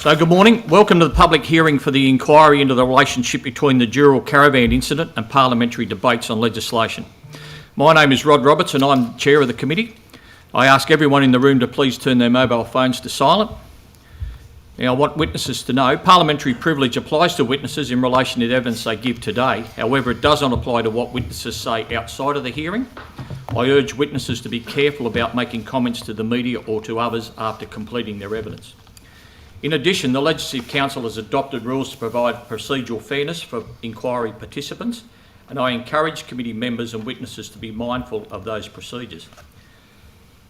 So good morning. Welcome to the public hearing for the inquiry into the relationship between the Dural Caravan incident and parliamentary debates on legislation. My name is Rod Roberts and I'm chair of the committee. I ask everyone in the room to please turn their mobile phones to silent. Now, I want witnesses to know parliamentary privilege applies to witnesses in relation to the evidence they give today. However, it does not apply to what witnesses say outside of the hearing. I urge witnesses to be careful about making comments to the media or to others after completing their evidence. In addition, the Legislative Council has adopted rules to provide procedural fairness for inquiry participants, and I encourage committee members and witnesses to be mindful of those procedures.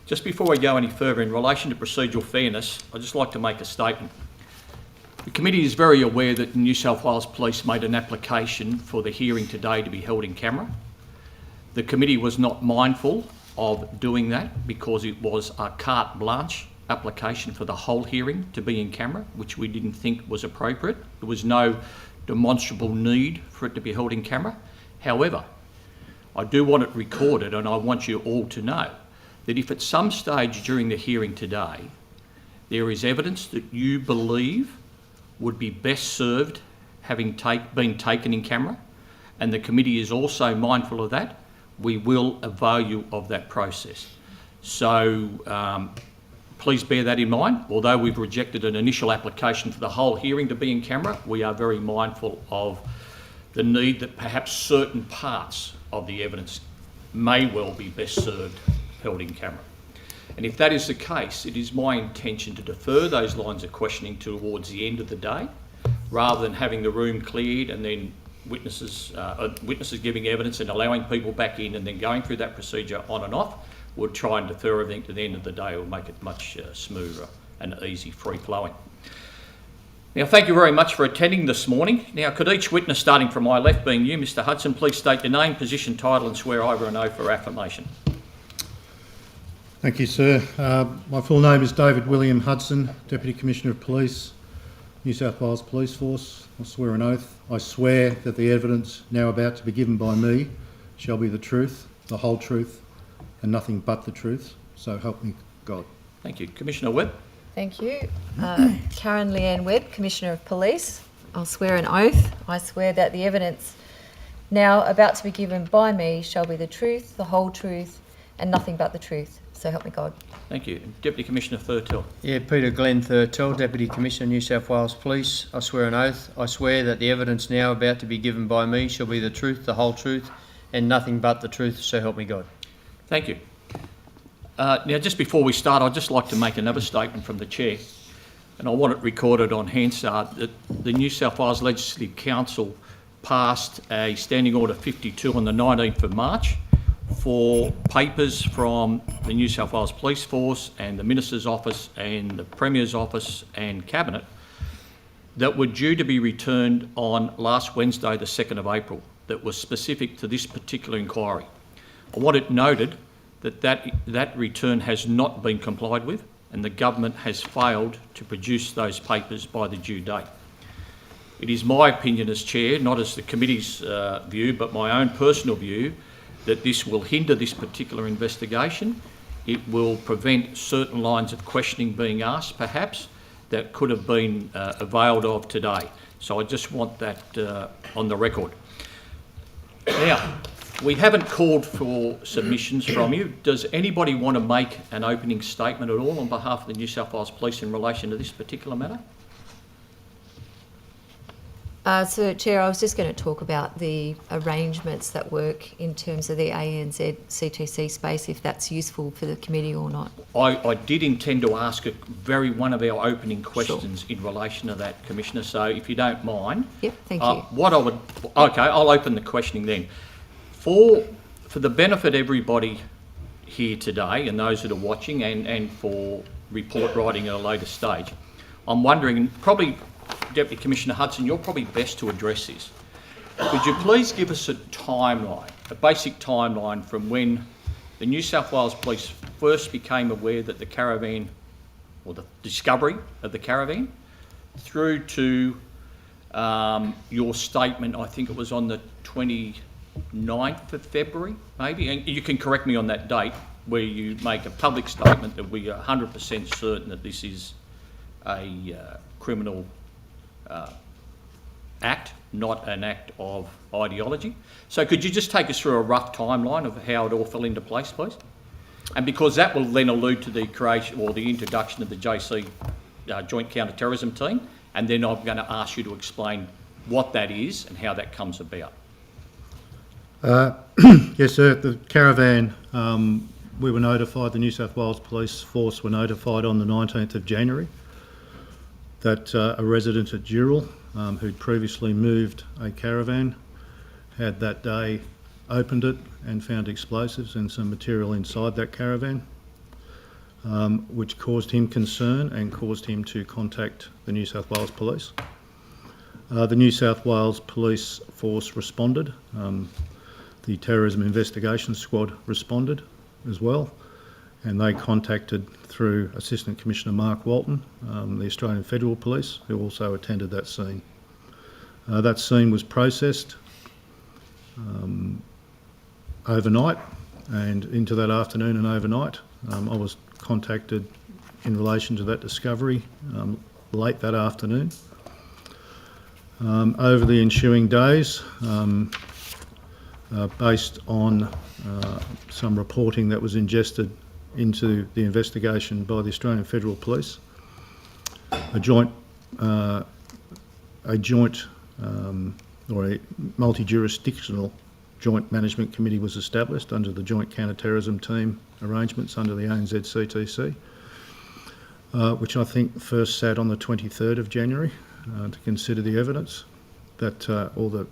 Just before we go any further in relation to procedural fairness, I'd just like to make a statement. The committee is very aware that New South Wales Police made an application for the hearing today to be held in camera. The committee was not mindful of doing that because it was a carte blanche application for the whole hearing to be in camera, which we didn't think was appropriate. There was no demonstrable need for it to be held in camera. However, I do want it recorded, and I want you all to know that if at some stage during the hearing today there is evidence that you believe would be best served having been taken in camera, and the committee is also mindful of that, we will avail you of that process. So please bear that in mind. Although we've rejected an initial application for the whole hearing to be in camera, we are very mindful of the need that perhaps certain parts of the evidence may well be best served held in camera. And if that is the case, it is my intention to defer those lines of questioning towards the end of the day, rather than having the room cleared and then witnesses giving evidence and allowing people back in and then going through that procedure on and off. We'll try and defer everything to the end of the day. It will make it much smoother and easy, free-flowing. Now, thank you very much for attending this morning. Now, could each witness, starting from my left, being you, Mr Hudson, please state your name, position, title and swear over and oath for affirmation. Thank you, sir. My full name is David William Hudson, Deputy Commissioner of Police, New South Wales Police Force. I swear an oath. I swear that the evidence now about to be given by me shall be the truth, the whole truth, and nothing but the truth, so help me God. Thank you. Commissioner Webb. Thank you. Karen Leanne Webb, Commissioner of Police. I'll swear an oath. I swear that the evidence now about to be given by me shall be the truth, the whole truth, and nothing but the truth, so help me God. Thank you. Deputy Commissioner Thurtell. Yeah, Peter Glenn Thurtell, Deputy Commissioner, New South Wales Police. I swear an oath. I swear that the evidence now about to be given by me shall be the truth, the whole truth, and nothing but the truth, so help me God. Thank you. Now, just before we start, I'd just like to make another statement from the Chair, and I want it recorded on Hansard, that the New South Wales Legislative Council passed a Standing Order 52 on the 19th of March for papers from the New South Wales Police Force and the Minister's Office and the Premier's Office and Cabinet that were due to be returned on last Wednesday, the 2nd of April, that was specific to this particular inquiry. I want it noted that return has not been complied with, and the government has failed to produce those papers by the due date. It is my opinion as chair, not as the committee's view, but my own personal view, that this will hinder this particular investigation. It will prevent certain lines of questioning being asked, perhaps, that could have been availed of today. So I just want that on the record. Now, we haven't called for submissions from you. Does anybody want to make an opening statement at all on behalf of the New South Wales Police in relation to this particular matter? So, Chair, I was just going to talk about the arrangements that work in terms of the ANZ CTC space, if that's useful for the committee or not. I did intend to ask one of our opening questions in relation to that, Commissioner, so if you don't mind. Yep, thank you. I'll open the questioning then. For the benefit of everybody here today and those that are watching and for report writing at a later stage, I'm wondering, probably Deputy Commissioner Hudson, you're probably best to address this. Could you please give us a timeline, a basic timeline from when the New South Wales Police first became aware that the Caravan, or the discovery of the Caravan, through to your statement, I think it was on the 29th of February, maybe, and you can correct me on that date, where you make a public statement that we are 100% certain that this is a criminal act, not an act of ideology. So could you just take us through a rough timeline of how it all fell into place, please? And because that will then allude to the creation or the introduction of the JC Joint Counter-Terrorism Team, and then I'm going to ask you to explain what that is and how that comes about. Yes, sir. The Caravan, we were notified, the New South Wales Police Force were notified on the 19th of January that a resident at Dural, who'd previously moved a caravan, had that day opened it and found explosives and some material inside that caravan, which caused him concern and caused him to contact the New South Wales Police. The New South Wales Police Force responded. The Terrorism Investigation Squad responded as well, and they contacted through Assistant Commissioner Mark Walton, the Australian Federal Police, who also attended that scene. That scene was processed overnight and into that afternoon and overnight. I was contacted in relation to that discovery late that afternoon. Over the ensuing days, based on some reporting that was ingested into the investigation by the Australian Federal Police, a joint or a multi-jurisdictional joint management committee was established under the Joint Counter-Terrorism Team arrangements under the ANZ CTC, which I think first sat on the 23rd of January to consider the evidence, that all the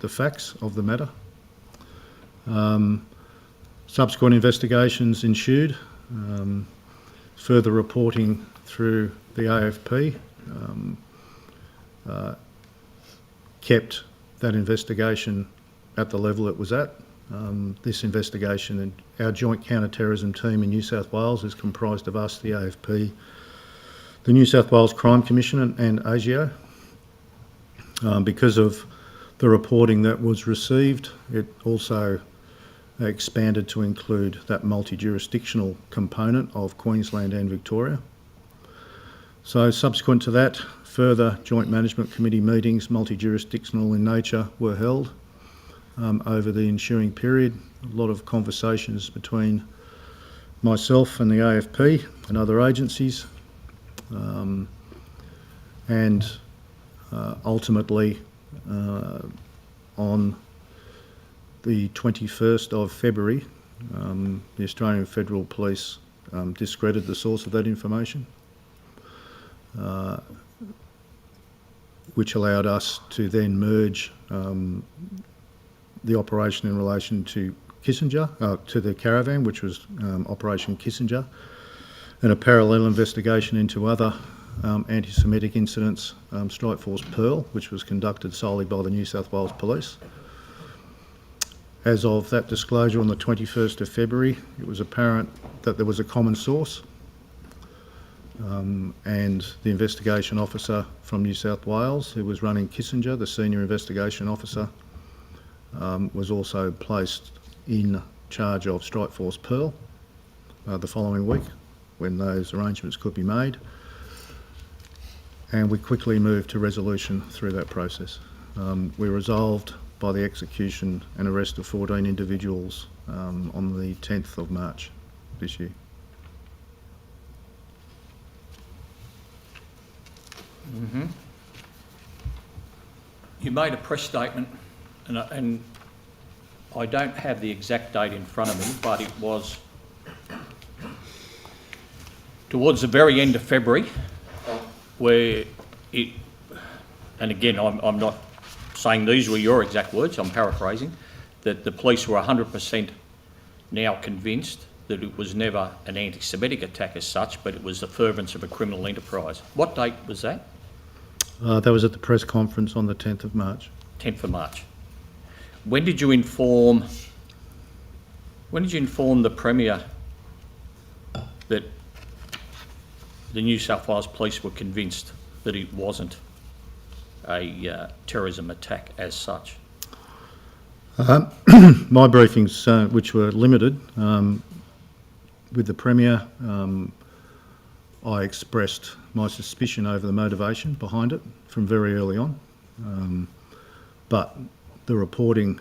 facts of the matter. Subsequent investigations ensued, further reporting through the AFP kept that investigation at the level it was at. This investigation, and our Joint Counter-Terrorism Team in New South Wales is comprised of us, the AFP, the New South Wales Crime Commission and ASIO. Because of the reporting that was received, it also expanded to include that multi-jurisdictional component of Queensland and Victoria. So subsequent to that, further Joint Management Committee meetings, multi-jurisdictional in nature, were held over the ensuing period. A lot of conversations between myself and the AFP and other agencies, and ultimately on the 21st of February, the Australian Federal Police discredited the source of that information, which allowed us to then merge the operation in relation to Kissinger, to the Caravan, which was Operation Kissinger, and a parallel investigation into other anti-Semitic incidents, Strike Force Pearl, which was conducted solely by the New South Wales Police. As of that disclosure on the 21st of February, it was apparent that there was a common source, and the investigation officer from New South Wales, who was running Kissinger, the senior investigation officer, was also placed in charge of Strike Force Pearl the following week, when those arrangements could be made. And we quickly moved to resolution through that process. We resolved by the execution and arrest of 14 individuals on the 10th of March this year. Mm-hmm. You made a press statement, and I don't have the exact date in front of me, but it was towards the very end of February, where it, and again, I'm not saying these were your exact words, I'm paraphrasing, that the police were 100% now convinced that it was never an anti-Semitic attack as such, but it was the furtherance of a criminal enterprise. What date was that? That was at the press conference on the 10th of March. 10th of March. When did you inform the Premier that the New South Wales Police were convinced that it wasn't a terrorism attack as such? My briefings, which were limited, with the Premier I expressed my suspicion over the motivation behind it from very early on. But the reporting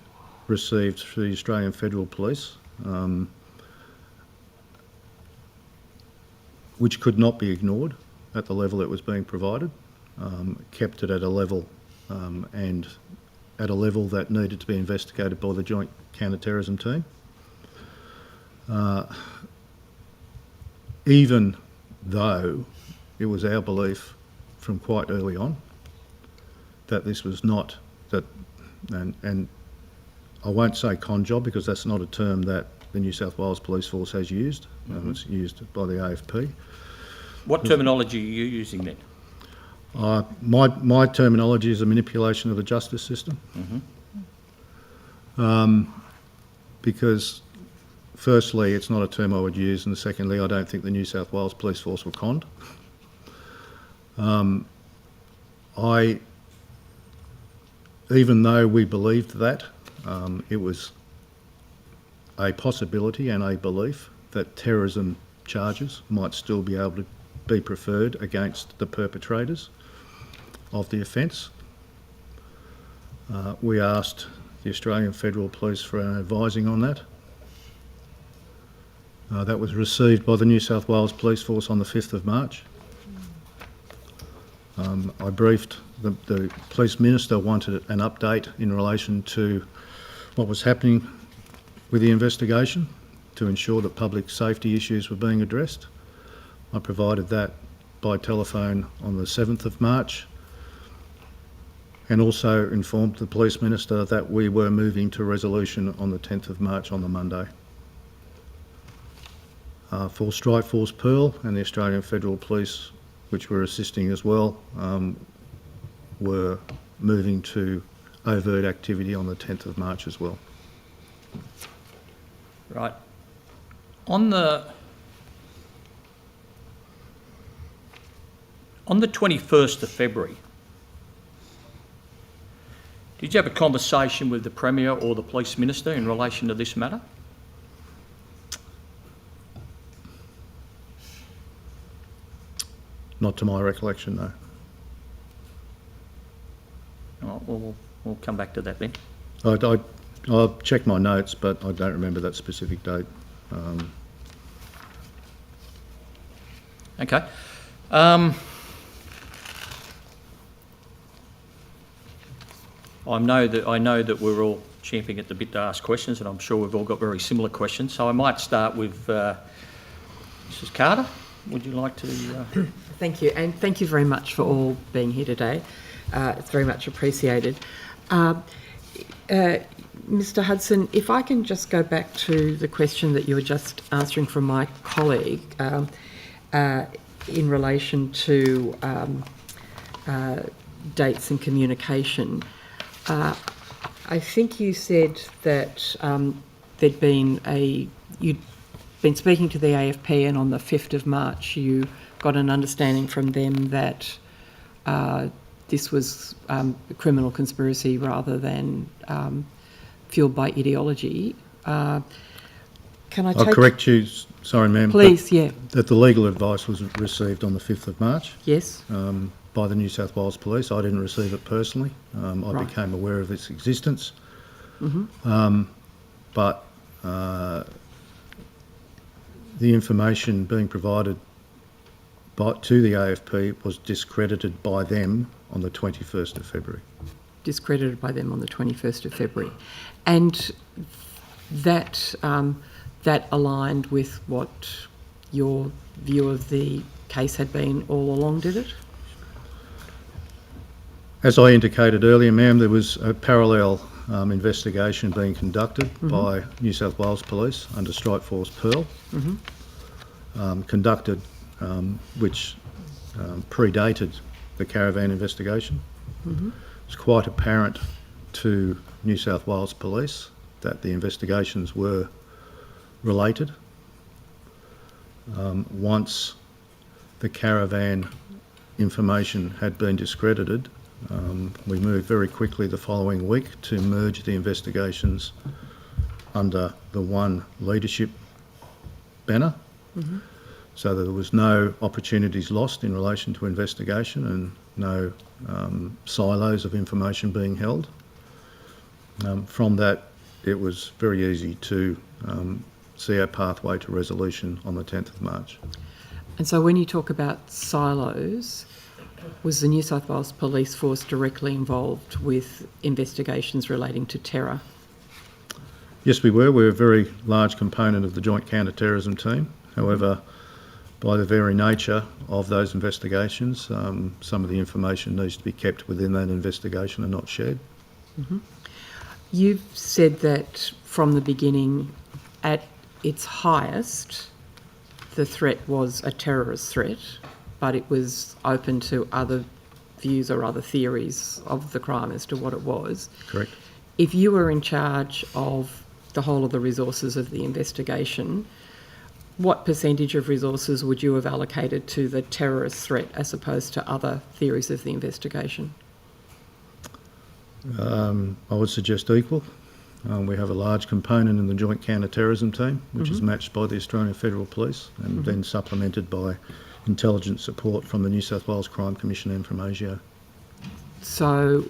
received through the Australian Federal Police, which could not be ignored at the level it was being provided, kept it at a level and at a level that needed to be investigated by the Joint Counter-Terrorism Team. Even though it was our belief from quite early on that this was not that, and I won't say con job because that's not a term that the New South Wales Police Force has used. It's used by the AFP. What terminology are you using then? My terminology is a manipulation of the justice system. Because firstly, it's not a term I would use, and secondly, I don't think the New South Wales Police Force were conned. Even though we believed that, it was a possibility and a belief that terrorism charges might still be able to be preferred against the perpetrators of the offence. We asked the Australian Federal Police for an advising on that. That was received by the New South Wales Police Force on the 5th of March. I briefed the Police Minister, wanted an update in relation to what was happening with the investigation to ensure that public safety issues were being addressed. I provided that by telephone on the 7th of March and also informed the Police Minister that we were moving to resolution on the 10th of March on the Monday. For Strike Force Pearl and the Australian Federal Police, which were assisting as well, were moving to overt activity on the 10th of March as well. Right. On the 21st of February, did you have a conversation with the Premier or the Police Minister in relation to this matter? Not to my recollection, no. Oh, we'll come back to that then. I'll check my notes, but I don't remember that specific date. Okay. I know that we're all champing at the bit to ask questions, and I'm sure we've all got very similar questions. So I might start with Mrs. Carter. Would you like to? Thank you, and thank you very much for all being here today. It's very much appreciated. Mr. Hudson, if I can just go back to the question that you were just answering from my colleague in relation to dates and communication. I think you said that you'd been speaking to the AFP, and on the 5th of March you got an understanding from them that this was a criminal conspiracy rather than fueled by ideology. Can I take... I'll correct you, sorry ma'am. Please, yeah. That the legal advice was received on the 5th of March. Yes. By the New South Wales Police. I didn't receive it personally. I became aware of its existence. But the information being provided to the AFP was discredited by them on the 21st of February. Discredited by them on the 21st of February. And that aligned with what your view of the case had been all along, did it? As I indicated earlier, ma'am, there was a parallel investigation being conducted by New South Wales Police under Strike Force Pearl, conducted which predated the Caravan investigation. It's quite apparent to New South Wales Police that the investigations were related. Once the Caravan information had been discredited, we moved very quickly the following week to merge the investigations under the one leadership banner. so that there was no opportunities lost in relation to investigation and no silos of information being held. From that, it was very easy to see our pathway to resolution on the 10th of March. And so when you talk about silos, was the New South Wales Police Force directly involved with investigations relating to terror? Yes, we were. We're a very large component of the Joint Counter-Terrorism team. However, by the very nature of those investigations, some of the information needs to be kept within that investigation and not shared. Mm-hmm. You've said that from the beginning, at its highest, the threat was a terrorist threat, but it was open to other views or other theories of the crime as to what it was. Correct. If you were in charge of the whole of the resources of the investigation, what percentage of resources would you have allocated to the terrorist threat as opposed to other theories of the investigation? I would suggest equal. We have a large component in the Joint Counter-Terrorism team, which is matched by the Australian Federal Police and then supplemented by intelligence support from the New South Wales Crime Commission and from ASIO. So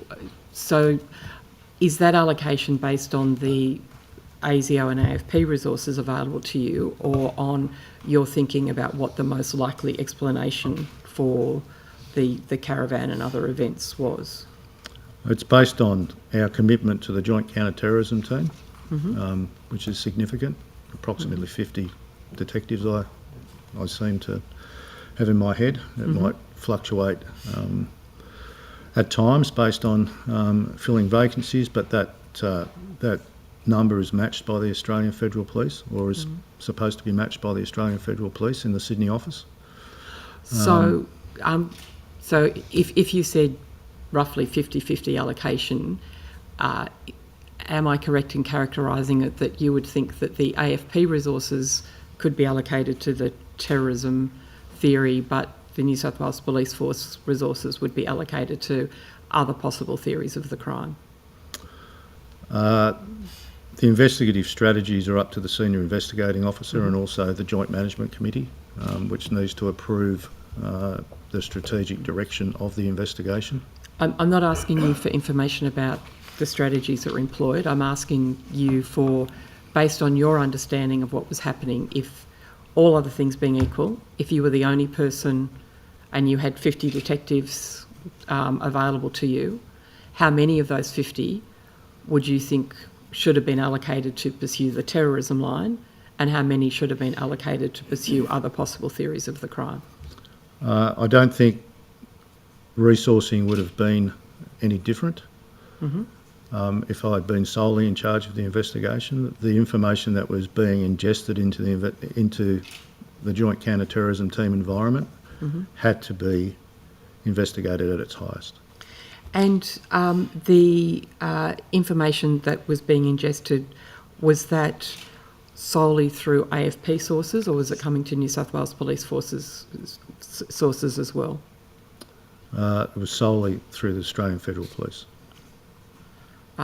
is that allocation based on the ASIO and AFP resources available to you, or on your thinking about what the most likely explanation for the Caravan and other events was? It's based on our commitment to the Joint Counter-Terrorism team, which is significant. Approximately 50 detectives I seem to have in my head. It might fluctuate at times based on filling vacancies, but that number is matched by the Australian Federal Police, or is supposed to be matched by the Australian Federal Police in the Sydney office. So if you said roughly 50-50 allocation, am I correct in characterising it that you would think that the AFP resources could be allocated to the terrorism theory, but the New South Wales Police Force resources would be allocated to other possible theories of the crime? The investigative strategies are up to the Senior Investigating Officer and also the Joint Management Committee, which needs to approve the strategic direction of the investigation. I'm not asking you for information about the strategies that were employed. I'm asking you for, based on your understanding of what was happening, if all other things being equal, if you were the only person and you had 50 detectives available to you, how many of those 50 would you think should have been allocated to pursue the terrorism line, and how many should have been allocated to pursue other possible theories of the crime? I don't think resourcing would have been any different. If I had been solely in charge of the investigation. The information that was being ingested into the Joint Counter-Terrorism team environment had to be investigated at its highest. And the information that was being ingested, was that solely through AFP sources, or was it coming to New South Wales Police Force's sources as well? It was solely through the Australian Federal Police.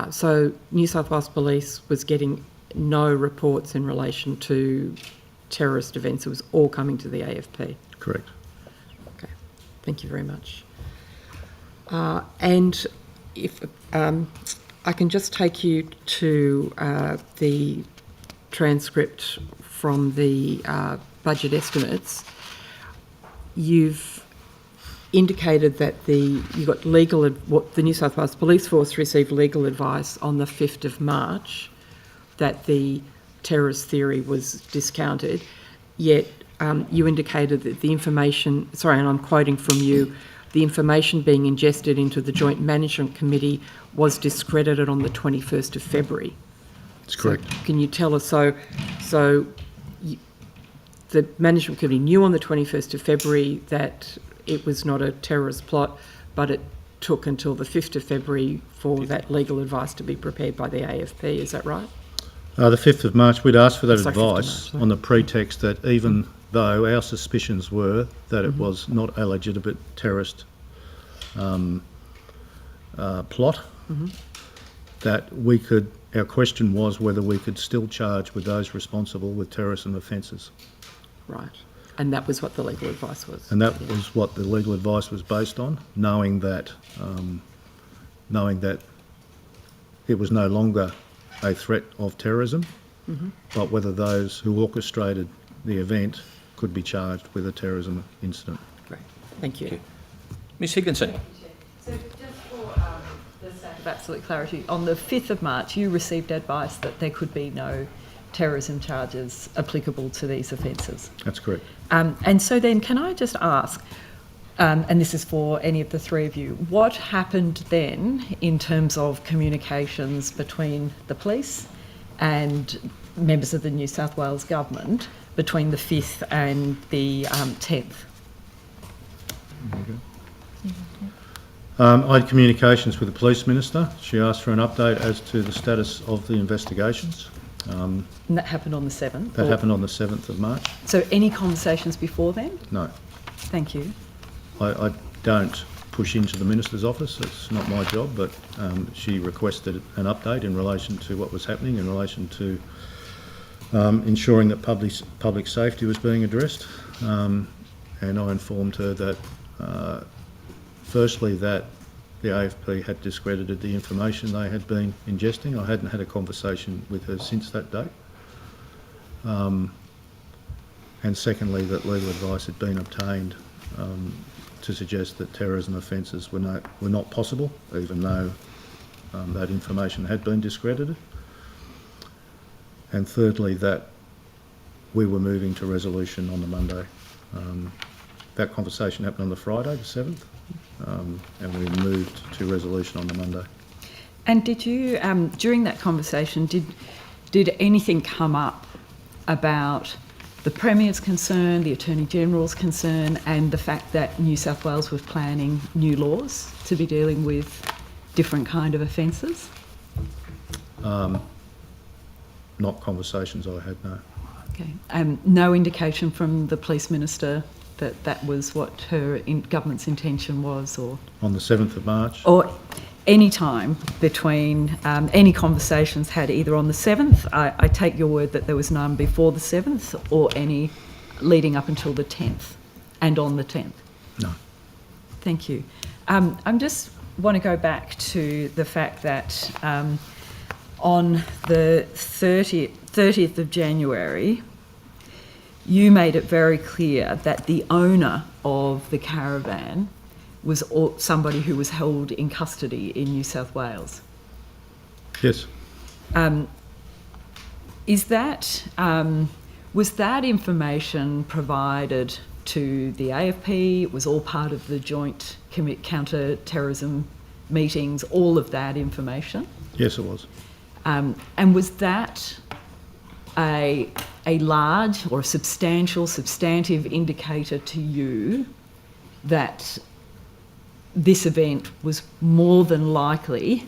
So New South Wales Police was getting no reports in relation to terrorist events. It was all coming to the AFP. Correct. Okay, thank you very much. And if I can just take you to the transcript from the budget estimates, you've indicated that the New South Wales Police Force received legal advice on the 5th of March that the terrorist theory was discounted, yet you indicated that the information, and I'm quoting from you, the information being ingested into the Joint Management Committee was discredited on the 21st of February. That's correct. So can you tell us, the Management Committee knew on the 21st of February that it was not a terrorist plot, but it took until the 5th of February for that legal advice to be prepared by the AFP, is that right? The 5th of March, we'd asked for that Sorry, 5th of advice March, on the pretext that even though our suspicions were that it was not a legitimate terrorist plot, that our question was whether we could still charge with those responsible with terrorism offences. Right. And that was what the legal advice was. And that was what the legal advice was based on, knowing that it was no longer a threat of terrorism, but whether those who orchestrated the event could be charged with a terrorism incident. Great. Thank you. Ms Higginson. So just for the sake of absolute clarity, on the 5th of March you received advice that there could be no terrorism charges applicable to these offences. That's correct. And so then can I just ask, and this is for any of the three of you, what happened then in terms of communications between the police and members of the New South Wales government between the 5th and the 10th? I had communications with the Police Minister. She asked for an update as to the status of the investigations. And that happened on the 7th? That happened on the 7th of March. So any conversations before then? No. Thank you. I don't push into the Minister's office. It's not my job, but she requested an update in relation to what was happening, in relation to ensuring that public safety was being addressed. And I informed her that, firstly, that the AFP had discredited the information they had been ingesting. I hadn't had a conversation with her since that date. And secondly, that legal advice had been obtained to suggest that terrorism offences were not possible, even though that information had been discredited. And thirdly, that we were moving to resolution on the Monday. That conversation happened on the Friday, the 7th, and we moved to resolution on the Monday. And did you, during that conversation, did anything come up about the Premier's concern, the Attorney-General's concern, and the fact that New South Wales was planning new laws to be dealing with different kind of offences? Not conversations I had, no. Okay. No indication from the Police Minister that that was what her government's intention was, or On the 7th of March? or any time between any conversations had either on the 7th, I take your word that there was none before the 7th, or any leading up until the 10th and on the 10th? No. Thank you. I just want to go back to the fact that on the 30th of January, you made it very clear that the owner of the caravan was somebody who was held in custody in New South Wales. Yes. Was that information provided to the AFP? It was all part of the joint counter-terrorism meetings, all of that information? Yes, it was. And was that a large or a substantive indicator to you that this event was more than likely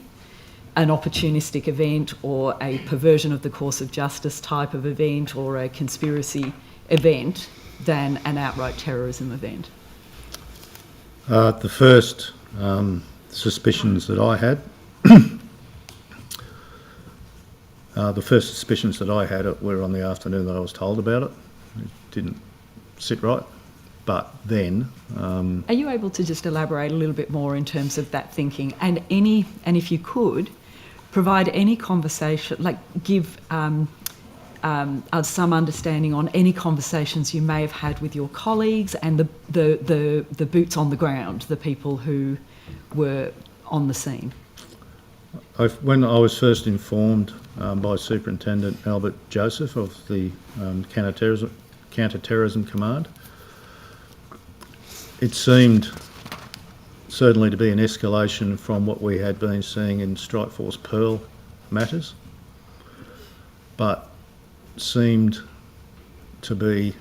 an opportunistic event, or a perversion of the course of justice type of event, or a conspiracy event, than an outright terrorism event? The first suspicions that I had were on the afternoon that I was told about it. It didn't sit right. But then... Are you able to just elaborate a little bit more in terms of that thinking, and if you could, provide any conversation, like give us some understanding on any conversations you may have had with your colleagues and the boots on the ground, the people who were on the scene? When I was first informed by Superintendent Albert Joseph of the Counter-Terrorism Command, it seemed certainly to be an escalation from what we had been seeing in Strike Force Pearl matters, but seemed to be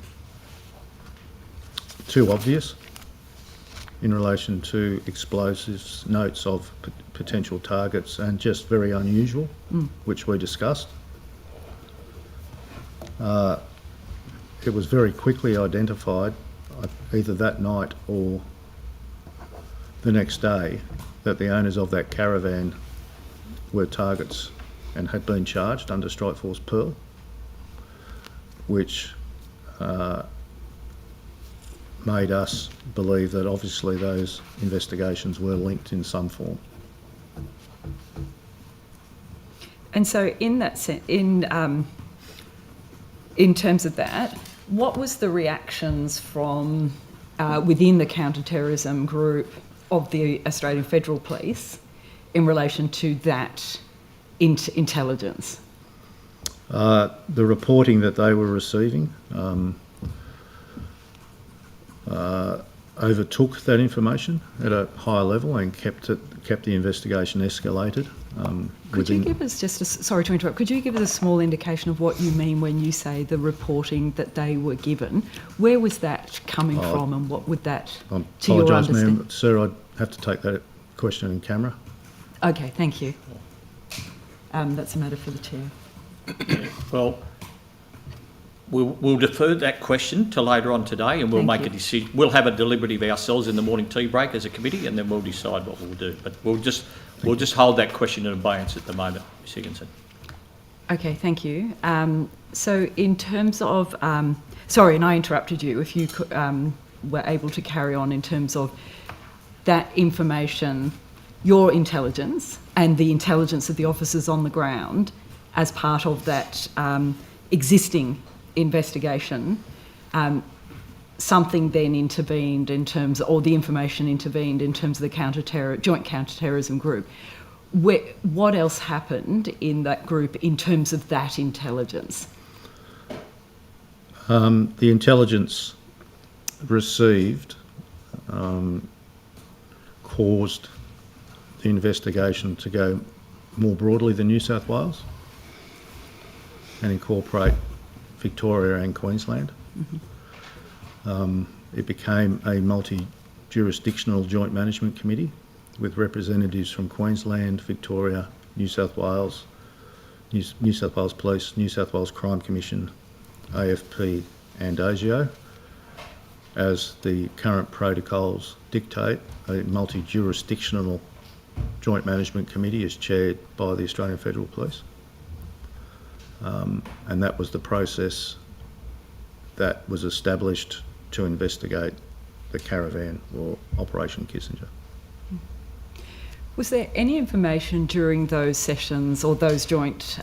too obvious in relation to explosives, notes of potential targets, and just very unusual, which we discussed. It was very quickly identified, either that night or the next day, that the owners of that caravan were targets and had been charged under Strike Force Pearl, which made us believe that obviously those investigations were linked in some form. And so in that sense, in terms of that, what was the reactions from within the counter-terrorism group of the Australian Federal Police in relation to that intelligence? The reporting that they were receiving overtook that information at a higher level and kept the investigation escalated. Could you give us sorry to interrupt, could you give us a small indication of what you mean when you say the reporting that they were given? Where was that coming from, and what would that, I to your apologise, understanding? ma'am, sir, I'd have to take that question in camera. Okay, thank you. That's a matter for the chair. Well, we'll defer that question till later on today, and we'll make a decision. We'll have a deliberative ourselves in the morning tea break as a committee, and then we'll decide what we'll do. But we'll just hold that question in abeyance at the moment, Ms. Higginson. Okay, thank you. So in terms of, sorry, and I interrupted you, if you were able to carry on in terms of that information, your intelligence and the intelligence of the officers on the ground as part of that existing investigation, something then intervened in terms, or the information intervened in terms of the joint counter-terrorism group. What else happened in that group in terms of that intelligence? The intelligence received caused the investigation to go more broadly than New South Wales and incorporate Victoria and Queensland. Mm-hmm. It became a multi-jurisdictional joint management committee with representatives from Queensland, Victoria, New South Wales, New South Wales Police, New South Wales Crime Commission, AFP and ASIO. As the current protocols dictate, a multi-jurisdictional joint management committee is chaired by the Australian Federal Police. And that was the process that was established to investigate the Caravan or Operation Kissinger. Was there any information during those sessions or those joint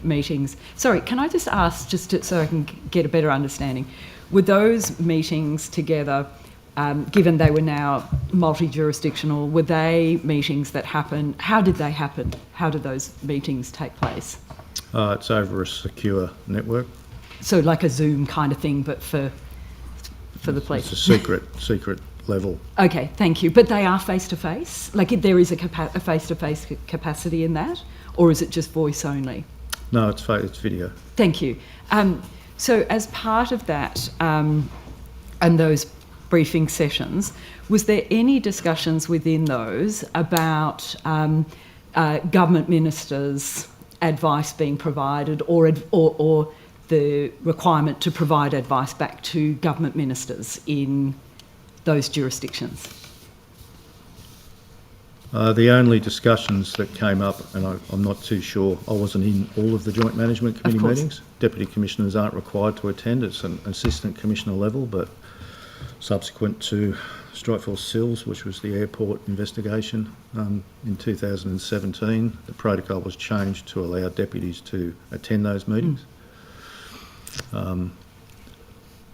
meetings? Sorry, can I just ask, so I can get a better understanding, were those meetings together, given they were now multi-jurisdictional, were they meetings that happened? How did they happen? How did those meetings take place? It's over a secure network. So like a Zoom kind of thing, but for the police? It's a secret level. Okay, thank you. But they are face-to-face? Like there is a face-to-face capacity in that? Or is it just voice only? No, it's video. Thank you. So as part of that and those briefing sessions, was there any discussions within those about government ministers' advice being provided or the requirement to provide advice back to government ministers in those jurisdictions? The only discussions that came up, and I'm not too sure, I wasn't in all of the Joint Management Committee meetings. Deputy Commissioners aren't required to attend. It's an Assistant Commissioner level, but subsequent to Strikeforce Sills, which was the airport investigation in 2017, the protocol was changed to allow deputies to attend those meetings.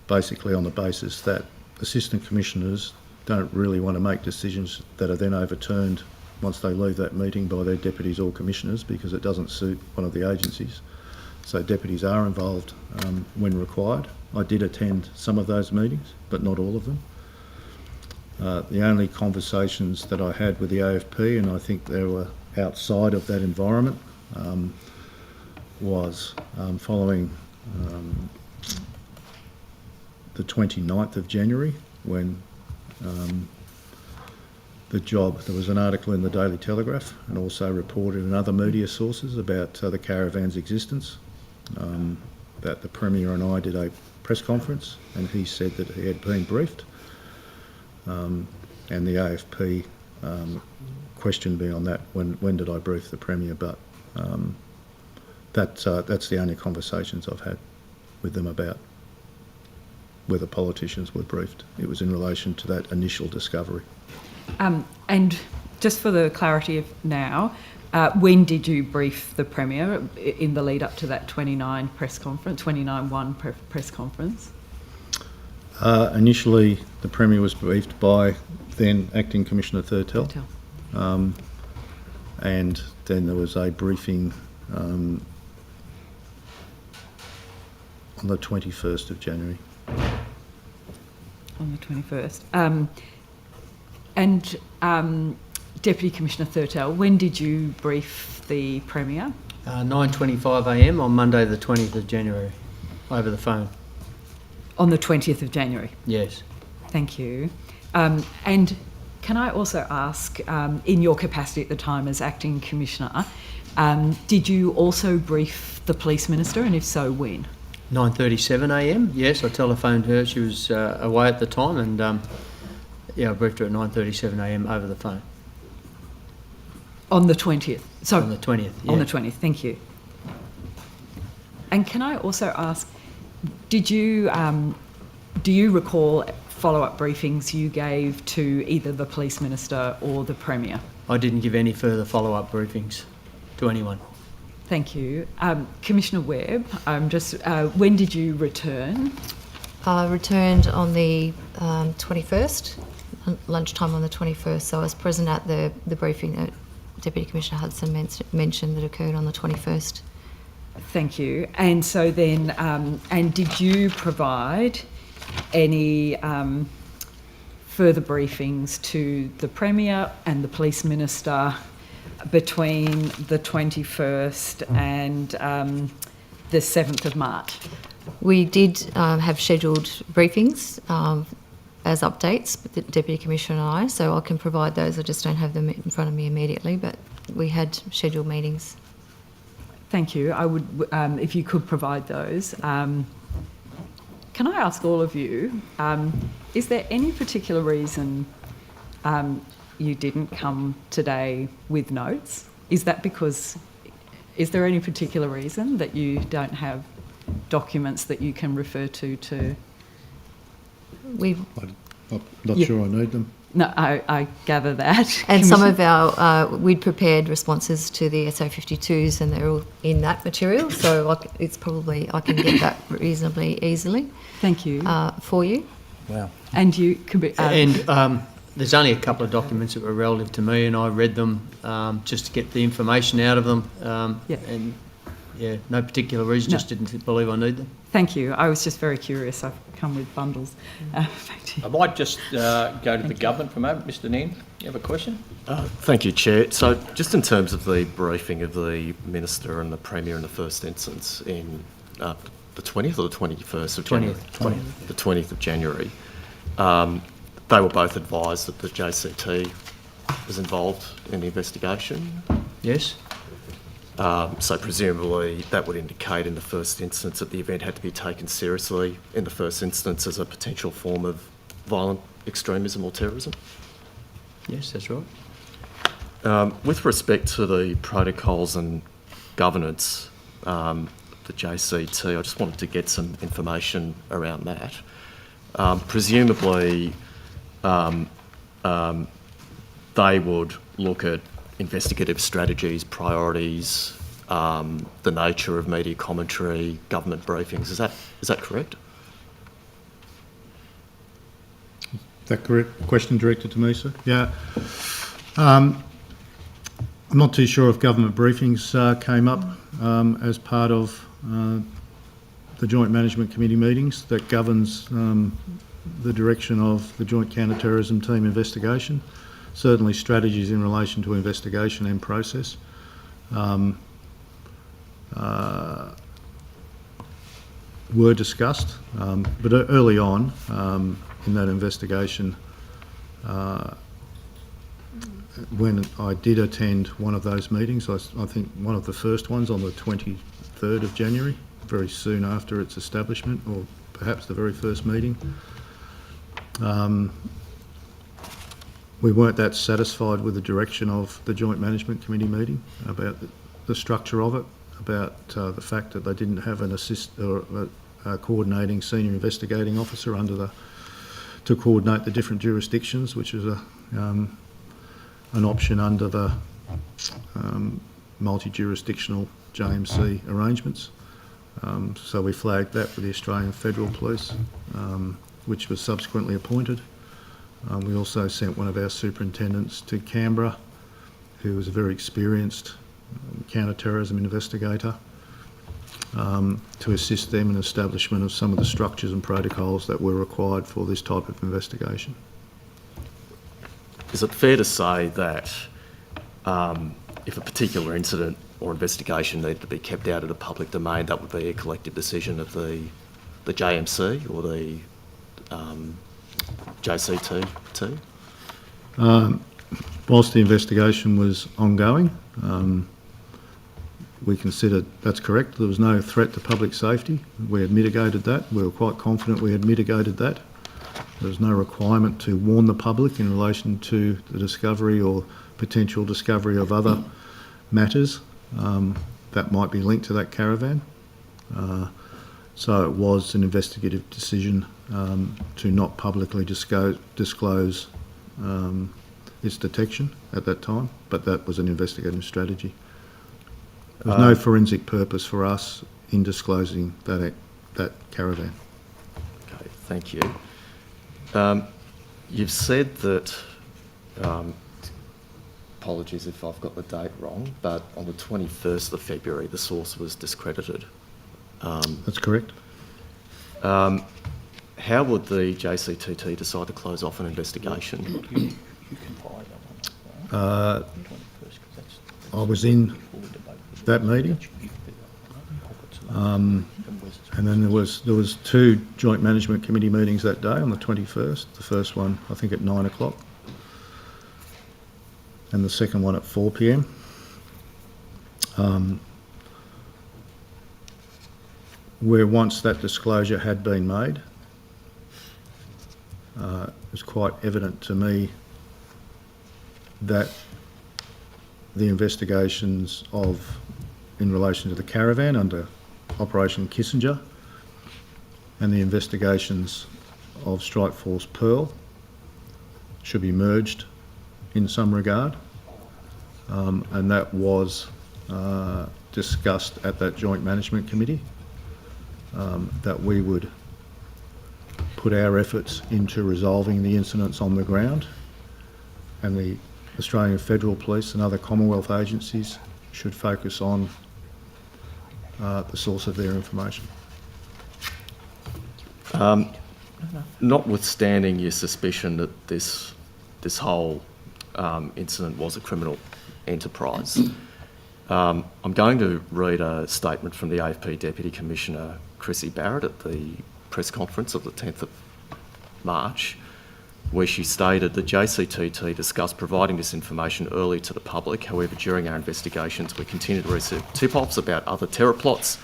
Basically on the basis that Assistant Commissioners don't really want to make decisions that are then overturned once they leave that meeting by their deputies or commissioners, because it doesn't suit one of the agencies. So deputies are involved when required. I did attend some of those meetings, but not all of them. The only conversations that I had with the AFP, and I think they were outside of that environment, was following the 29th of January, when there was an article in the Daily Telegraph and also reported in other media sources about the Caravan's existence, that the Premier and I did a press conference and he said that he had been briefed, and the AFP questioned me on that, when did I brief the Premier, but that's the only conversations I've had with them about. whether politicians were briefed. It was in relation to that initial discovery. And just for the clarity of now, when did you brief the Premier in the lead up to that 29-1 press conference? Initially, the Premier was briefed by then Acting Commissioner Thurtell. And then there was a briefing on the 21st of January. On the 21st. Deputy Commissioner Thurtell, when did you brief the Premier? 9:25 a.m. on Monday the 20th of January, over the phone. On the 20th of January. Yes. Thank you. And can I also ask, in your capacity at the time as Acting Commissioner, did you also brief the Police Minister, and if so, when? 9:37 a.m. Yes, I telephoned her. She was away at the time, and I briefed her at 9:37 a.m. over the phone. On the 20th? So On the 20th, yeah. On the 20th, thank you. And can I also ask, do you recall follow-up briefings you gave to either the Police Minister or the Premier? I didn't give any further follow-up briefings to anyone. Thank you. Commissioner Webb, when did you return? I returned on the 21st, lunchtime on the 21st, so I was present at the briefing that Deputy Commissioner Hudson mentioned that occurred on the 21st. Thank you. And so then, and did you provide any further briefings to the Premier and the Police Minister between the 21st and the 7th of March? We did have scheduled briefings as updates, the Deputy Commissioner and I, so I can provide those. I just don't have them in front of me immediately, but we had scheduled meetings. Thank you. I would, if you could provide those. Can I ask all of you, is there any particular reason you didn't come today with notes? Is that because, is there any particular reason that you don't have documents that you can refer to? We've I'm not Yeah. sure I need them. No, I gather that. And some of our, we'd prepared responses to the SO52s and they're all in that material, so it's probably, I can get that reasonably easily Thank you. for you. Wow. And you could be... There's only a couple of documents that were relative to me, and I read them just to get the information out of them. Yeah. And no particular reason, No. just didn't believe I need them. Thank you. I was just very curious. I've come with bundles. Back to you. I might just go to the government for a moment. Mr. Nen, you have a question? Thank you, Chair. So just in terms of the briefing of the Minister and the Premier in the first instance in the 20th or the 21st of January? 20th. The 20th of January. They were both advised that the JCT was involved in the investigation. Yes? So presumably that would indicate in the first instance that the event had to be taken seriously in the first instance as a potential form of violent extremism or terrorism. Yes, that's right. With respect to the protocols and governance, the JCT, I just wanted to get some information around that. Presumably they would look at investigative strategies, priorities, the nature of media commentary, government briefings. Is that correct? Is that correct? Question directed to me, sir? Yeah. I'm not too sure if government briefings came up as part of the Joint Management Committee meetings that governs the direction of the Joint Counter-Terrorism Team investigation. Certainly strategies in relation to investigation and process. Were discussed, but early on in that investigation, when I did attend one of those meetings, I think one of the first ones on the 23rd of January, very soon after its establishment, or perhaps the very first meeting, we weren't that satisfied with the direction of the Joint Management Committee meeting about the structure of it, about the fact that they didn't have an coordinating senior investigating officer to coordinate the different jurisdictions, which is an option under the multi-jurisdictional JMC arrangements. So we flagged that with the Australian Federal Police, which was subsequently appointed. We also sent one of our superintendents to Canberra, who was a very experienced counter-terrorism investigator, to assist them in establishment of some of the structures and protocols that were required for this type of investigation. Is it fair to say that if a particular incident or investigation needed to be kept out of the public domain, that would be a collective decision of the JMC or the JCT? Whilst the investigation was ongoing, we considered that's correct. There was no threat to public safety. We had mitigated that. We were quite confident we had mitigated that. There was no requirement to warn the public in relation to the discovery or potential discovery of other matters that might be linked to that caravan. So it was an investigative decision to not publicly disclose its detection at that time, but that was an investigative strategy. There was no forensic purpose for us in disclosing that caravan. Okay, thank you. You've said that, apologies if I've got the date wrong, but on the 21st of February the source was discredited. That's correct. How would the JCTT decide to close off an investigation? I was in that meeting, and then there was two joint management committee meetings that day on the 21st. The first one, I think, at 9 o'clock, and the second one at 4 p.m. Where once that disclosure had been made, it was quite evident to me that the investigations in relation to the caravan under Operation Kissinger and the investigations of Strike Force Pearl should be merged in some regard, and that was discussed at that joint management committee, that we would put our efforts into resolving the incidents on the ground, and the Australian Federal Police and other Commonwealth agencies should focus on the source of their information. Notwithstanding your suspicion that this whole incident was a criminal enterprise, I'm going to read a statement from the AFP Deputy Commissioner Chrissy Barrett at the press conference of the 10th of March, where she stated the JCTT discussed providing this information early to the public. However, during our investigations, we continued to receive tip-offs about other terror plots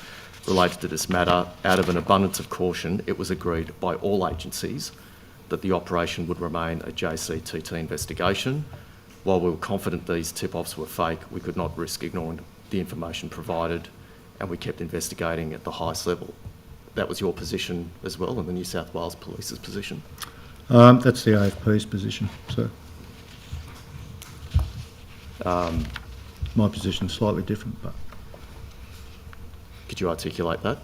related to this matter. Out of an abundance of caution, it was agreed by all agencies that the operation would remain a JCTT investigation. While we were confident these tip-offs were fake, we could not risk ignoring the information provided, and we kept investigating at the highest level. That was your position as well, and the New South Wales Police's position? That's the AFP's position, so my position is slightly different, but... Could you articulate that?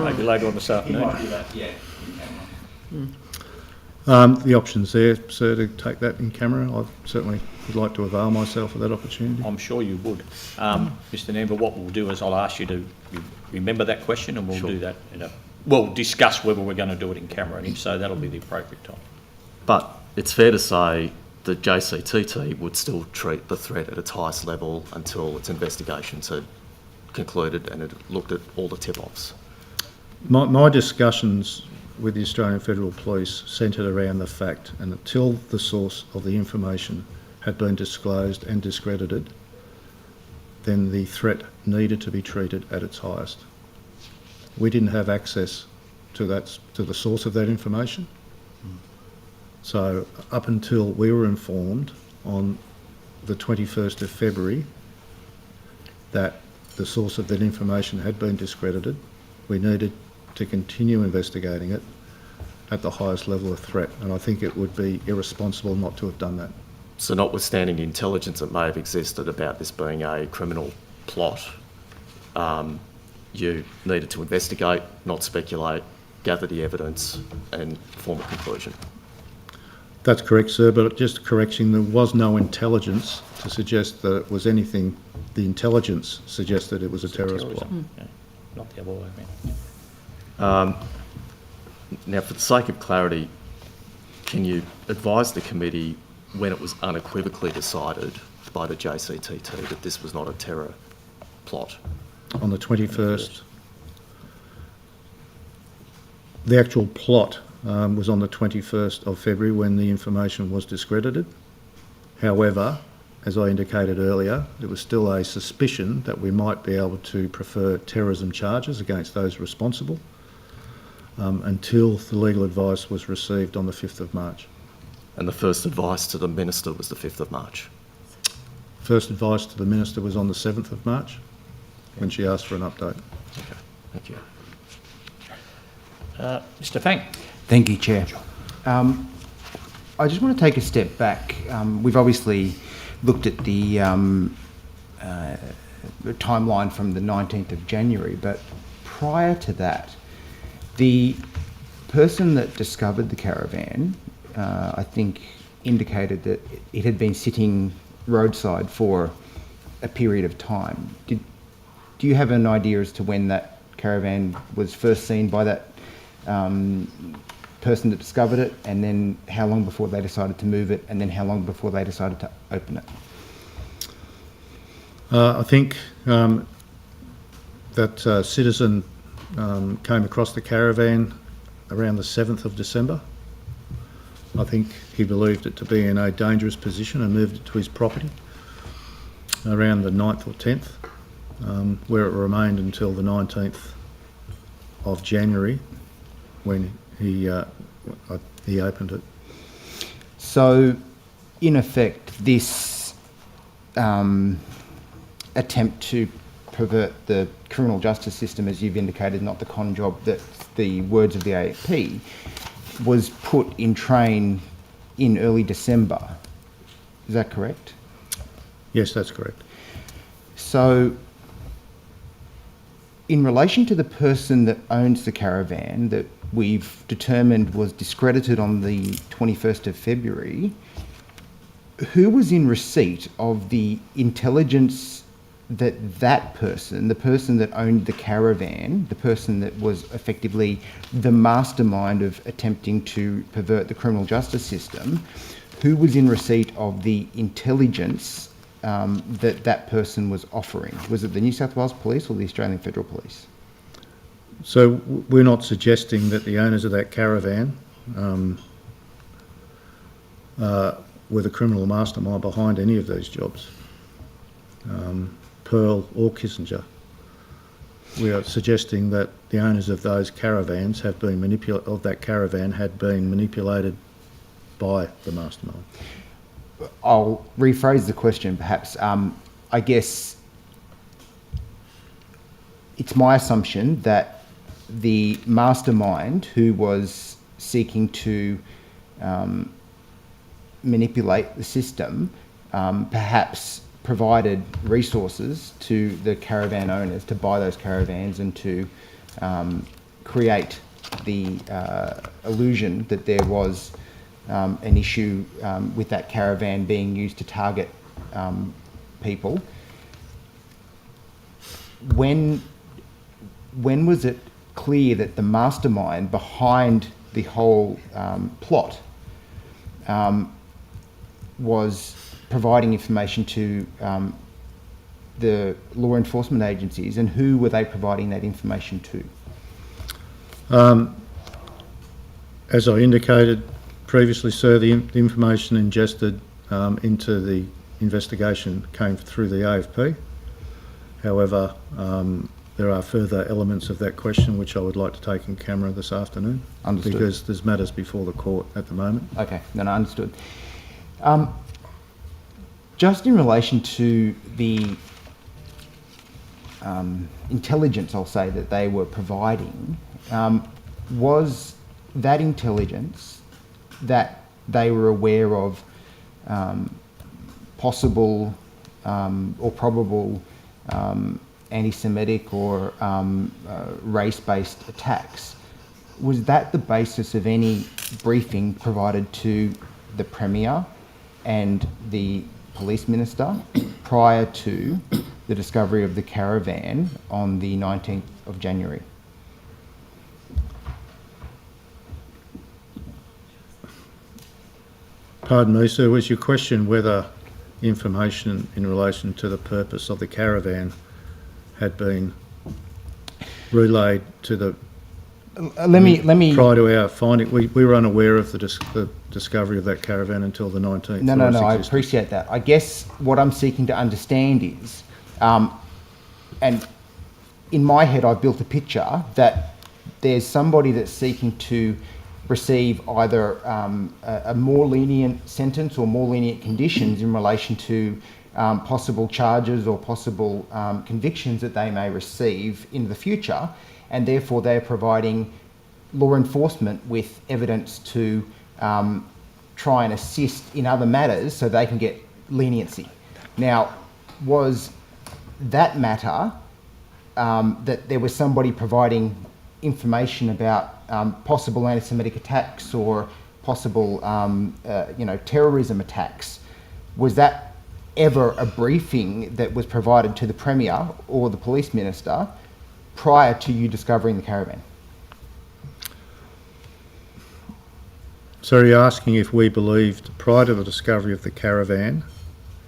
Maybe later on this afternoon. The option's there, sir, to take that in camera. I certainly would like to avail myself of that opportunity. I'm sure you would. Mr. Namber, what we'll do is I'll ask you to remember that question, and we'll do that we'll discuss whether we're going to do it in camera, and if so, that'll be the appropriate time. But it's fair to say that JCTT would still treat the threat at its highest level until its investigations had concluded and it looked at all the tip-offs. My discussions with the Australian Federal Police centred around the fact, and until the source of the information had been disclosed and discredited, then the threat needed to be treated at its highest. We didn't have access to the source of that information. So up until we were informed on the 21st of February that the source of that information had been discredited, we needed to continue investigating it at the highest level of threat, and I think it would be irresponsible not to have done that. So notwithstanding the intelligence that may have existed about this being a criminal plot, you needed to investigate, not speculate, gather the evidence and form a conclusion. That's correct, sir, but just a correction, there was no intelligence to suggest that it was anything. The intelligence suggested it was a terrorist plot. Yeah, not the other way around. Now, for the sake of clarity, can you advise the committee when it was unequivocally decided by the JCTT that this was not a terror plot? On the 21st. The actual plot was on the 21st of February when the information was discredited. However, as I indicated earlier, there was still a suspicion that we might be able to prefer terrorism charges against those responsible until the legal advice was received on the 5th of March. And the first advice to the Minister was the 5th of March. First advice to the Minister was on the 7th of March when she asked for an update. Okay, thank you. Mr. Fang. Thank you, Chair. I just want to take a step back. We've obviously looked at the timeline from the 19th of January, but prior to that, the person that discovered the caravan, I think, indicated that it had been sitting roadside for a period of time. Do you have an idea as to when that caravan was first seen by that person that discovered it, and then how long before they decided to move it, and then how long before they decided to open it? I think that citizen came across the caravan around the 7th of December. I think he believed it to be in a dangerous position and moved it to his property around the 9th or 10th, where it remained until the 19th of January when he opened it. So, in effect, this attempt to pervert the criminal justice system, as you've indicated, not the con job, that the words of the AFP, was put in train in early December. Is that correct? Yes, that's correct. So, in relation to the person that owns the caravan that we've determined was discredited on the 21st of February, who was in receipt of the intelligence that that person, the person that owned the caravan, the person that was effectively the mastermind of attempting to pervert the criminal justice system, who was in receipt of the intelligence that person was offering? Was it the New South Wales Police or the Australian Federal Police? So we're not suggesting that the owners of that caravan were the criminal mastermind behind any of these jobs, Pearl or Kissinger. We are suggesting that the owners of those caravans have been had been manipulated by the mastermind. I'll rephrase the question perhaps. I guess it's my assumption that the mastermind who was seeking to manipulate the system perhaps provided resources to the caravan owners to buy those caravans and to create the illusion that there was an issue with that caravan being used to target people. When was it clear that the mastermind behind the whole plot was providing information to the law enforcement agencies, and who were they providing that information to? As I indicated previously, sir, the information ingested into the investigation came through the AFP. However, there are further elements of that question which I would like to take in camera this afternoon. Understood. Because there's matters before the court at the moment. Okay, then I understood. Just in relation to the intelligence, I'll say, that they were providing, was that intelligence that they were aware of possible or probable anti-Semitic or race-based attacks? Was that the basis of any briefing provided to the Premier and the Police Minister prior to the discovery of the Caravan on the 19th of January? Pardon me, sir, was your question whether information in relation to the purpose of the Caravan had been relayed to the... Let me. Prior to our finding, we were unaware of the discovery of that Caravan until the 19th. No, I appreciate that. I guess what I'm seeking to understand is, and in my head I've built a picture that there's somebody that's seeking to receive either a more lenient sentence or more lenient conditions in relation to possible charges or possible convictions that they may receive in the future, and therefore they're providing law enforcement with evidence to try and assist in other matters so they can get leniency. Now, was that matter that there was somebody providing information about possible anti-Semitic attacks or possible, terrorism attacks, was that ever a briefing that was provided to the Premier or the Police Minister prior to you discovering the Caravan? So are you asking if we believed prior to the discovery of the Caravan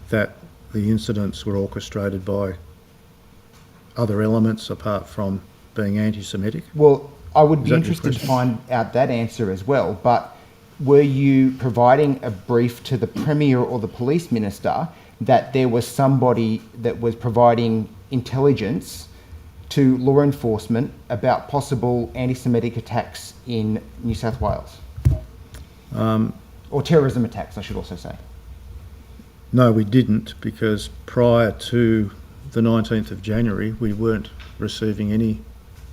that the incidents were orchestrated by other elements apart from being anti-Semitic? Well, I would Is be that your interested to question? find out that answer as well, but were you providing a brief to the Premier or the Police Minister that there was somebody that was providing intelligence to law enforcement about possible anti-Semitic attacks in New South Wales? Or terrorism attacks, I should also say. No, we didn't, because prior to the 19th of January, we weren't receiving any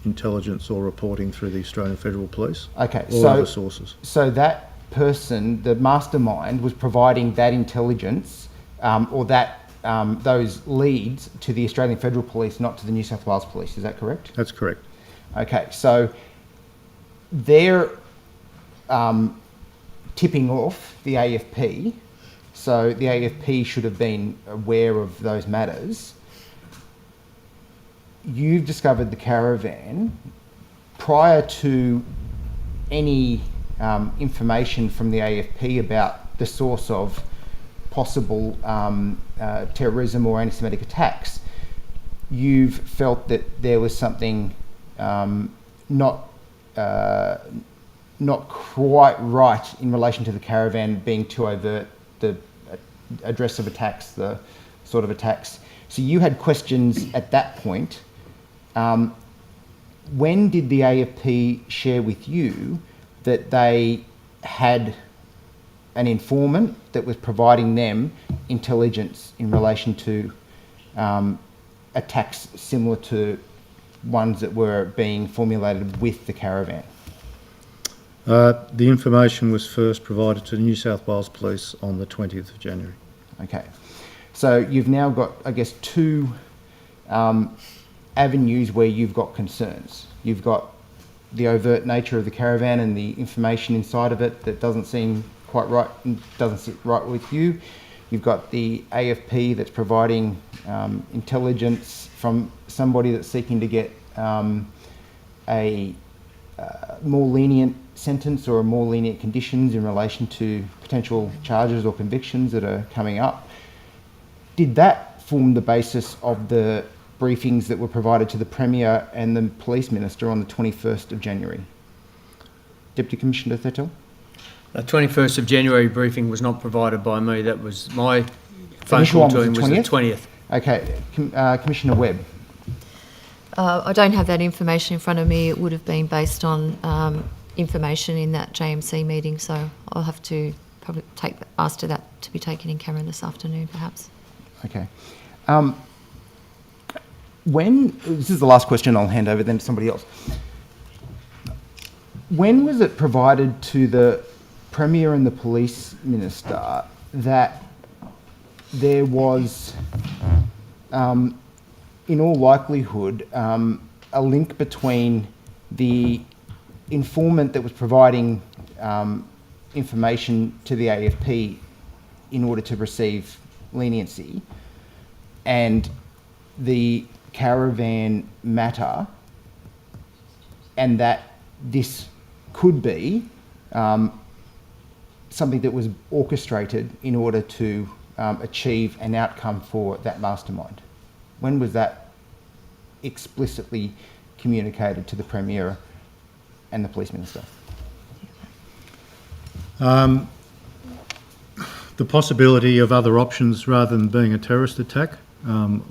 intelligence or reporting through the Australian Federal Police Okay, or other sources. So that person, the mastermind, was providing that intelligence or that those leads to the Australian Federal Police, not to the New South Wales Police. Is that correct? That's correct. Okay, so they're tipping off the AFP, so the AFP should have been aware of those matters. You've discovered the Caravan prior to any information from the AFP about the source of possible terrorism or anti-Semitic attacks. You've felt that there was something not quite right in relation to the Caravan being too overt, the address of attacks, the sort of attacks. So you had questions at that point. When did the AFP share with you that they had an informant that was providing them intelligence in relation to attacks similar to ones that were being formulated with the Caravan? The information was first provided to the New South Wales Police on the 20th of January. Okay. So you've now got, I guess, two avenues where you've got concerns. You've got the overt nature of the Caravan and the information inside of it that doesn't seem quite right and doesn't sit right with you. You've got the AFP that's providing intelligence from somebody that's seeking to get a more lenient sentence or a more lenient conditions in relation to potential charges or convictions that are coming up. Did that form the basis of the briefings that were provided to the Premier and the Police Minister on the 21st of January? Deputy Commissioner Thurtell? The 21st of January briefing was not provided by me. That was my phone Initial call one to him was was the the 20th. Okay. Commissioner Webb? I don't have that information in front of me. It would have been based on information in that JMC meeting, so I'll have to probably ask to that to be taken in camera this afternoon, perhaps. Okay. This is the last question, I'll hand over then to somebody else. When was it provided to the Premier and the Police Minister that there was, in all likelihood, a link between the informant that was providing information to the AFP in order to receive leniency and the Caravan matter, and that this could be something that was orchestrated in order to achieve an outcome for that mastermind? When was that explicitly communicated to the Premier and the Police Minister? The possibility of other options rather than being a terrorist attack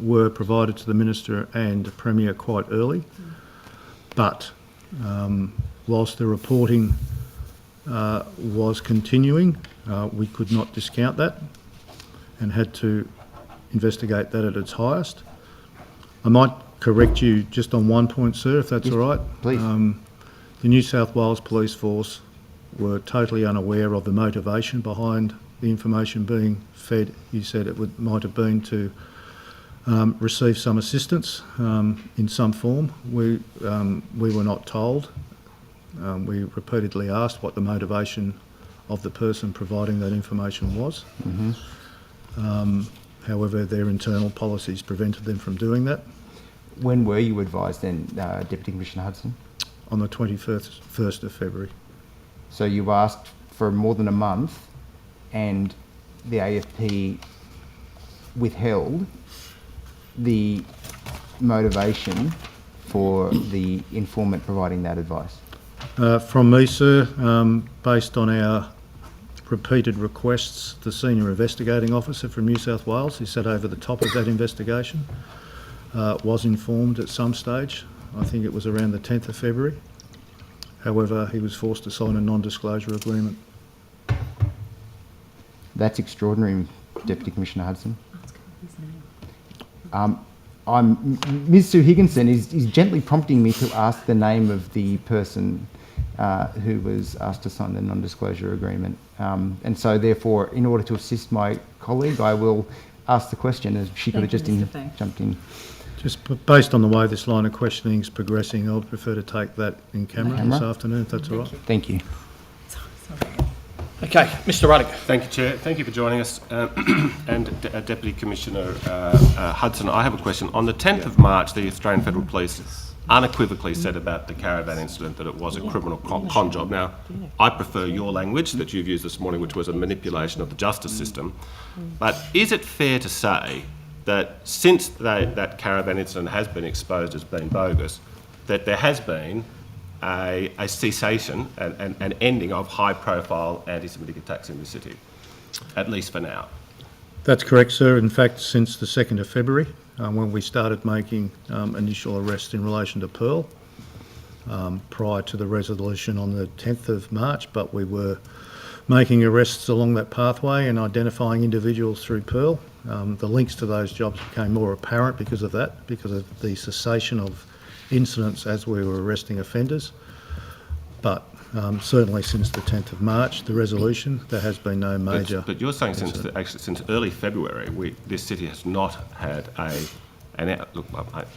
were provided to the Minister and Premier quite early, but whilst the reporting was continuing, we could not discount that and had to investigate that at its highest. I might correct you just on one point, sir, if that's Yes, all right. please. The New South Wales Police Force were totally unaware of the motivation behind the information being fed. You said it might have been to receive some assistance in some form. We were not told. We repeatedly asked what the motivation of the person providing that information was. However, their internal policies prevented them from doing that. When were you advised then, Deputy Commissioner Hudson? On the 21st of February. So you asked for more than a month and the AFP withheld the motivation for the informant providing that advice? From me, sir, based on our repeated requests, the Senior Investigating Officer from New South Wales, who sat over the top of that investigation, was informed at some stage. I think it was around the 10th of February. However, he was forced to sign a non-disclosure agreement. That's extraordinary, Deputy Commissioner Hudson. Ms Sue Higginson is gently prompting me to ask the name of the person who was asked to sign the non-disclosure agreement. And so therefore, in order to assist my colleague, I will ask the question, as she could have just jumped in. Just based on the way this line of questioning is progressing, I would prefer to take that in camera this afternoon, if that's all right. Thank you. Okay, Mr Ruddick. Thank you, Chair. Thank you for joining us. And Deputy Commissioner Hudson, I have a question. On the 10th of March, the Australian Federal Police unequivocally said about the Caravan incident that it was a criminal con job. Now, I prefer your language that you've used this morning, which was a manipulation of the justice system. But is it fair to say that since that Caravan incident has been exposed as being bogus, that there has been a cessation and an ending of high-profile anti-Semitic attacks in the city, at least for now? That's correct, sir. In fact, since the 2nd of February, when we started making initial arrests in relation to Pearl, prior to the resolution on the 10th of March, but we were making arrests along that pathway and identifying individuals through Pearl. The links to those jobs became more apparent because of that, because of the cessation of incidents as we were arresting offenders. But certainly since the 10th of March, the resolution, there has been no major... But you're saying since early February, this city has not had look,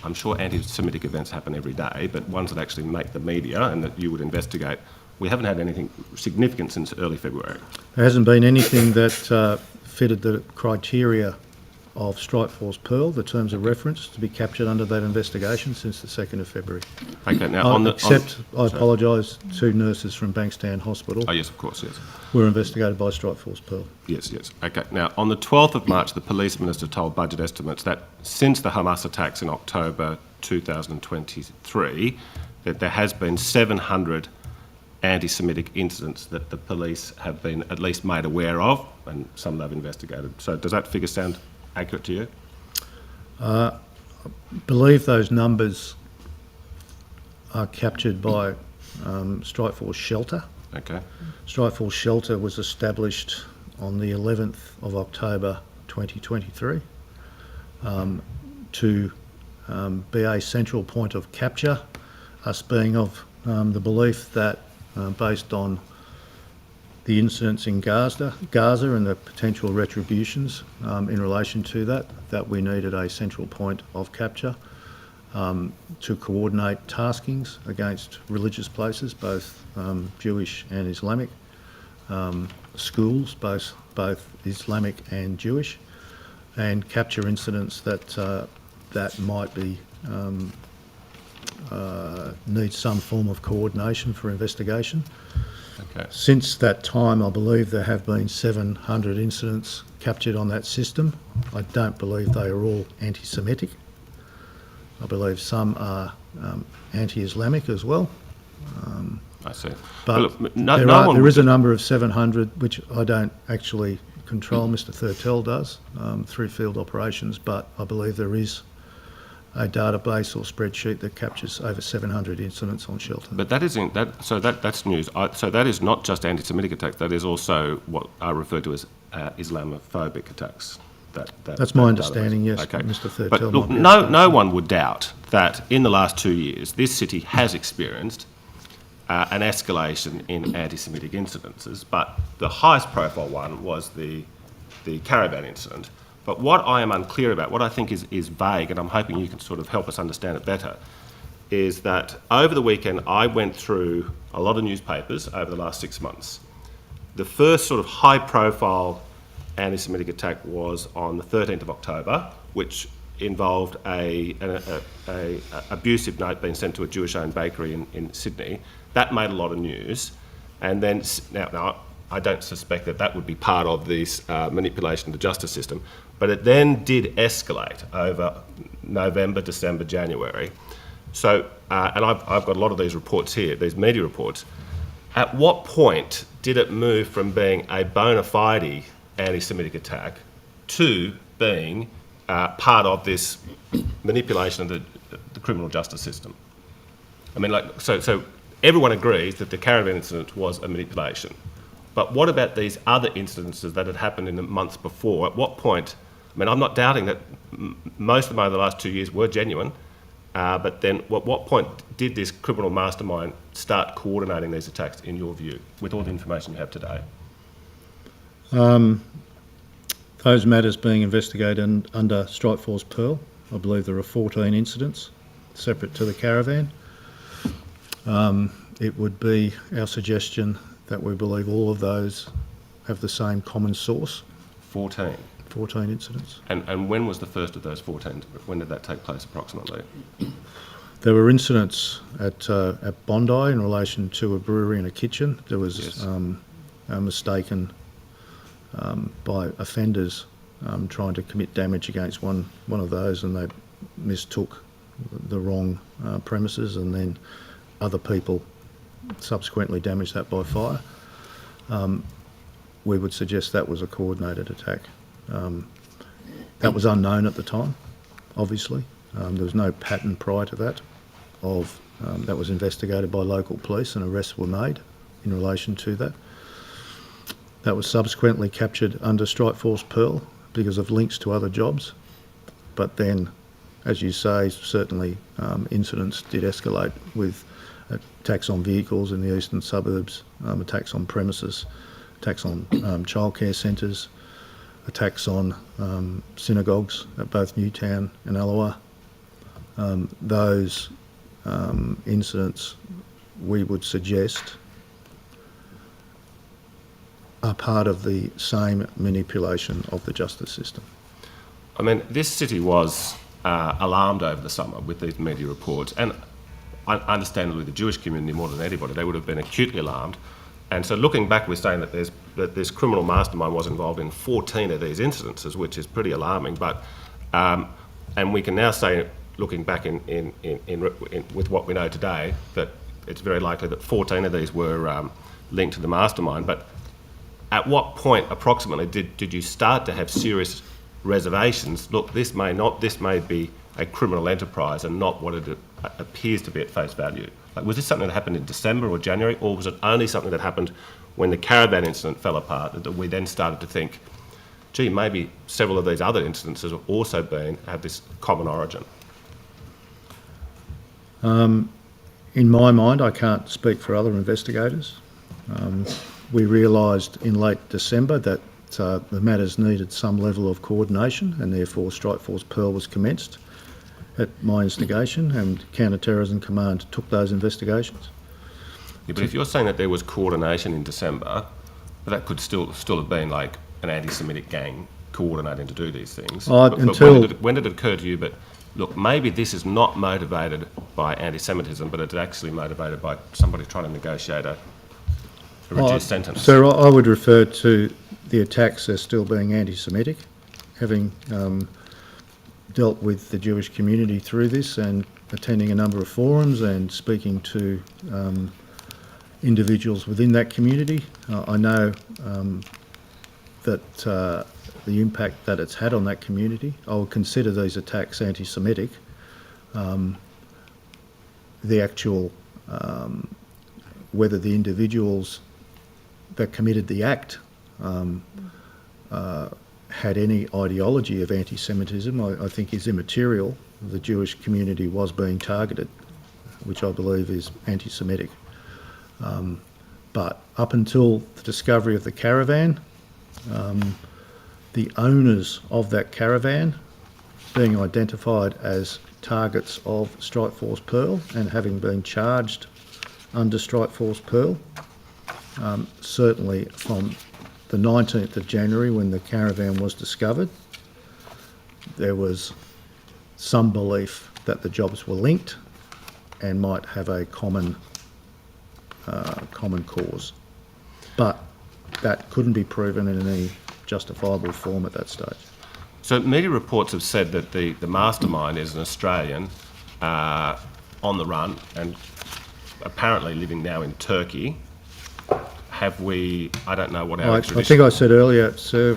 I'm sure anti-Semitic events happen every day, but ones that actually make the media and that you would investigate. We haven't had anything significant since early February. There hasn't been anything that fitted the criteria of Strikeforce Pearl, the terms of reference, to be captured under that investigation since the 2nd of February. Okay, now I apologise, 2 nurses from Bankstown Hospital. Oh, yes, of course, yes. Were investigated by Strikeforce Pearl. Yes. Okay, now on the 12th of March, the Police Minister told Budget Estimates that since the Hamas attacks in October 2023, that there has been 700 anti-Semitic incidents that the police have been at least made aware of, and some they've investigated. So does that figure sound accurate to you? I believe those numbers are captured by Strikeforce Shelter. Okay. Strikeforce Shelter was established on the 11th of October 2023 to be a central point of capture, us being of the belief that based on the incidents in Gaza and the potential retributions in relation to that we needed a central point of capture to coordinate taskings against religious places, both Jewish and Islamic, schools, both Islamic and Jewish, and capture incidents that might be need some form of coordination for investigation. Okay. Since that time, I believe there have been 700 incidents captured on that system. I don't believe they are all anti-Semitic. I believe some are anti-Islamic as well. I see. But Well, look, there is a number of 700 which I don't actually control. Mr. Thurtell does through field operations, but I believe there is a database or spreadsheet that captures over 700 incidents on shelter. But that isn't that. So that's news. So that is not just anti-Semitic attacks. That is also what I refer to as Islamophobic attacks. That's my database. understanding. Yes, Okay. Mr. Thurtell. But look, might be no one would doubt that in the last 2 years, this city has experienced an escalation in anti-Semitic incidences. But the highest profile one was the Caravan incident. But what I am unclear about, what I think is vague, and I'm hoping you can sort of help us understand it better, is that over the weekend I went through a lot of newspapers over the last 6 months. The first sort of high-profile anti-Semitic attack was on the 13th of October, which involved an abusive note being sent to a Jewish-owned bakery in Sydney. That made a lot of news. And then, now I don't suspect that would be part of this manipulation of the justice system, but it then did escalate over November, December, January. So, and I've got a lot of these reports here, these media reports. At what point did it move from being a bona fide anti-Semitic attack to being part of this manipulation of the criminal justice system? I mean, like, so everyone agrees that the Caravan incident was a manipulation. But what about these other incidences that had happened in the months before? At what point, I mean, I'm not doubting that most of them over the last 2 years were genuine, but then at what point did this criminal mastermind start coordinating these attacks, in your view, with all the information you have today? Those matters being investigated under Strike Force Pearl. I believe there are 14 incidents separate to the Caravan. It would be our suggestion that we believe all of those have the same common source. 14. 14 incidents. And when was the first of those 14? When did that take place approximately? There were incidents at Bondi in relation to a brewery and a kitchen. There was Yes. a mistaken by offenders trying to commit damage against one of those, and they mistook the wrong premises, and then other people subsequently damaged that by fire. We would suggest that was a coordinated attack. That was unknown at the time, obviously. There was no pattern prior to that that was investigated by local police, and arrests were made in relation to that. That was subsequently captured under Strike Force Pearl because of links to other jobs. But then, as you say, certainly incidents did escalate with attacks on vehicles in the eastern suburbs, attacks on premises, attacks on childcare centres, attacks on synagogues at both Newtown and Allawah. Those incidents, we would suggest, are part of the same manipulation of the justice system. I mean, this city was alarmed over the summer with these media reports, and understandably the Jewish community more than anybody, they would have been acutely alarmed. And so looking back, we're saying that this criminal mastermind was involved in 14 of these incidences, which is pretty alarming. But and we can now say, looking back with what we know today, that it's very likely that 14 of these were linked to the mastermind. But at what point, approximately, did you start to have serious reservations? Look, this may be a criminal enterprise and not what it appears to be at face value. Like, was this something that happened in December or January, or was it only something that happened when the Caravan incident fell apart that we then started to think, gee, maybe several of these other incidences have also have this common origin? In my mind, I can't speak for other investigators. We realised in late December that the matters needed some level of coordination, and therefore Strikeforce Pearl was commenced at my instigation, and Counter-Terrorism Command took those investigations. Yeah, but if you're saying that there was coordination in December, but that could still have been like an anti-Semitic gang coordinating to do these things. But when did it occur to you that, look, maybe this is not motivated by anti-Semitism, but it's actually motivated by somebody trying to negotiate a reduced sentence? Sir, I would refer to the attacks as still being anti-Semitic, having dealt with the Jewish community through this and attending a number of forums and speaking to individuals within that community. I know that the impact that it's had on that community. I would consider these attacks anti-Semitic. The actual, whether the individuals that committed the act had any ideology of anti-Semitism, I think is immaterial. The Jewish community was being targeted, which I believe is anti-Semitic. But up until the discovery of the caravan, the owners of that caravan being identified as targets of Strikeforce Pearl and having been charged under Strikeforce Pearl, certainly from the 19th of January when the caravan was discovered, there was some belief that the jobs were linked and might have a common cause. But that couldn't be proven in any justifiable form at that stage. So media reports have said that the mastermind is an Australian on the run and apparently living now in Turkey. Have we, I don't know what our extradition... I think I said earlier, sir,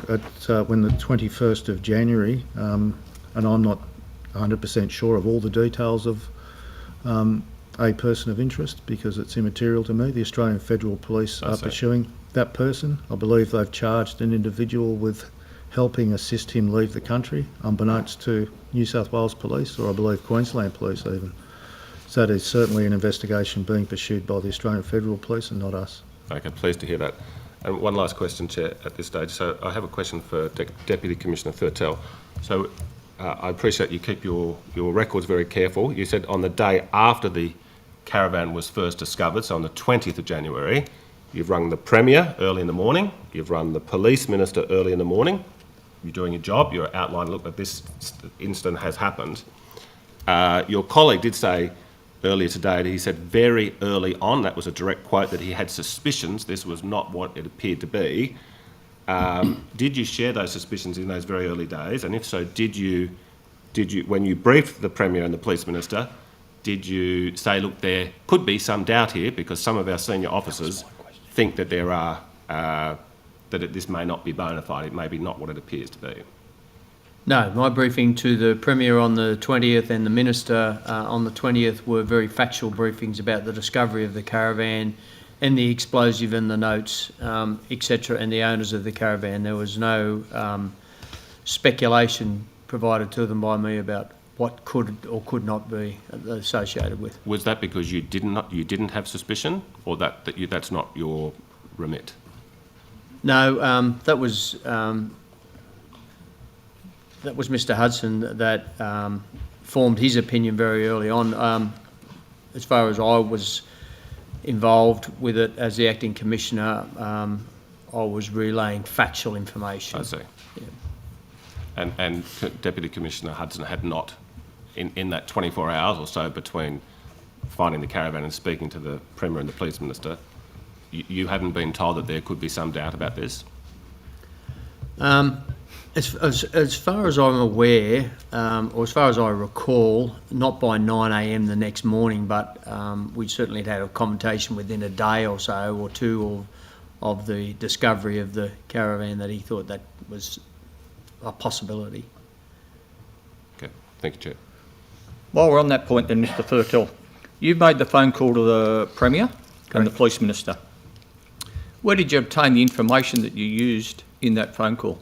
when the 21st of January, and I'm not 100% sure of all the details of a person of interest because it's immaterial to me. The Australian Federal Police are pursuing that person. I believe they've charged an individual with helping assist him leave the country, unbeknownst to New South Wales Police, or I believe Queensland Police even. So there's certainly an investigation being pursued by the Australian Federal Police and not us. Okay, pleased to hear that. And one last question, Chair, at this stage. So I have a question for Deputy Commissioner Thurtell. So I appreciate you keep your records very careful. You said on the day after the caravan was first discovered, so on the 20th of January, you've rung the Premier early in the morning, you've rung the Police Minister early in the morning, you're doing your job, you're outlining, look, that this incident has happened. Your colleague did say earlier today that he said very early on, that was a direct quote, that he had suspicions this was not what it appeared to be. Did you share those suspicions in those very early days? And if so, did you, when you briefed the Premier and the Police Minister, did you say, look, there could be some doubt here because some of our senior officers think that there are, this may not be bona fide, it may be not what it appears to be? No, my briefing to the Premier on the 20th and the Minister on the 20th were very factual briefings about the discovery of the caravan and the explosive and the notes, etc., and the owners of the caravan. There was no speculation provided to them by me about what could or could not be associated with. Was that because you didn't have suspicion, or that's not your remit? No, that was Mr. Hudson that formed his opinion very early on. As far as I was involved with it as the acting commissioner, I was relaying factual information. I see. Yeah. And Deputy Commissioner Hudson had not, in that 24 hours or so between finding the caravan and speaking to the Premier and the Police Minister, you hadn't been told that there could be some doubt about this? As far as I'm aware, or as far as I recall, not by 9 a.m. the next morning, but we certainly had a conversation within a day or so or two of the discovery of the caravan that he thought that was a possibility. Okay, thank you, Chair. While we're on that point then, Mr. Thurtell, you've made the phone call to the Premier and the Police Minister. Where did you obtain the information that you used in that phone call?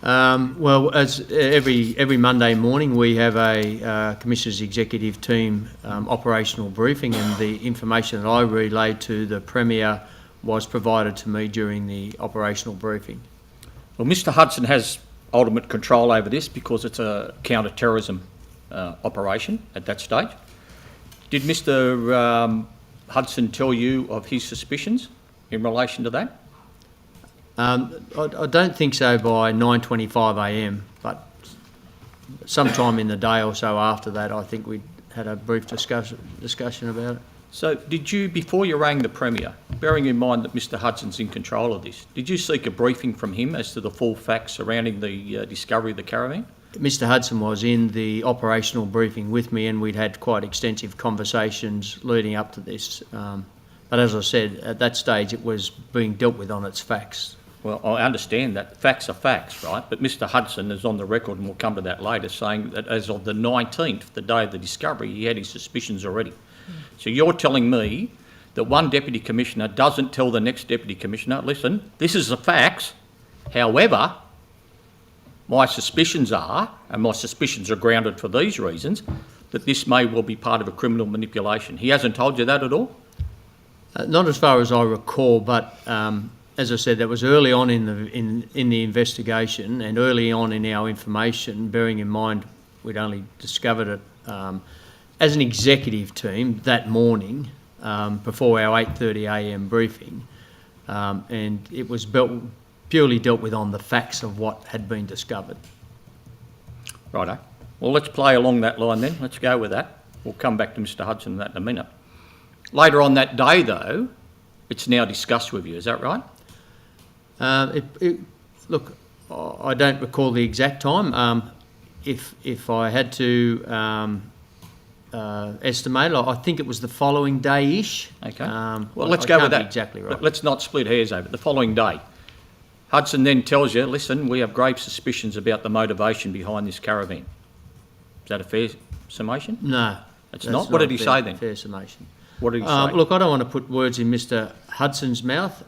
Well, as every Monday morning, we have a Commissioner's Executive Team operational briefing, and the information that I relayed to the Premier was provided to me during the operational briefing. Well, Mr Hudson has ultimate control over this because it's a counter-terrorism operation at that stage. Did Mr Hudson tell you of his suspicions in relation to that? I don't think so by 9:25am, but sometime in the day or so after that, I think we had a brief discussion about it. So did you, before you rang the Premier, bearing in mind that Mr Hudson's in control of this, did you seek a briefing from him as to the full facts surrounding the discovery of the Caravan? Mr Hudson was in the operational briefing with me, and we'd had quite extensive conversations leading up to this. But as I said, at that stage it was being dealt with on its facts. Well, I understand that. Facts are facts, right? But Mr Hudson is on the record, and we'll come to that later, saying that as of the 19th, the day of the discovery, he had his suspicions already. So you're telling me that one Deputy Commissioner doesn't tell the next Deputy Commissioner, listen, this is the facts, however, my suspicions are, and my suspicions are grounded for these reasons, that this may well be part of a criminal manipulation. He hasn't told you that at all? Not as far as I recall, but as I said, that was early on in the investigation and early on in our information, bearing in mind we'd only discovered it as an executive team that morning before our 8:30am briefing, and it was purely dealt with on the facts of what had been discovered. Righto. Well, let's play along that line then. Let's go with that. We'll come back to Mr Hudson and that in a minute. Later on that day, though, it's now discussed with you. Is that right? Look, I don't recall the exact time. If I had to estimate, I think it was the following day-ish. Okay. Well, let's go with that. Exactly right. Let's not split hairs over it. The following day, Hudson then tells you, listen, we have grave suspicions about the motivation behind this Caravan. Is that a fair summation? No. It's not? What did he say then? Fair summation. What did he say? Look, I don't want to put words in Mr Hudson's mouth,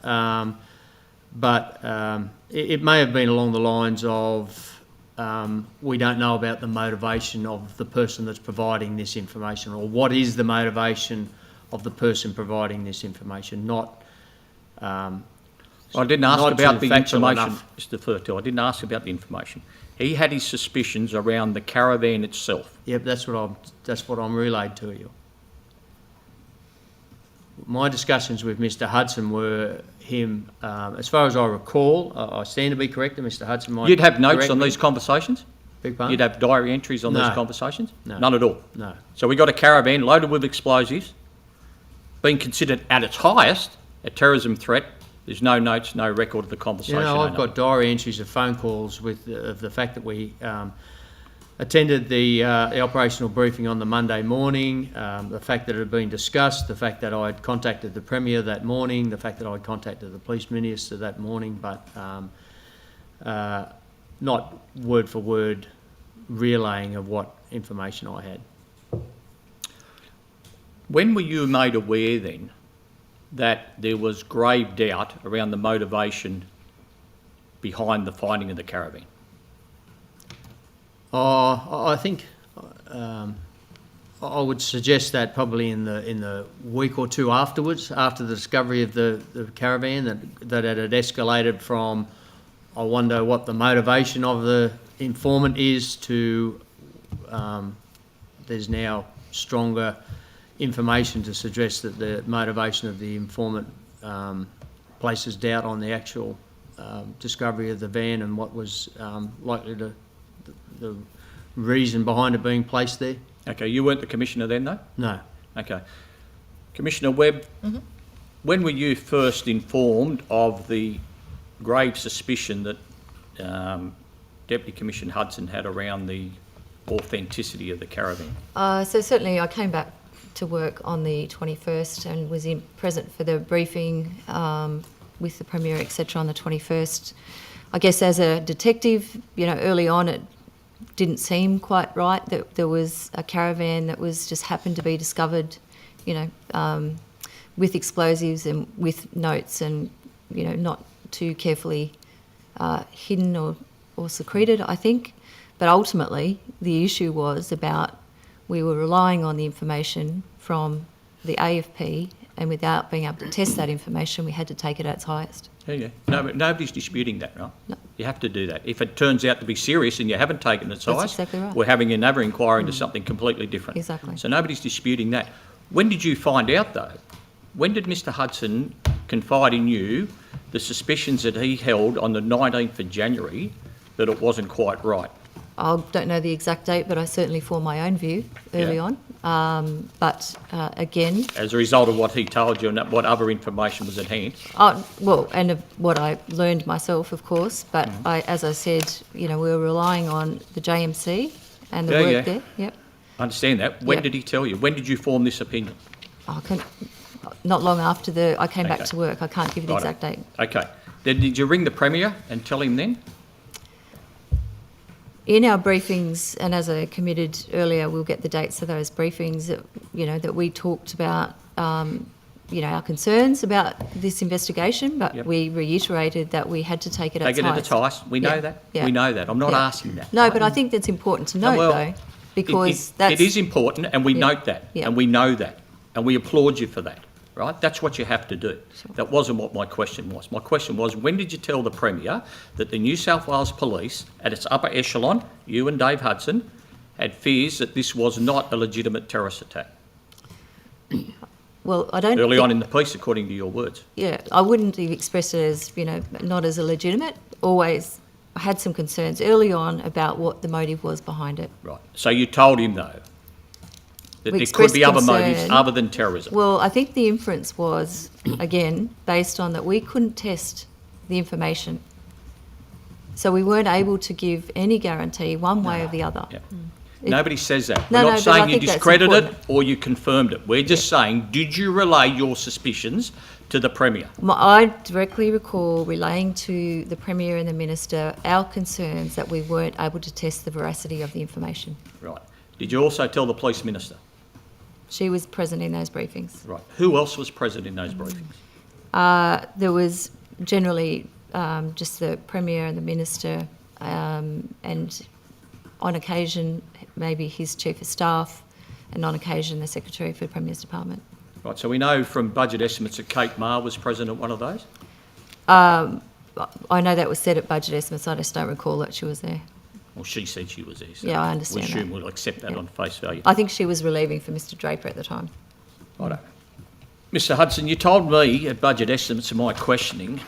but it may have been along the lines of we don't know about the motivation of the person that's providing this information, or what is the motivation of the person providing this information, not... I didn't ask about the information, enough. Mr Thurtle. I didn't ask about the information. He had his suspicions around the Caravan itself. Yep, that's what I'm relayed to you. My discussions with Mr Hudson were him, as far as I recall, I stand to be corrected, Mr Hudson might... You'd have notes correct on me. these conversations? Beg pardon? You'd have diary entries on No. these conversations? No. None at all? No. So we got a Caravan loaded with explosives, being considered at its highest a terrorism threat. There's no notes, no record of the conversation. You know, I've no got diary entries of phone calls with of the fact that we attended the operational briefing on the Monday morning, the fact that it had been discussed, the fact that I'd contacted the Premier that morning, the fact that I'd contacted the Police Minister that morning, but not word for word relaying of what information I had. When were you made aware then that there was grave doubt around the motivation behind the finding of the Caravan? I think I would suggest that probably in the week or two afterwards, after the discovery of the Caravan, that it had escalated from, I wonder what the motivation of the informant is, to there's now stronger information to suggest that the motivation of the informant places doubt on the actual discovery of the van and what was likely to the reason behind it being placed there. Okay, you weren't the Commissioner then though? No. Okay. Commissioner Webb, when were you first informed of the grave suspicion that Deputy Commissioner Hudson had around the authenticity of the Caravan? So certainly I came back to work on the 21st and was present for the briefing with the Premier, etc. on the 21st. I guess as a detective, early on it didn't seem quite right that there was a Caravan that was just happened to be discovered, with explosives and with notes and, not too carefully hidden or or secreted, I think. But ultimately, the issue was about we were relying on the information from the AFP, and without being able to test that information, we had to take it at its highest. Yeah. No, but nobody's disputing that, right? No. You have to do that. If it turns out to be serious and you haven't taken its That's highest, exactly right. we're having another inquiry into something completely different. Exactly. So nobody's disputing that. When did you find out, though? When did Mr Hudson confide in you the suspicions that he held on the 19th of January that it wasn't quite right? I don't know the exact date, but I certainly formed my own view early Yeah. on. Again, As a result of what he told you and what other information was at hand? what I learned myself, of course. But as I said, we were relying on the JMC and the Yeah, work yeah. there. Yep. I understand that. When Yep. did he tell you? When did you form this opinion? Not long after I came back Okay. to work. I can't give you the Righto. exact date. Okay. Then did you ring the Premier and tell him then? In our briefings, and as I committed earlier, we'll get the dates of those briefings that we talked about, our concerns about this investigation, but Yep. we reiterated that we had to take it at Take its it at its highest. highest. We know Yeah, that. yeah. We know that. I'm not Yeah. asking that. No, right? but I think that's important to note, well, though, because that's... It is important, and we Yeah. note that, Yeah. and we know that, and we applaud you for that, right? That's what you have to do. Sure. That wasn't what my question was. My question was, when did you tell the Premier that the New South Wales Police, at its upper echelon, you and Dave Hudson, had fears that this was not a legitimate terrorist attack? Well, I don't... Early think- on in the piece, according to your words. Yeah, I wouldn't have expressed it as, not as a legitimate. Always, I had some concerns early on about what the motive was behind it. Right. So you told him, though, that We there could be expressed other motives concern. other than terrorism. Well, I think the inference was, again, based on that we couldn't test the information. So we weren't able to give any guarantee one way or the other. Yeah. Nobody says that. No, We're no, not but I saying you think that's discredited it important. or you confirmed it. We're just saying, did you relay your suspicions to the Premier? I directly recall relaying to the Premier and the Minister our concerns that we weren't able to test the veracity of the information. Right. Did you also tell the Police Minister? She was present in those briefings. Right. Who else was present in those briefings? There was generally just the Premier and the Minister, and on occasion maybe his Chief of Staff, and on occasion the Secretary for the Premier's Department. Right. So we know from budget estimates that Kate Maher was present at one of those? I know that was said at budget estimates, I just don't recall that she was there. Well, she said she was there. So Yeah, I understand we assume that. we'll accept that Yeah. on face value. I think she was relieving for Mr Draper at the time. Righto. Mr Hudson, you told me at budget estimates in my questioning,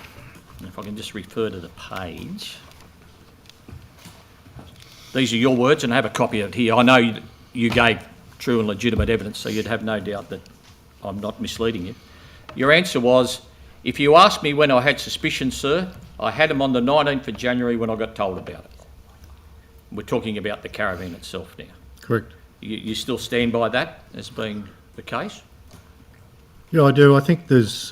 and if I can just refer to the page. These are your words, and I have a copy of it here. I know you gave true and legitimate evidence, so you'd have no doubt that I'm not misleading you. Your answer was, if you ask me when I had suspicions, sir, I had them on the 19th of January when I got told about it. We're talking about the Caravan itself now. Correct. You still stand by that as being the case? Yeah, I do. I think there's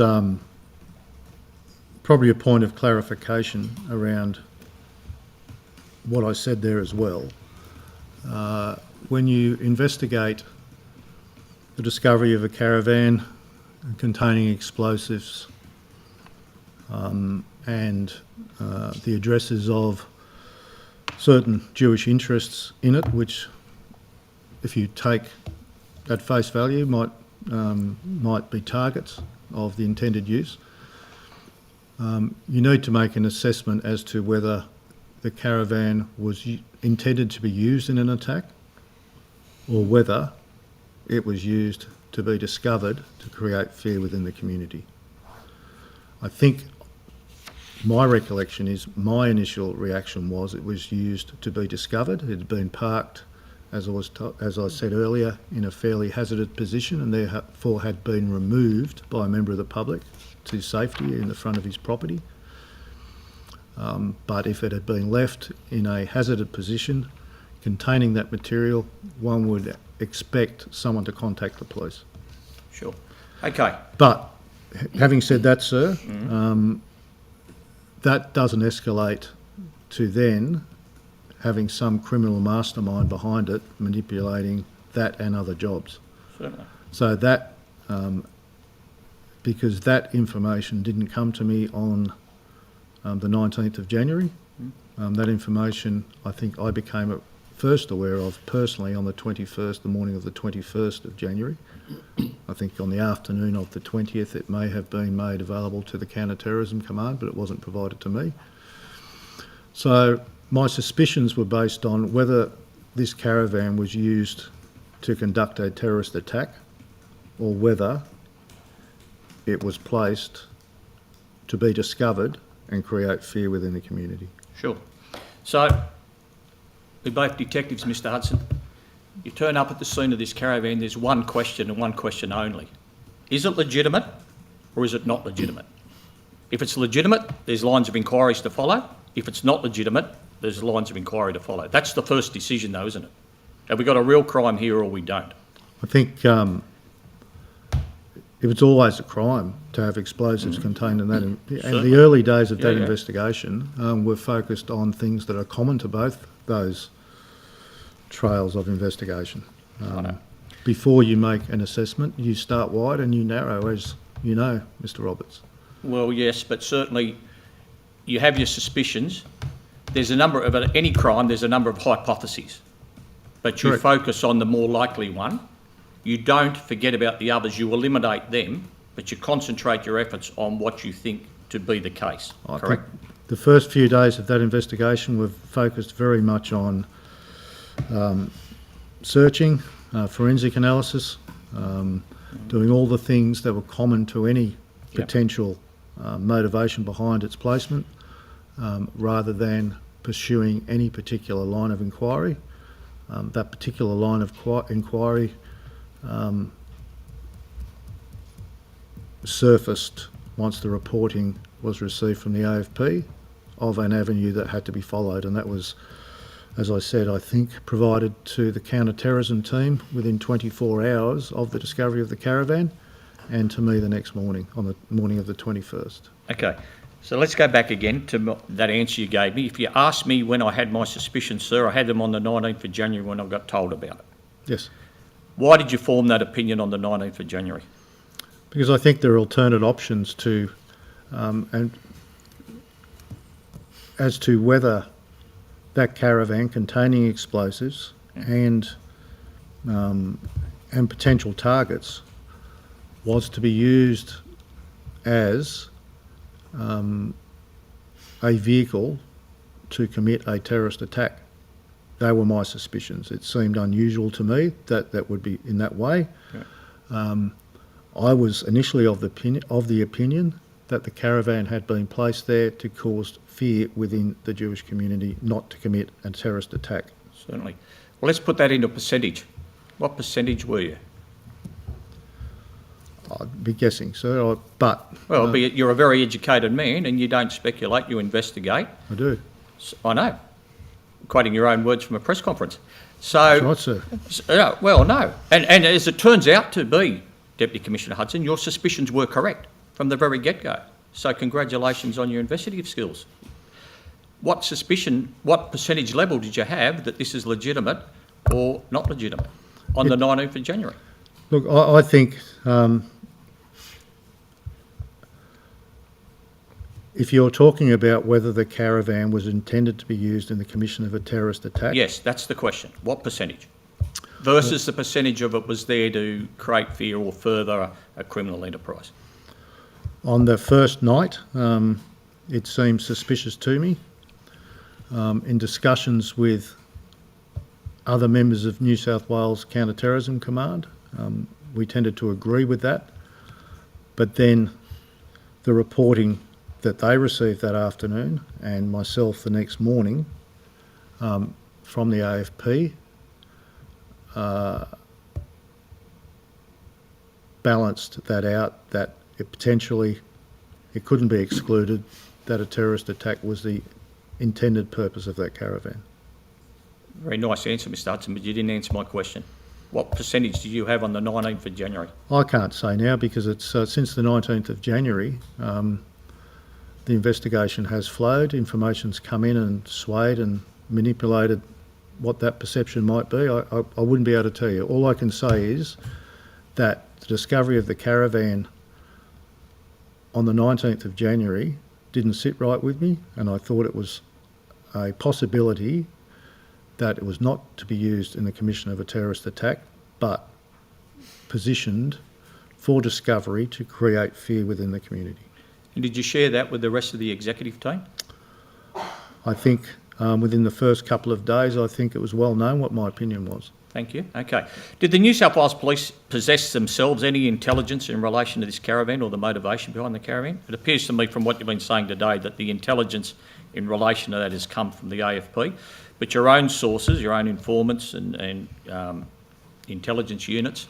probably a point of clarification around what I said there as well. When you investigate the discovery of a caravan containing explosives and the addresses of certain Jewish interests in it, which, if you take at face value, might be targets of the intended use. You need to make an assessment as to whether the caravan was intended to be used in an attack or whether it was used to be discovered to create fear within the community. I think my recollection is my initial reaction was it was used to be discovered. It had been parked, as I said earlier, in a fairly hazardous position and therefore had been removed by a member of the public to safety in the front of his property. But if it had been left in a hazardous position containing that material, one would expect someone to contact the police. Sure. Okay. But having said that, sir, that doesn't escalate to then having some criminal mastermind behind it manipulating that and other jobs. Certainly. So that, because that information didn't come to me on the 19th of January, That information, I think I became first aware of personally on the 21st, the morning of the 21st of January. I think on the afternoon of the 20th it may have been made available to the Counter-Terrorism Command, but it wasn't provided to me. So my suspicions were based on whether this caravan was used to conduct a terrorist attack or whether it was placed to be discovered and create fear within the community. Sure. So, we're both detectives, Mr Hudson. You turn up at the scene of this caravan, there's one question and one question only. Is it legitimate or is it not legitimate? If it's legitimate, there's lines of inquiries to follow. If it's not legitimate, there's lines of inquiry to follow. That's the first decision though, isn't it? Have we got a real crime here or we don't? I think if it's always a crime to have explosives contained in that, and the early days of that investigation were focused on things that are common to both those trails of investigation. Before you make an assessment, you start wide and you narrow, as you know, Mr Roberts. Well, yes, but certainly you have your suspicions. There's a number of, any crime, there's a number of hypotheses, but you focus on the more likely one. You don't forget about the others, you eliminate them, but you concentrate your efforts on what you think to be the case, correct? The first few days of that investigation were focused very much on searching, forensic analysis, doing all the things that were common to any potential motivation behind its placement, rather than pursuing any particular line of inquiry. That particular line of inquiry surfaced once the reporting was received from the AFP of an avenue that had to be followed, and that was, as I said, I think provided to the counter-terrorism team within 24 hours of the discovery of the caravan, and to me the next morning, on the morning of the 21st. Okay, so let's go back again to that answer you gave me. If you asked me when I had my suspicions, sir, I had them on the 19th of January when I got told about it. Yes. Why did you form that opinion on the 19th of January? Because I think there are alternate options to, and as to whether that caravan containing explosives and potential targets was to be used as a vehicle to commit a terrorist attack. They were my suspicions. It seemed unusual to me that that would be in that way. Yeah. I was initially of the opinion that the caravan had been placed there to cause fear within the Jewish community, not to commit a terrorist attack. Certainly. Well, let's put that into percentage. What percentage were you? I'd be guessing, sir, but... Well, you're a very educated man and you don't speculate, you investigate. I do. I know. Quoting your own words from a press conference. So, That's right, sir. Well, no. And as it turns out to be, Deputy Commissioner Hudson, your suspicions were correct from the very get-go. So congratulations on your investigative skills. What percentage level did you have that this is legitimate or not legitimate on the 19th of January? Look, I think if you're talking about whether the caravan was intended to be used in the commission of a terrorist attack... Yes, that's the question. What percentage? Versus the percentage of it was there to create fear or further a criminal enterprise. On the first night, it seemed suspicious to me. In discussions with other members of New South Wales Counter-Terrorism Command, we tended to agree with that. But then the reporting that they received that afternoon and myself the next morning from the AFP balanced that out, that it couldn't be excluded that a terrorist attack was the intended purpose of that caravan. Very nice answer, Mr Hudson, but you didn't answer my question. What percentage do you have on the 19th of January? I can't say now because it's since the 19th of January, the investigation has flowed, information's come in and swayed and manipulated what that perception might be. I wouldn't be able to tell you. All I can say is that the discovery of the caravan on the 19th of January didn't sit right with me, and I thought it was a possibility that it was not to be used in the commission of a terrorist attack, but positioned for discovery to create fear within the community. And did you share that with the rest of the executive team? I think within the first couple of days, I think it was well known what my opinion was. Thank you. Okay. Did the New South Wales Police possess themselves any intelligence in relation to this caravan or the motivation behind the caravan? It appears to me from what you've been saying today that the intelligence in relation to that has come from the AFP, but your own sources, your own informants and intelligence units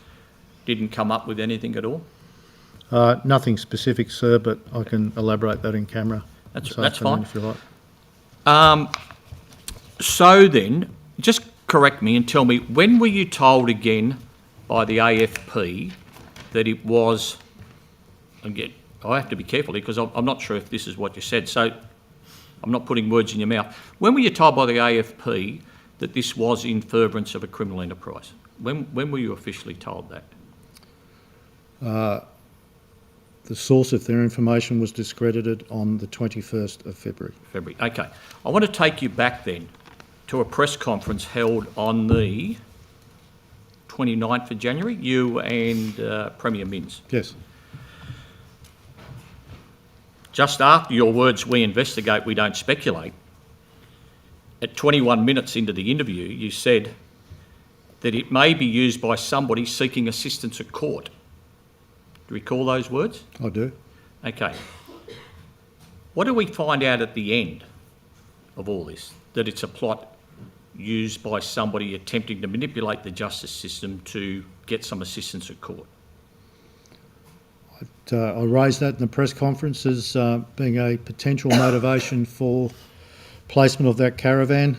didn't come up with anything at all? Nothing specific, sir, but I can elaborate that in camera. That's this afternoon, fine. if you like. So then, just correct me and tell me, when were you told again by the AFP that it was, again, I have to be careful here because I'm not sure if this is what you said, so I'm not putting words in your mouth. When were you told by the AFP that this was in furtherance of a criminal enterprise? When were you officially told that? The source of their information was discredited on the 21st of February. February. Okay. I want to take you back then to a press conference held on the 29th of January, you and Premier Minns. Yes. Just after your words, "We investigate, we don't speculate," at 21 minutes into the interview, you said that it may be used by somebody seeking assistance at court. Do you recall those words? I do. Okay. What do we find out at the end of all this? That it's a plot used by somebody attempting to manipulate the justice system to get some assistance at court? I raised that in the press conference as being a potential motivation for placement of that caravan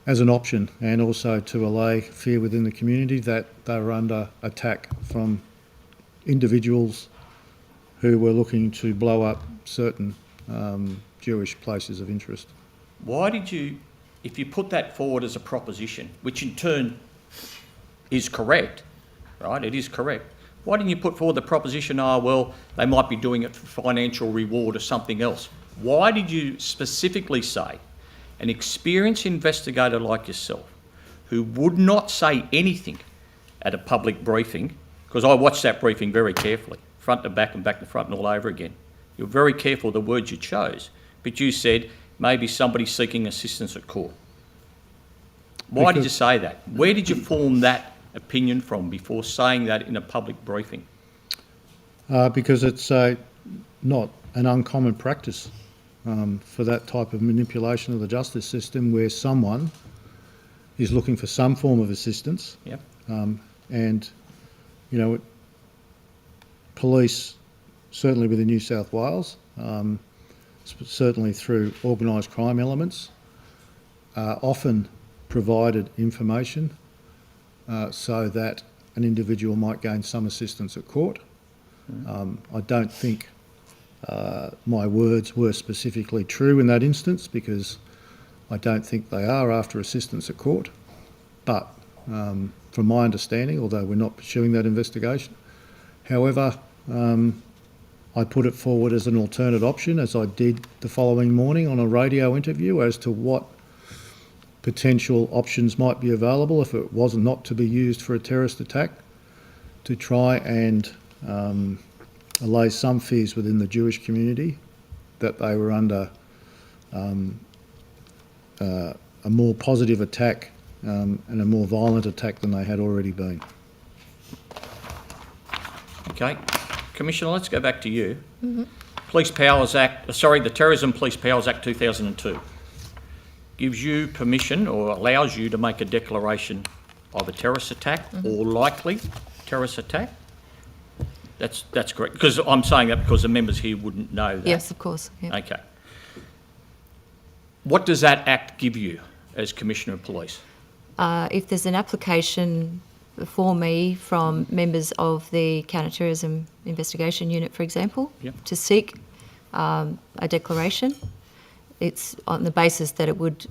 as an option, and also to allay fear within the community that they were under attack from individuals who were looking to blow up certain Jewish places of interest. Why did you, if you put that forward as a proposition, which in turn is correct, right, it is correct, why didn't you put forward the proposition, oh, well, they might be doing it for financial reward or something else? Why did you specifically say an experienced investigator like yourself, who would not say anything at a public briefing, because I watched that briefing very carefully, front to back and back to front and all over again. You were very careful of the words you chose, but you said maybe somebody seeking assistance at court. Why did you say that? Where did you form that opinion from before saying that in a public briefing? Because it's not an uncommon practice for that type of manipulation of the justice system, where someone is looking for some form of assistance. Yep. And, you know, police, certainly within New South Wales, certainly through organised crime elements, often provided information so that an individual might gain some assistance at court. I don't think my words were specifically true in that instance, because I don't think they are after assistance at court. But from my understanding, although we're not pursuing that investigation, however, I put it forward as an alternate option, as I did the following morning on a radio interview, as to what potential options might be available if it was not to be used for a terrorist attack, to try and allay some fears within the Jewish community that they were under a more positive attack and a more violent attack than they had already been. Okay. Commissioner, let's go back to you. Police Powers Act, the Terrorism Police Powers Act 2002 gives you permission or allows you to make a declaration of a terrorist attack or likely terrorist attack. That's correct, because I'm saying that because the members here wouldn't know that. Yes, of course. Yeah. Okay. What does that act give you as Commissioner of Police? If there's an application for me from members of the Counter-Terrorism Investigation Unit, for example, Yep. to seek a declaration, it's on the basis that it would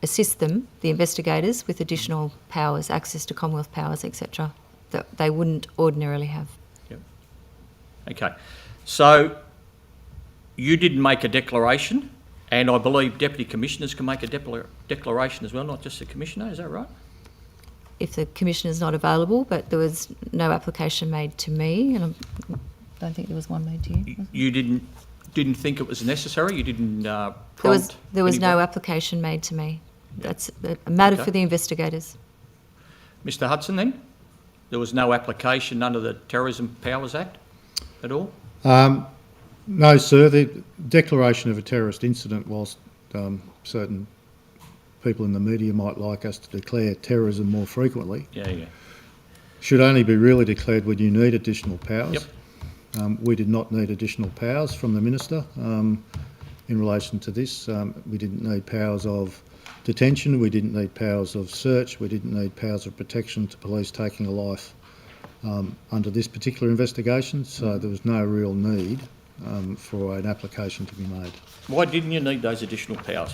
assist them, the investigators, with additional powers, access to Commonwealth powers, etc., that they wouldn't ordinarily have. Yep. Okay. So you didn't make a declaration, And I believe deputy commissioners can make a declaration as well, not just the commissioner, is that right? If the commissioner is not available, but there was no application made to me, and I don't think there was one made to you. You didn't think it was necessary? You didn't prompt There was no anybody? application made to me. That's a matter Okay. for the investigators. Mr Hudson then? There was no application under the Terrorism Powers Act at all? No, sir. The declaration of a terrorist incident, whilst certain people in the media might like us to declare terrorism more frequently, Yeah. should only be really declared when you need additional powers. Yep. We did not need additional powers from the Minister in relation to this. We didn't need powers of detention, we didn't need powers of search, we didn't need powers of protection to police taking a life under this particular investigation, so there was no real need for an application to be made. Why didn't you need those additional powers?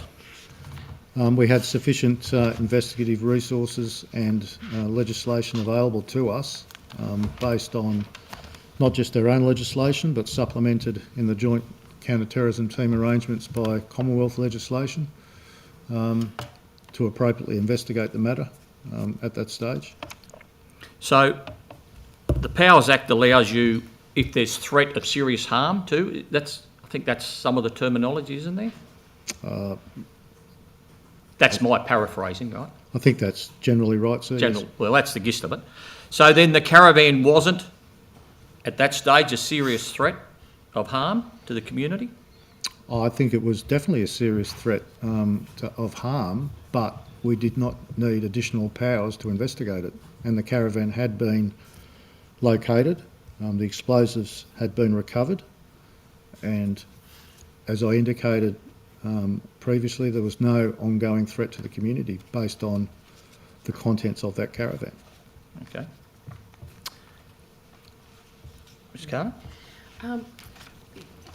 We had sufficient investigative resources and legislation available to us based on not just their own legislation but supplemented in the joint counter-terrorism team arrangements by Commonwealth legislation to appropriately investigate the matter at that stage. So the Powers Act allows you, if there's threat of serious harm too, I think that's some of the terminology, isn't there? That's my paraphrasing, right? I think that's generally right, sir. General, well, that's the gist of it. So then the Caravan wasn't, at that stage, a serious threat of harm to the community? I think it was definitely a serious threat of harm, but we did not need additional powers to investigate it. And the Caravan had been located, the explosives had been recovered, and as I indicated previously, there was no ongoing threat to the community based on the contents of that Caravan. Okay. Ms Carter?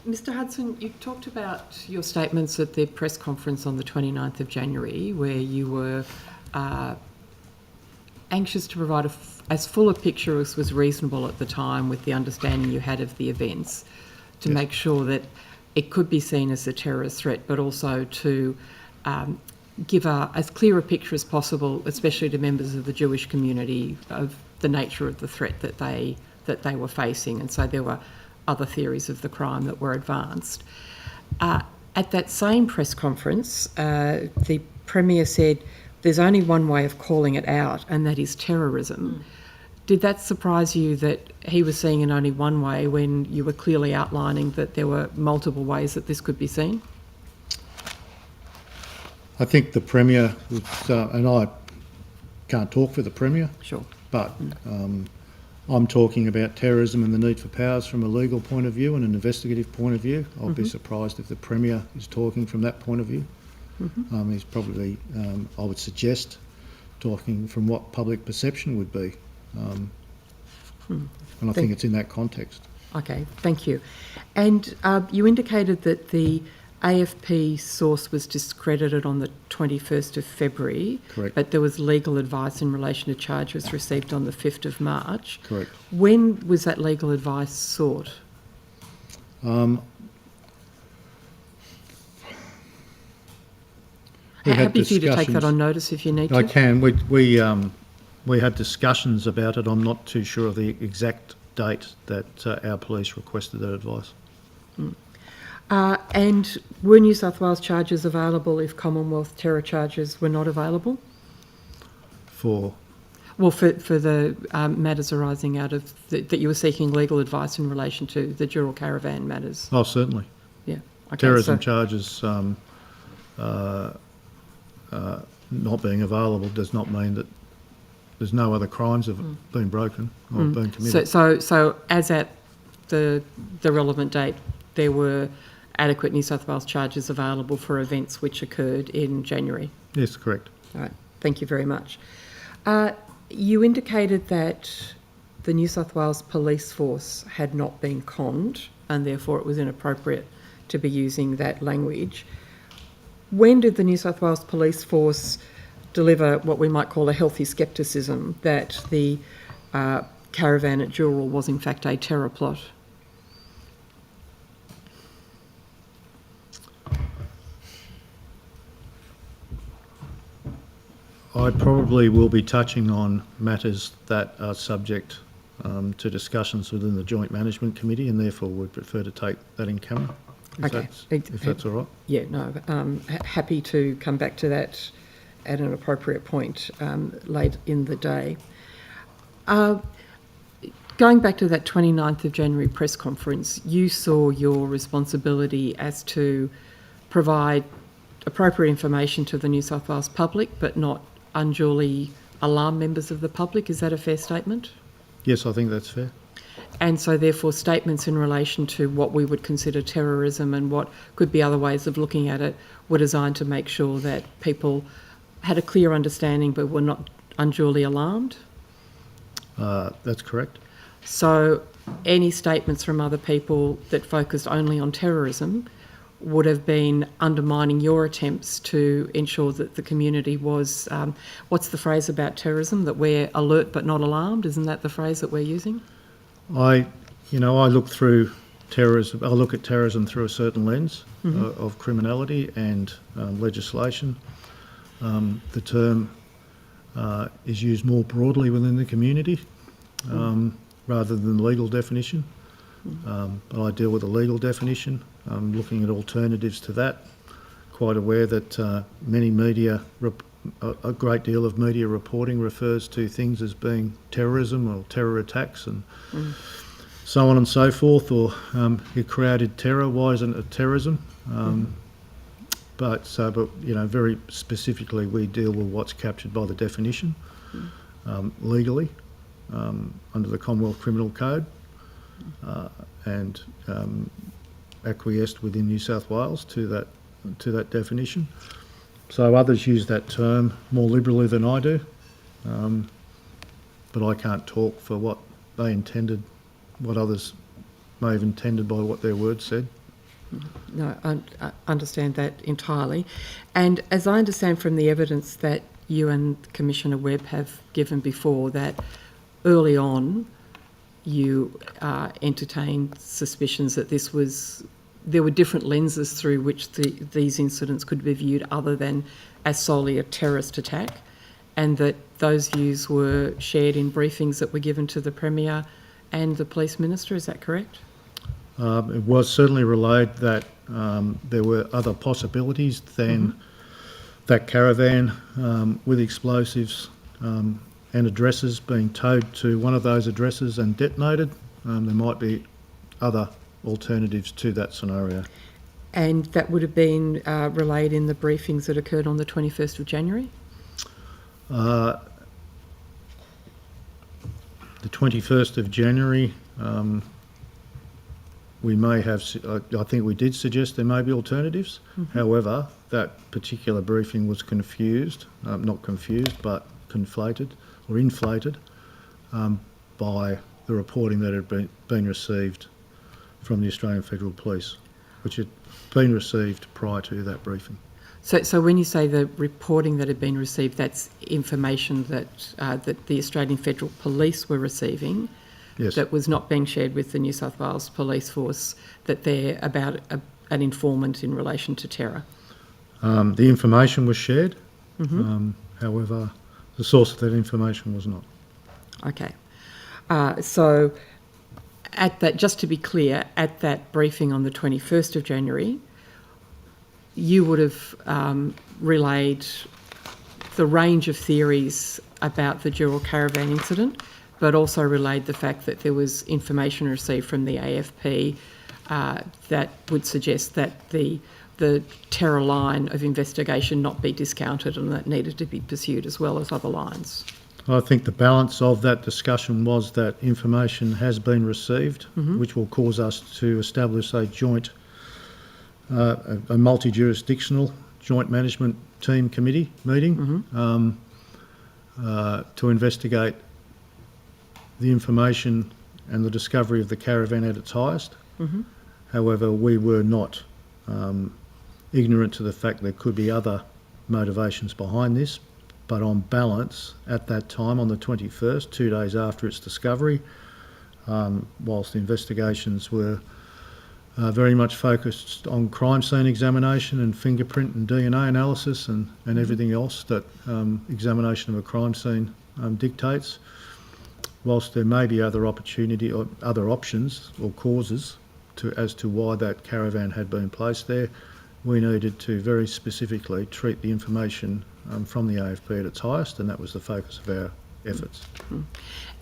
Mr Hudson, you talked about your statements at the press conference on the 29th of January where you were anxious to provide as full a picture as was reasonable at the time with the understanding you had of the events to Yes. make sure that it could be seen as a terrorist threat, but also to give as clear a picture as possible, especially to members of the Jewish community, of the nature of the threat that they were facing. And so there were other theories of the crime that were advanced. At that same press conference, the Premier said there's only one way of calling it out, and that is terrorism. Did that surprise you that he was seeing in only one way when you were clearly outlining that there were multiple ways that this could be seen? I think the Premier, and I can't talk for the Premier, Sure. but I'm talking about terrorism and the need for powers from a legal point of view and an investigative point of view. I'll be surprised if the Premier is talking from that point of view. He's probably, I would suggest, talking from what public perception would be. And I think it's in that context. Okay, thank you. And you indicated that the AFP source was discredited on the 21st of February. Correct. But there was legal advice in relation to charges received on the 5th of March. Correct. When was that legal advice sought? We had Happy for you to take that discussions- on notice if you need to. I can. We had discussions about it. I'm not too sure of the exact date that our police requested that advice. And were New South Wales charges available if Commonwealth terror charges were not available? For Well, for the matters arising out of that you were seeking legal advice in relation to the Dural Caravan matters. oh, certainly, Yeah. Okay, terrorism so- charges not being available does not mean that there's no other crimes have been broken or been committed. So as at the relevant date, there were adequate New South Wales charges available for events which occurred in January. Yes, correct. All right. Thank you very much. You indicated that the New South Wales police force had not been conned and therefore it was inappropriate to be using that language. When did the New South Wales police force deliver what we might call a healthy scepticism that the caravan at Dural was in fact a terror plot? I probably will be touching on matters that are subject to discussions within the Joint Management Committee, and therefore would prefer to take that in camera, if that's all right. Yeah, no, happy to come back to that at an appropriate point late in the day. Going back to that 29th of January press conference, you saw your responsibility as to provide appropriate information to the New South Wales public, but not unduly alarm members of the public. Is that a fair statement? Yes, I think that's fair. And so therefore statements in relation to what we would consider terrorism and what could be other ways of looking at it were designed to make sure that people had a clear understanding but were not unduly alarmed? That's correct. So any statements from other people that focused only on terrorism would have been undermining your attempts to ensure that the community was, what's the phrase about terrorism, that we're alert but not alarmed? Isn't that the phrase that we're using? I look through terrorism. I look at terrorism through a certain lens of criminality and legislation. The term is used more broadly within the community rather than the legal definition. But I deal with a legal definition. I'm looking at alternatives to that. Quite aware that many media, a great deal of media reporting refers to things as being terrorism or terror attacks and so on and so forth, or you created terror, why isn't it terrorism? But very specifically we deal with what's captured by the definition legally under the Commonwealth Criminal Code and acquiesced within New South Wales to that definition. So others use that term more liberally than I do, but I can't talk for what they intended, what others may have intended by what their words said. No, I understand that entirely. And as I understand from the evidence that you and Commissioner Webb have given before, that early on you entertained suspicions that there were different lenses through which these incidents could be viewed other than as solely a terrorist attack, and that those views were shared in briefings that were given to the Premier and the Police Minister. Is that correct? It was certainly relayed that there were other possibilities than that caravan with explosives and addresses being towed to one of those addresses and detonated. There might be other alternatives to that scenario. And that would have been relayed in the briefings that occurred on the 21st of January? The 21st of January, we may have, I think we did suggest there may be alternatives. However, that particular briefing was confused, not confused, but conflated or inflated by the reporting that had been received from the Australian Federal Police, which had been received prior to that briefing. So when you say the reporting that had been received, that's information that that the Australian Federal Police were receiving, Yes. that was not being shared with the New South Wales Police Force, that they're about an informant in relation to terror? The information was shared, however, the source of that information was not. Okay. So at that, just to be clear, at that briefing on the 21st of January, you would have relayed the range of theories about the Dural Caravan incident, but also relayed the fact that there was information received from the AFP that would suggest that the terror line of investigation not be discounted and that needed to be pursued as well as other lines. I think the balance of that discussion was that information has been received, which will cause us to establish a joint, a multi-jurisdictional joint management team committee meeting to investigate the information and the discovery of the caravan at its highest. However, we were not ignorant to the fact there could be other motivations behind this, but on balance, at that time, on the 21st, 2 days after its discovery, whilst the investigations were very much focused on crime scene examination and fingerprint and DNA analysis and everything else that examination of a crime scene dictates. Whilst there may be other opportunity or other options or causes as to why that caravan had been placed there, we needed to very specifically treat the information from the AFP at its highest, and that was the focus of our efforts.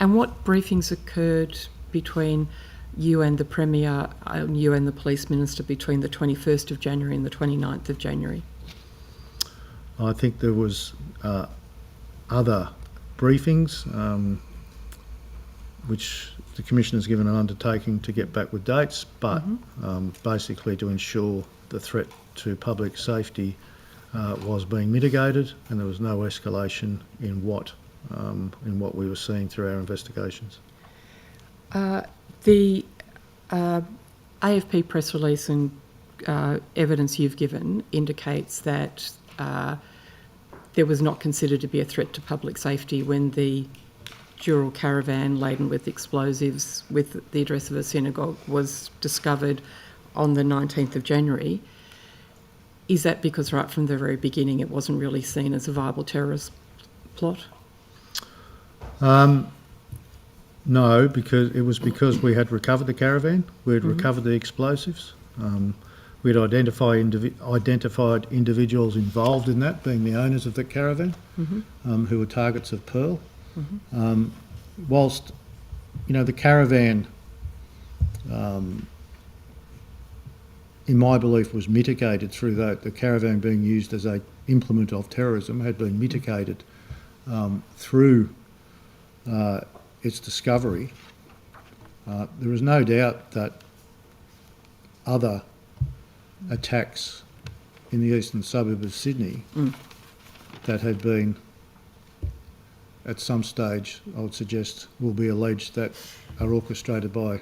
And what briefings occurred between you and the Premier, you and the Police Minister between the 21st of January and the 29th of January? I think there was other briefings which the Commissioner's given an undertaking to get back with dates, but basically to ensure the threat to public safety was being mitigated, and there was no escalation in what we were seeing through our investigations. The AFP press release and evidence you've given indicates that there was not considered to be a threat to public safety when the dural caravan laden with explosives with the address of a synagogue was discovered on the 19th of January. Is that because right from the very beginning it wasn't really seen as a viable terrorist plot? No, because we had recovered the caravan, we had recovered the explosives, we'd identified individuals involved in that, being the owners of the caravan, who were targets of Pearl. Whilst, the caravan, in my belief, was mitigated through that, the caravan being used as a implement of terrorism had been mitigated through its discovery. There is no doubt that other attacks in the eastern suburb of Sydney that had been, at some stage, I would suggest, will be alleged that are orchestrated by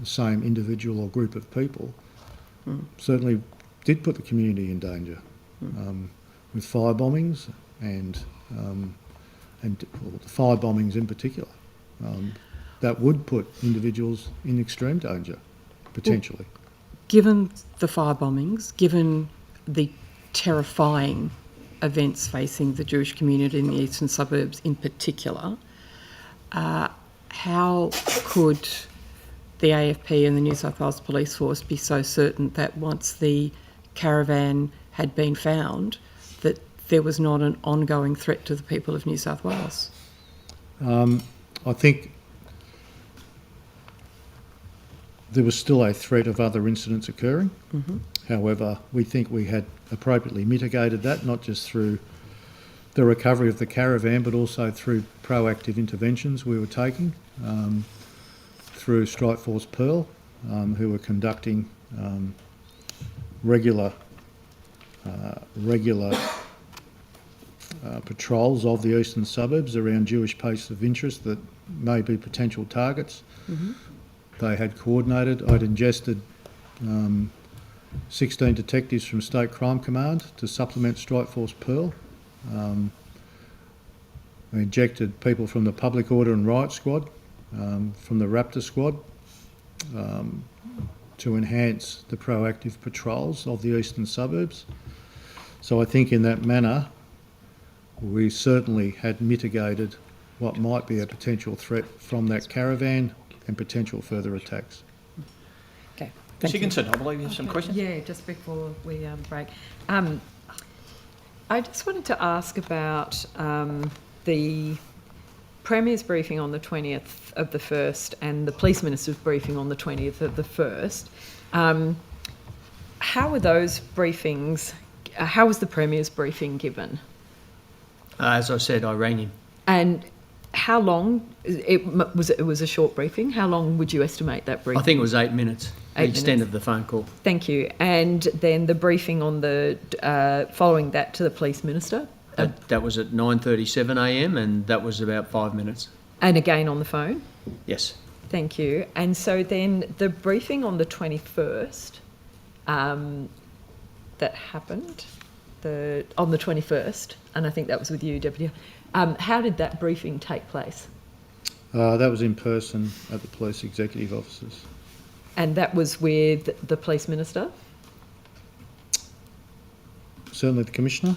the same individual or group of people, certainly did put the community in danger, with fire bombings and fire bombings in particular. That would put individuals in extreme danger, potentially. Well, given the fire bombings, given the terrifying events facing the Jewish community in the eastern suburbs in particular, how could the AFP and the New South Wales Police Force be so certain that once the caravan had been found, that there was not an ongoing threat to the people of New South Wales? I think there was still a threat of other incidents occurring. However, we think we had appropriately mitigated that, not just through the recovery of the caravan, but also through proactive interventions we were taking through Strike Force Pearl, who were conducting regular patrols of the eastern suburbs around Jewish places of interest that may be potential targets. They had coordinated. I'd ingested 16 detectives from State Crime Command to supplement Strike Force Pearl. We injected people from the Public Order and Riot Squad, from the Raptor Squad, to enhance the proactive patrols of the eastern suburbs. So I think in that manner, we certainly had mitigated what might be a potential threat from that caravan and potential further attacks. Okay. Sigginson, I believe you have some questions. Yeah, just before we break. I just wanted to ask about the Premier's briefing on the 20th of the 1st and the Police Minister's briefing on the 20th of the 1st. How were those briefings, how was the Premier's briefing given? As I said, I rang him. And how long, it was a short briefing, how long would you estimate that briefing? I think it was 8 minutes, the extent of the phone call. Thank you. And then the briefing on the, following that to the Police Minister? That was at 9:37am and that was about 5 minutes. And again on the phone? Yes. Thank you. And so then the briefing on the 21st that happened, on the 21st, and I think that was with you, Deputy, how did that briefing take place? That was in person at the police executive offices. And that was with the police minister? Certainly the Commissioner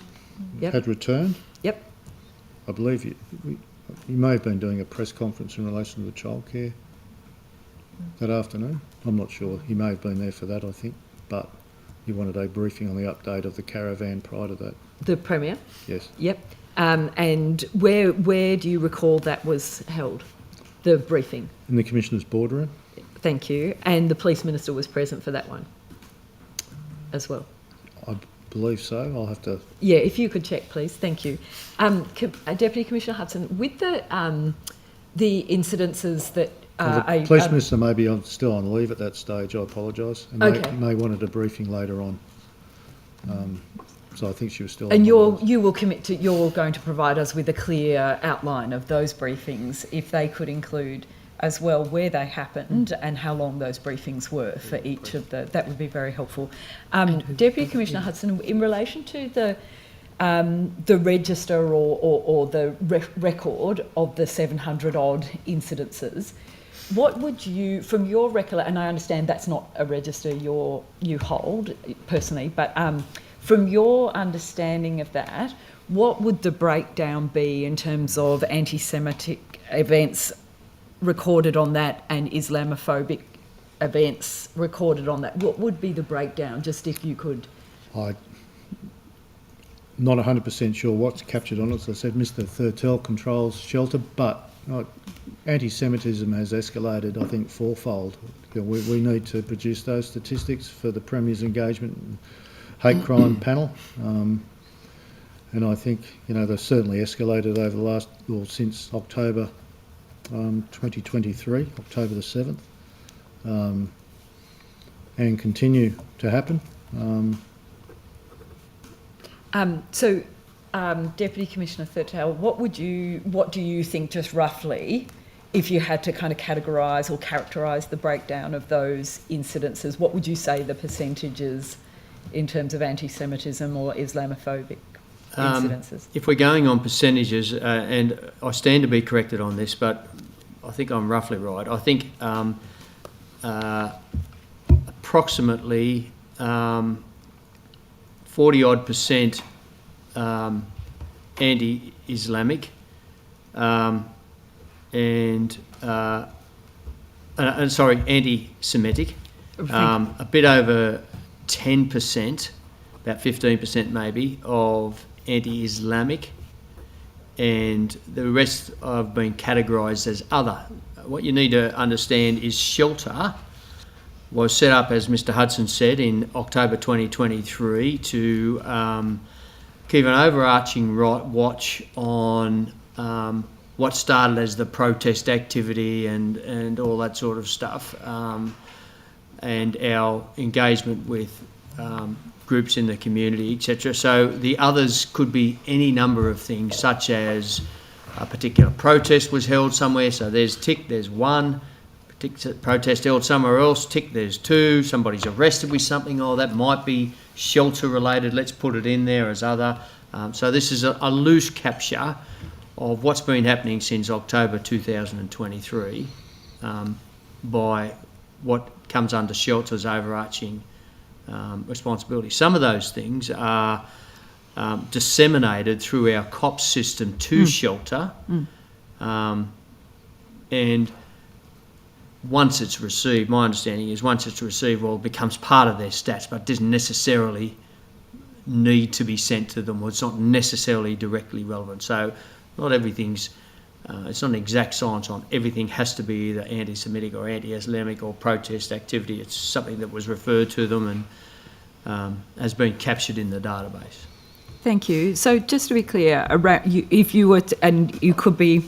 Yep. had returned. Yep. I believe you may have been doing a press conference in relation to the childcare that afternoon. I'm not sure. He may have been there for that, I think, but he wanted a briefing on the update of the Caravan prior to that. The Premier? Yes. Yep. And where do you recall that was held, the briefing? In the Commissioner's boardroom. Thank you. And the police minister was present for that one as well? I believe so. I'll have to... Yeah, if you could check, please. Thank you. Deputy Commissioner Hudson, with the incidences that... the Police Minister may be still on leave at that stage. I apologise. And Okay. may want a debriefing later on. So I think she was still... And on you will commit to... You're going to provide us with a clear outline of those briefings, if they could include as well where they happened and how long those briefings were for each of the... That would be very helpful. Deputy Commissioner Hudson, in relation to the register or the record of the 700 odd incidences, what would you, from your recollection, and I understand that's not a register you hold personally, but from your understanding of that, what would the breakdown be in terms of anti-Semitic events recorded on that and Islamophobic events recorded on that? What would be the breakdown, just if you could? I'm not 100% sure what's captured on it. As I said, Mr Thurtell controls shelter, but anti-Semitism has escalated, I think, fourfold. We need to produce those statistics for the Premier's engagement and hate crime panel. And I think, they've certainly escalated over the last, or since October 2023, October the 7th, and continue to happen. Deputy Commissioner Thurtell, what do you think, just roughly, if you had to kind of categorise or characterise the breakdown of those incidences, what would you say the percentages in terms of anti-Semitism or Islamophobic incidences? If we're going on percentages, and I stand to be corrected on this, but I think I'm roughly right. I think approximately 40-odd% anti-Islamic anti-Semitic, a bit over 10%, about 15% maybe, of anti-Islamic, and the rest have been categorised as other. What you need to understand is shelter was set up, as Mr Hudson said, in October 2023 to keep an overarching watch on what started as the protest activity and all that sort of stuff, and our engagement with groups in the community, etc. So the others could be any number of things, such as a particular protest was held somewhere, so there's tick, there's one. Particular protest held somewhere else, tick, there's two. Somebody's arrested with something, or that might be shelter related, let's put it in there as other. So this is a loose capture of what's been happening since October 2023 by what comes under shelter's overarching responsibility. Some of those things are disseminated through our COPS system to shelter, and once it's received, my understanding is once it's received, well, it becomes part of their stats, but doesn't necessarily need to be sent to them, or it's not necessarily directly relevant. So not everything's, it's not an exact science on everything has to be either anti-Semitic or anti-Islamic or protest activity. It's something that was referred to them and has been captured in the database. Thank you. So just to be clear, if you were to, and you could be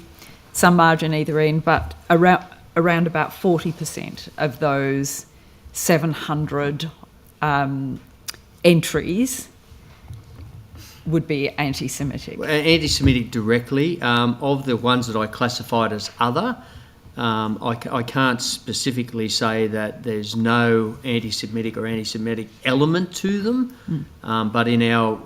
some margin either end, but around about 40% of those 700 entries would be anti-Semitic. Anti-Semitic directly. Of the ones that I classified as other, I can't specifically say that there's no anti-Semitic or anti-Semitic element to them, but in our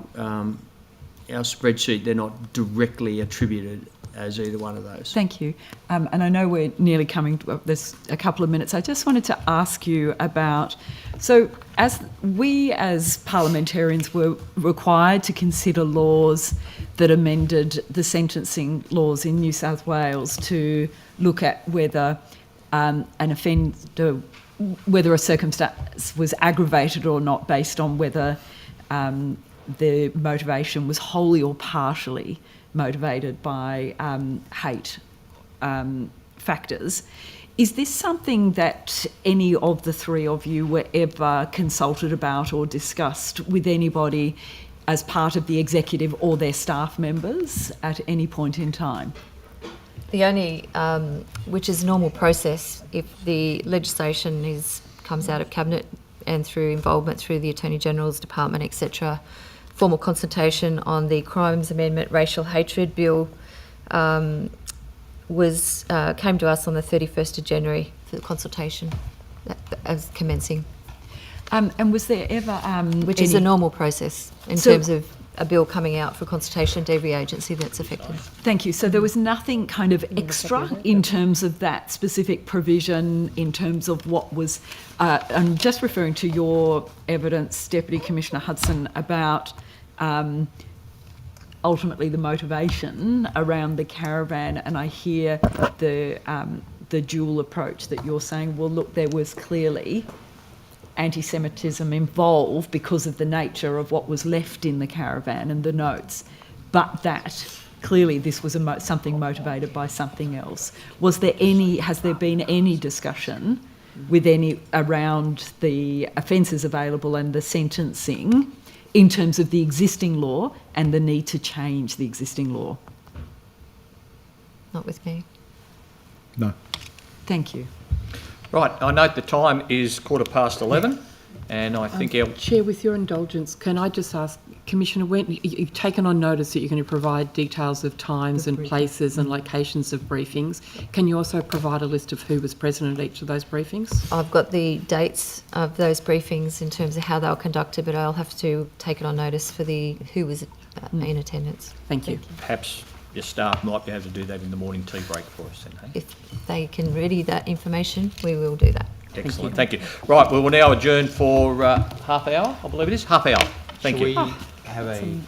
our spreadsheet, they're not directly attributed as either one of those. Thank you. And I know we're nearly coming to, there's a couple of minutes. I just wanted to ask you about, so as parliamentarians were required to consider laws that amended the sentencing laws in New South Wales to look at whether an offender, whether a circumstance was aggravated or not based on whether the motivation was wholly or partially motivated by hate factors. Is this something that any of the three of you were ever consulted about or discussed with anybody as part of the executive or their staff members at any point in time? The only, which is normal process, if the legislation comes out of Cabinet and through involvement through the Attorney General's Department, etc., formal consultation on the Crimes Amendment Racial Hatred Bill came to us on the 31st of January for the consultation as commencing. And was there ever... which is a normal process in terms of a bill coming out for consultation to every agency that's affected. Thank you. So there was nothing kind of extra in terms of that specific provision, in terms of what was... I'm just referring to your evidence, Deputy Commissioner Hudson, about ultimately the motivation around the caravan, and I hear the dual approach that you're saying, well, look, there was clearly anti-Semitism involved because of the nature of what was left in the caravan and the notes, but that clearly this was something motivated by something else. Has there been any discussion with any around the offences available and the sentencing in terms of the existing law and the need to change the existing law? Not with me. No. Thank you. Right, I note the time is 11:15, and I think our... Chair, with your indulgence, can I just ask, Commissioner, when you've taken on notice that you're going to provide details of times and places and locations of briefings, can you also provide a list of who was present at each of those briefings? I've got the dates of those briefings in terms of how they were conducted, but I'll have to take it on notice for who was in attendance. Thank you. Perhaps your staff might be able to do that in the morning tea break for us then, hey? If they can ready that information, we will do that. Excellent, thank you. Right, we will now adjourn for half hour, I believe it is, half hour. Thank you. Shall we have a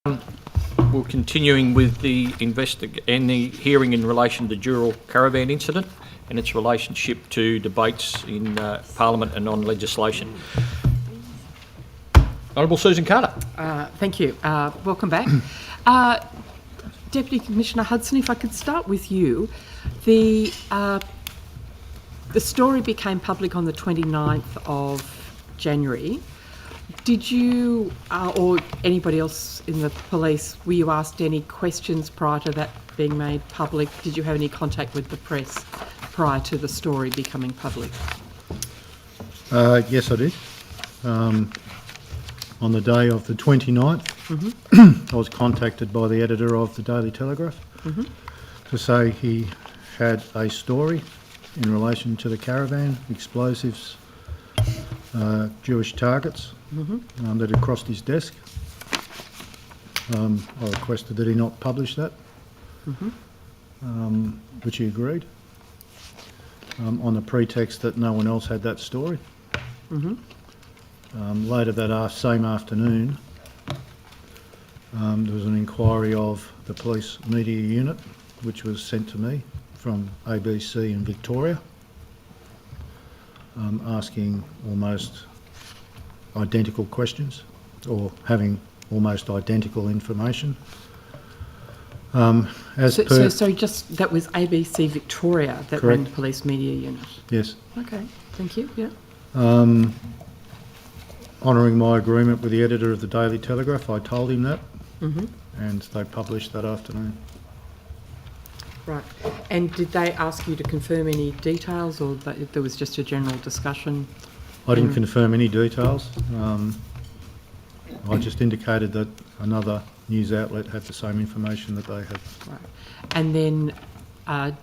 We're continuing with the hearing in relation to the Dural Caravan incident and its relationship to debates in Parliament and on legislation. Honourable Susan Carter. Thank you. Welcome back. Deputy Commissioner Hudson, if I could start with you. The story became public on the 29th of January. Did you, or anybody else in the police, were you asked any questions prior to that being made public? Did you have any contact with the press prior to the story becoming public? Yes, I did. On the day of the 29th, I was contacted by the editor of the Daily Telegraph to say he had a story in relation to the Caravan, explosives, Jewish targets that had crossed his desk. I requested that he not publish that, which he agreed, on the pretext that no one else had that story. Later that same afternoon, there was an inquiry of the police media unit, which was sent to me from ABC in Victoria, asking almost identical questions or having almost identical information. So just that was ABC Victoria that ran the police media unit? Yes. Okay, thank you. Yeah. Honouring my agreement with the editor of the Daily Telegraph, I told him that, and they published that afternoon. Right. And did they ask you to confirm any details, or that there was just a general discussion? I didn't confirm any details. I just indicated that another news outlet had the same information that they had. Right. And then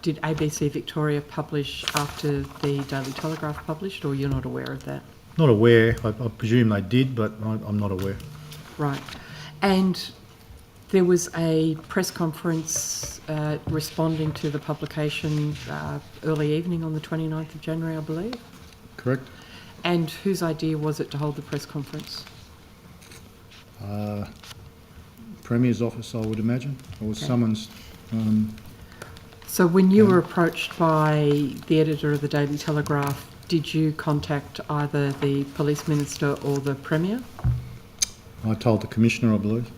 did ABC Victoria publish after the Daily Telegraph published, or you're not aware of that? Not aware. I presume they did, but I'm not aware. Right. And there was a press conference responding to the publication early evening on the 29th of January, I believe? Correct. And whose idea was it to hold the press conference? Premier's office, I would imagine. I was summoned. So when you were approached by the editor of the Daily Telegraph, did you contact either the Police Minister or the Premier? I told the Commissioner, I believe.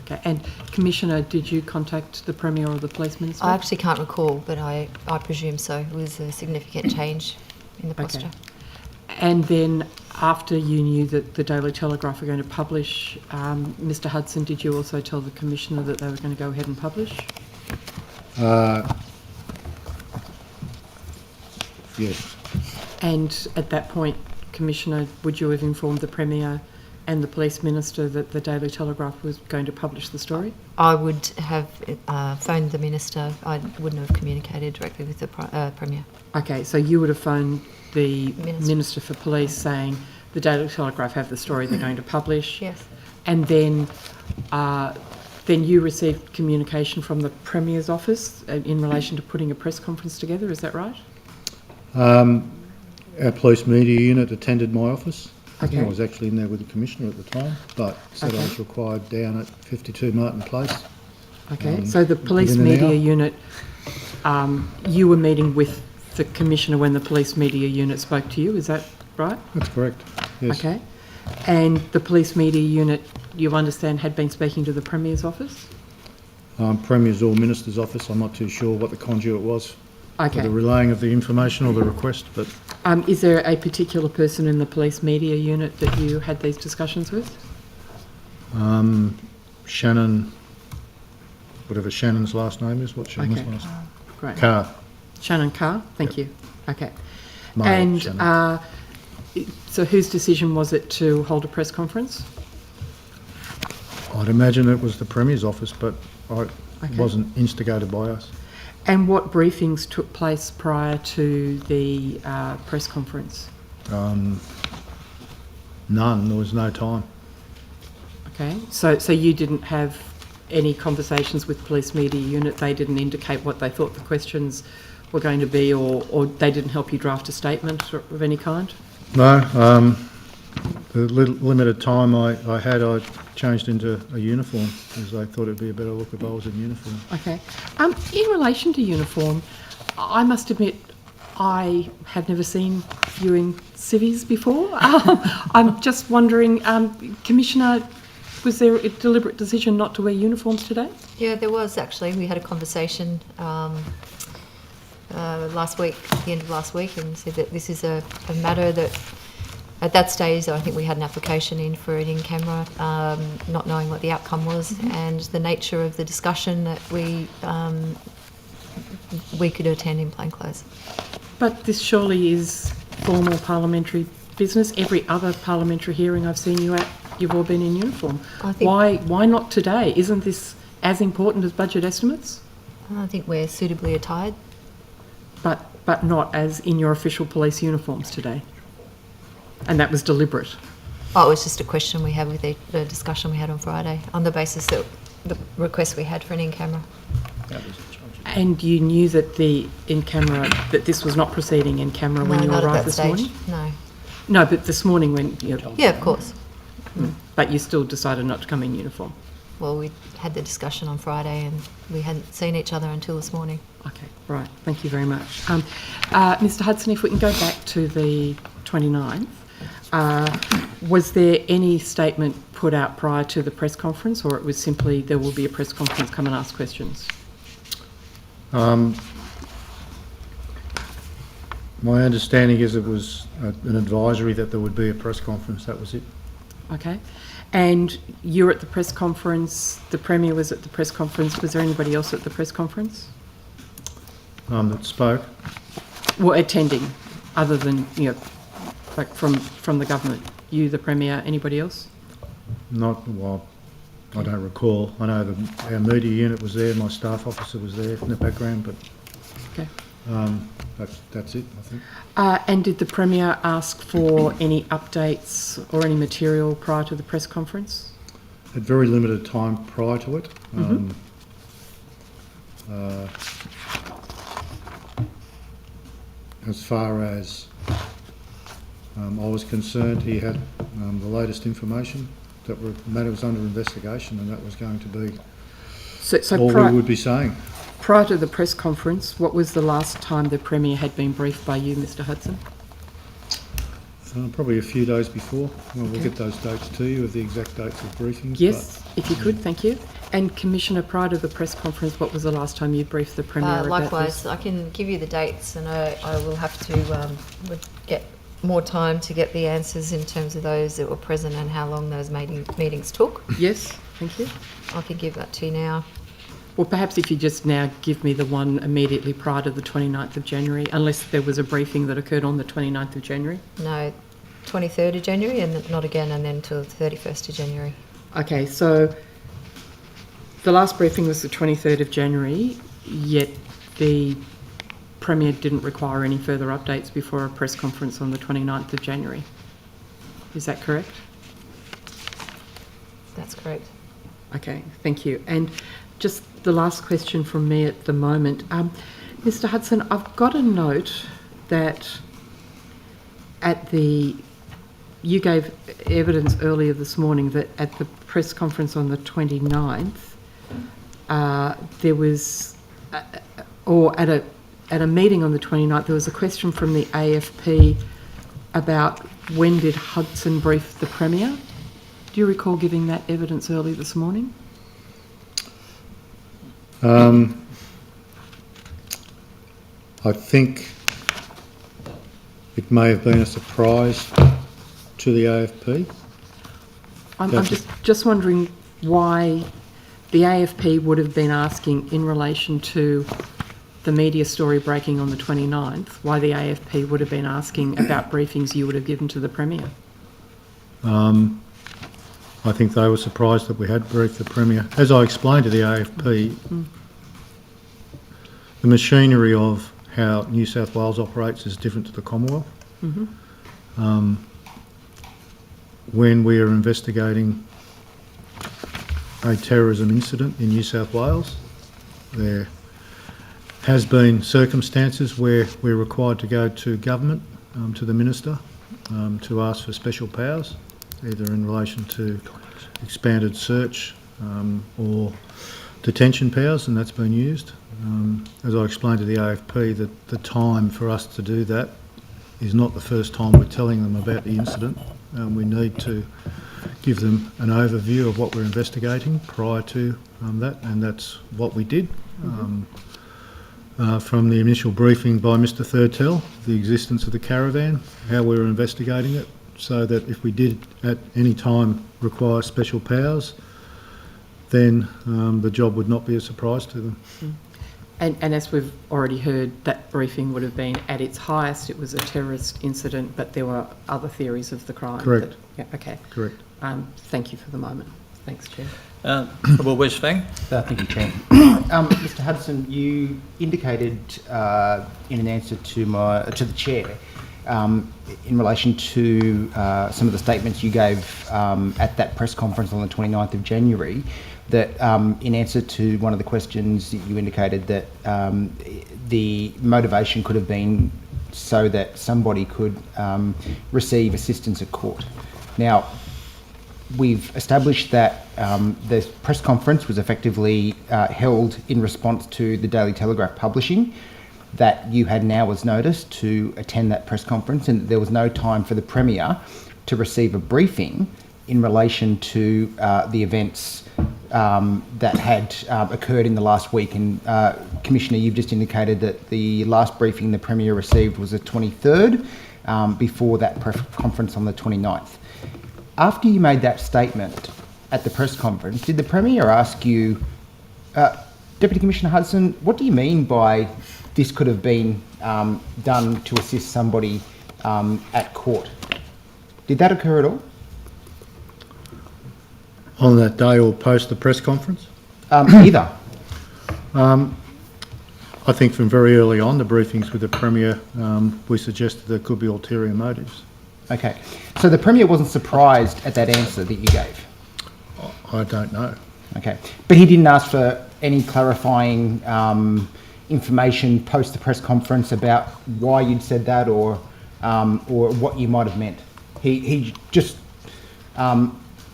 Okay. And Commissioner, did you contact the Premier or the Police Minister? I actually can't recall, but I presume so. It was a significant change in the posture. Okay. And then after you knew that the Daily Telegraph were going to publish, Mr Hudson, did you also tell the Commissioner that they were going to go ahead and publish? Yes. And at that point, Commissioner, would you have informed the Premier and the Police Minister that the Daily Telegraph was going to publish the story? I would have phoned the Minister. I wouldn't have communicated directly with the Premier. Okay, so you would have phoned the Minister for Police saying the Daily Telegraph have the story they're going to publish. Yes. And then you received communication from the Premier's office in relation to putting a press conference together, is that right? Our police media unit attended my office. Okay. I was actually in there with the Commissioner at the time, but said I was required down at 52 Martin Place. Okay, so the police within an media hour. unit, you were meeting with the Commissioner when the police media unit spoke to you, is that right? That's correct, yes. Okay. And the police media unit, you understand, had been speaking to the Premier's office? Premier's or Minister's office, I'm not too sure what the conduit was for Okay. the relaying of the information or the request, but Is there a particular person in the police media unit that you had these discussions with? Shannon, whatever Shannon's last name is, what's Shannon's Okay. last name? Great. Carr. Shannon Carr, thank you. Okay. Male And Shannon. so whose decision was it to hold a press conference? I'd imagine it was the Premier's office, but it Okay. wasn't instigated by us. And what briefings took place prior to the press conference? None, there was no time. Okay, so you didn't have any conversations with police media unit? They didn't indicate what they thought the questions were going to be, or they didn't help you draft a statement of any kind? No, the limited time I had, I changed into a uniform because I thought it'd be a better look if I was in uniform. Okay. In relation to uniform, I must admit I have never seen you in civvies before. I'm just wondering, Commissioner, was there a deliberate decision not to wear uniforms today? Yeah, there was actually. We had a conversation last week, at the end of last week, and said that this is a matter that, at that stage, I think we had an application in for an in-camera, not knowing what the outcome was, and the nature of the discussion that we could attend in plain clothes. But this surely is formal parliamentary business. Every other parliamentary hearing I've seen you at, you've all been in uniform. I think- Why not today? Isn't this as important as budget estimates? I think we're suitably attired. But not as in your official police uniforms today? And that was deliberate? Oh, it was just a question we had with the discussion we had on Friday, on the basis that the request we had for an in-camera. And you knew that that this was not proceeding in camera when you not arrived at that this stage. morning? No. No, but this morning when you... Yeah, of course. But you still decided not to come in uniform? Well, we had the discussion on Friday and we hadn't seen each other until this morning. Okay, right. Thank you very much. Mr Hudson, if we can go back to the 29th, was there any statement put out prior to the press conference, or it was simply there will be a press conference, come and ask questions? My understanding is it was an advisory that there would be a press conference. That was it. Okay. And you were at the press conference, the Premier was at the press conference. Was there anybody else at the press conference? That spoke. Well, attending, other than, like from the government? You, the Premier, anybody else? Well, I don't recall. I know our media unit was there, my staff officer was there in the background, but Okay. that's it, I think. And did the Premier ask for any updates or any material prior to the press conference? Had very limited time prior to it. As far as I was concerned, he had the latest information that the matter was under investigation, and that was going to be So all we would be saying. prior to the press conference, what was the last time the Premier had been briefed by you, Mr Hudson? Probably a few days before. Well, we'll get those dates to you, of the exact dates of briefings. Yes, if you could, thank you. And Commissioner, prior to the press conference, what was the last time you briefed the Premier about Likewise, this? I can give you the dates, and I will have to would get more time to get the answers in terms of those that were present and how long those meetings took. Yes, thank you. I can give that to you now. Well, perhaps if you just now give me the one immediately prior to the 29th of January, unless there was a briefing that occurred on the 29th of January. No, 23rd of January, and not again, and then till 31st of January. Okay, so the last briefing was the 23rd of January, yet the Premier didn't require any further updates before a press conference on the 29th of January. Is that correct? That's correct. Okay, thank you. And just the last question from me at the moment. Mr Hudson, I've got a note that you gave evidence earlier this morning that at the press conference on the 29th, there was, or at a meeting on the 29th, there was a question from the AFP about when did Hudson brief the Premier? Do you recall giving that evidence early this morning? I think it may have been a surprise to the AFP. I'm just wondering why the AFP would have been asking in relation to the media story breaking on the 29th, why the AFP would have been asking about briefings you would have given to the Premier. I think they were surprised that we had briefed the Premier. As I explained to the AFP, the machinery of how New South Wales operates is different to the Commonwealth. When we are investigating a terrorism incident in New South Wales, there has been circumstances where we're required to go to government, to the Minister, to ask for special powers, either in relation to expanded search or detention powers, and that's been used. As I explained to the AFP, that the time for us to do that is not the first time we're telling them about the incident. We need to give them an overview of what we're investigating prior to that, and that's what we did. From the initial briefing by Mr Thurtell, the existence of the caravan, how we were investigating it, so that if we did at any time require special powers, then the job would not be a surprise to them. And as we've already heard, that briefing would have been at its highest. It was a terrorist incident, but there were other theories of the crime. Correct. Okay. Correct. Thank you for the moment. Thanks, Chair. Well, Wes Fang. Thank you, Chair. Mr Hudson, you indicated in an answer to the Chair in relation to some of the statements you gave at that press conference on the 29th of January, that in answer to one of the questions that you indicated that the motivation could have been so that somebody could receive assistance at court. Now, we've established that the press conference was effectively held in response to the Daily Telegraph publishing, that you had an hour's notice to attend that press conference, and there was no time for the Premier to receive a briefing in relation to the events that had occurred in the last week. And Commissioner, you've just indicated that the last briefing the Premier received was the 23rd, before that press conference on the 29th. After you made that statement at the press conference, did the Premier ask you, Deputy Commissioner Hudson, what do you mean by this could have been done to assist somebody at court? Did that occur at all? On that day or post the press conference? Either. I think from very early on, the briefings with the Premier, we suggested there could be ulterior motives. Okay. So the Premier wasn't surprised at that answer that you gave? I don't know. Okay. But he didn't ask for any clarifying information post the press conference about why you'd said that, or what you might have meant? He just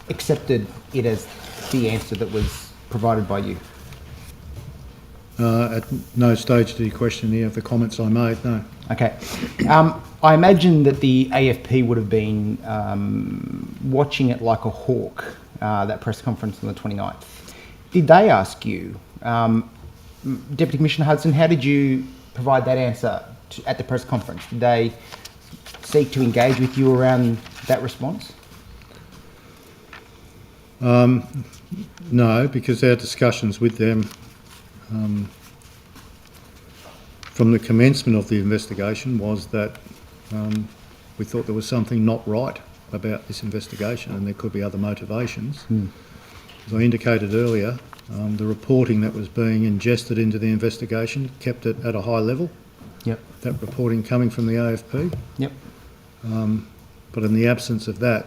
accepted it as the answer that was provided by you? At no stage did he question any of the comments I made, no. Okay. I imagine that the AFP would have been watching it like a hawk, that press conference on the 29th. Did they ask you, Deputy Commissioner Hudson, how did you provide that answer at the press conference? Did they seek to engage with you around that response? No, because our discussions with them from the commencement of the investigation was that we thought there was something not right about this investigation, and there could be other motivations. As I indicated earlier, the reporting that was being ingested into the investigation kept it at a high level. Yep. That reporting coming from the AFP. Yep. But in the absence of that,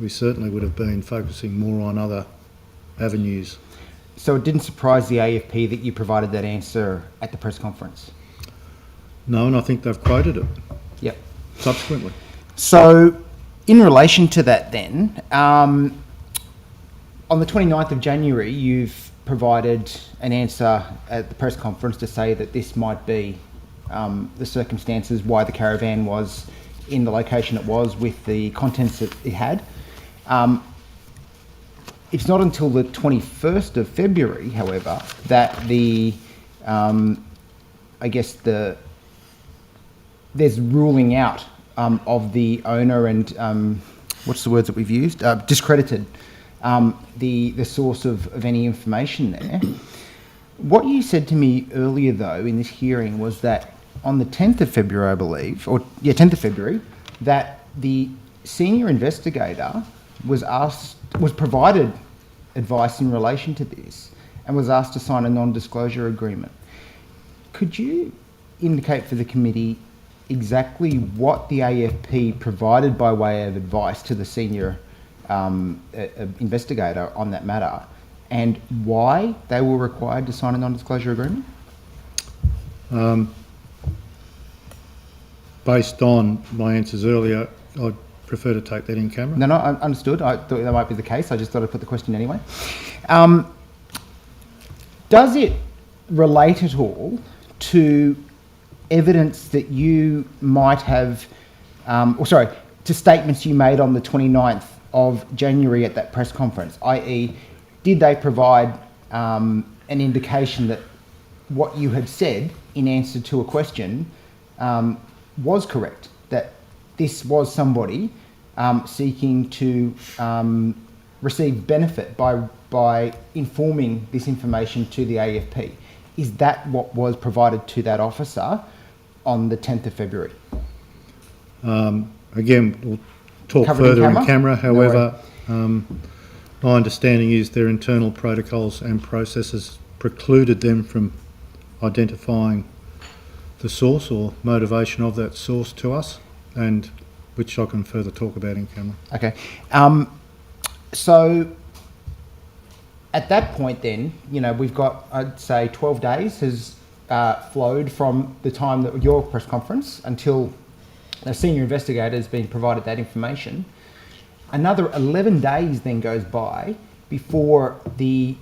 we certainly would have been focusing more on other avenues. So it didn't surprise the AFP that you provided that answer at the press conference? No, and I think they've quoted it Yep. subsequently. So in relation to that then, on the 29th of January, you've provided an answer at the press conference to say that this might be the circumstances why the caravan was in the location it was with the contents that it had. It's not until the 21st of February, however, that there's ruling out of the owner and, what's the words that we've used? Discredited the source of any information there. What you said to me earlier, though, in this hearing was that on the 10th of February, I believe, 10th of February, that the senior investigator was provided advice in relation to this and was asked to sign a non-disclosure agreement. Could you indicate for the committee exactly what the AFP provided by way of advice to the senior investigator on that matter, and why they were required to sign a non-disclosure agreement? Based on my answers earlier, I'd prefer to take that in camera. No, I understood. I thought that might be the case. I just thought I'd put the question anyway. Does it relate at all to evidence that you might have, to statements you made on the 29th of January at that press conference, i.e., did they provide an indication that what you had said in answer to a question was correct, that this was somebody seeking to receive benefit by informing this information to the AFP? Is that what was provided to that officer on the 10th of February? Again, we'll talk Covered in further in camera? camera. No However, my understanding is their internal protocols and processes precluded them from identifying the source or motivation of that source to us, and which I can further talk about in camera. Okay. So at that point then, we've got, I'd say, 12 days has flowed from the time that your press conference until a senior investigator has been provided that information. Another 11 days then goes by before the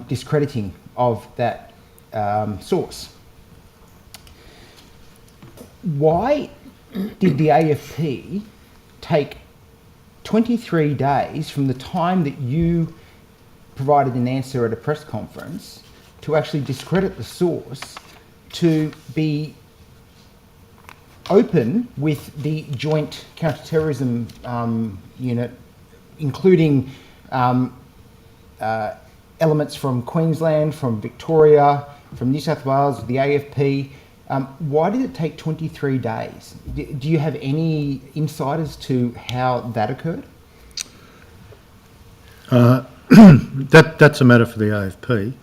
discrediting of that source. Why did the AFP take 23 days from the time that you provided an answer at a press conference to actually discredit the source to be open with the joint counter-terrorism unit, including elements from Queensland, from Victoria, from New South Wales, the AFP? Why did it take 23 days? Do you have any insight as to how that occurred? That's a matter for the AFP,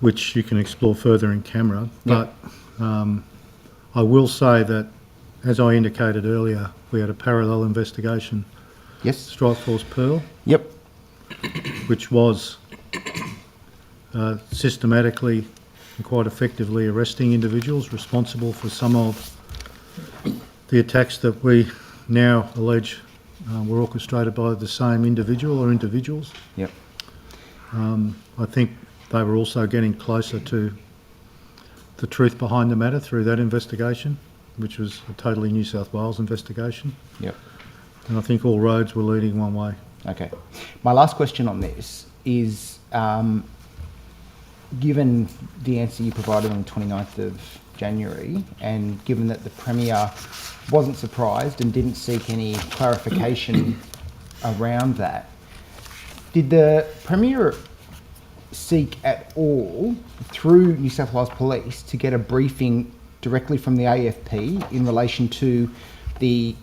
which you can explore further in camera. But I will say that, as I indicated earlier, we had a parallel investigation. Yes. Strike Force Pearl. Yep. Which was systematically and quite effectively arresting individuals responsible for some of the attacks that we now allege were orchestrated by the same individual or individuals. Yep. I think they were also getting closer to the truth behind the matter through that investigation, which was a totally New South Wales investigation. Yep. And I think all roads were leading one way. Okay. My last question on this is, given the answer you provided on the 29th of January, and given that the Premier wasn't surprised and didn't seek any clarification around that, did the Premier seek at all, through New South Wales Police, to get a briefing directly from the AFP in relation to the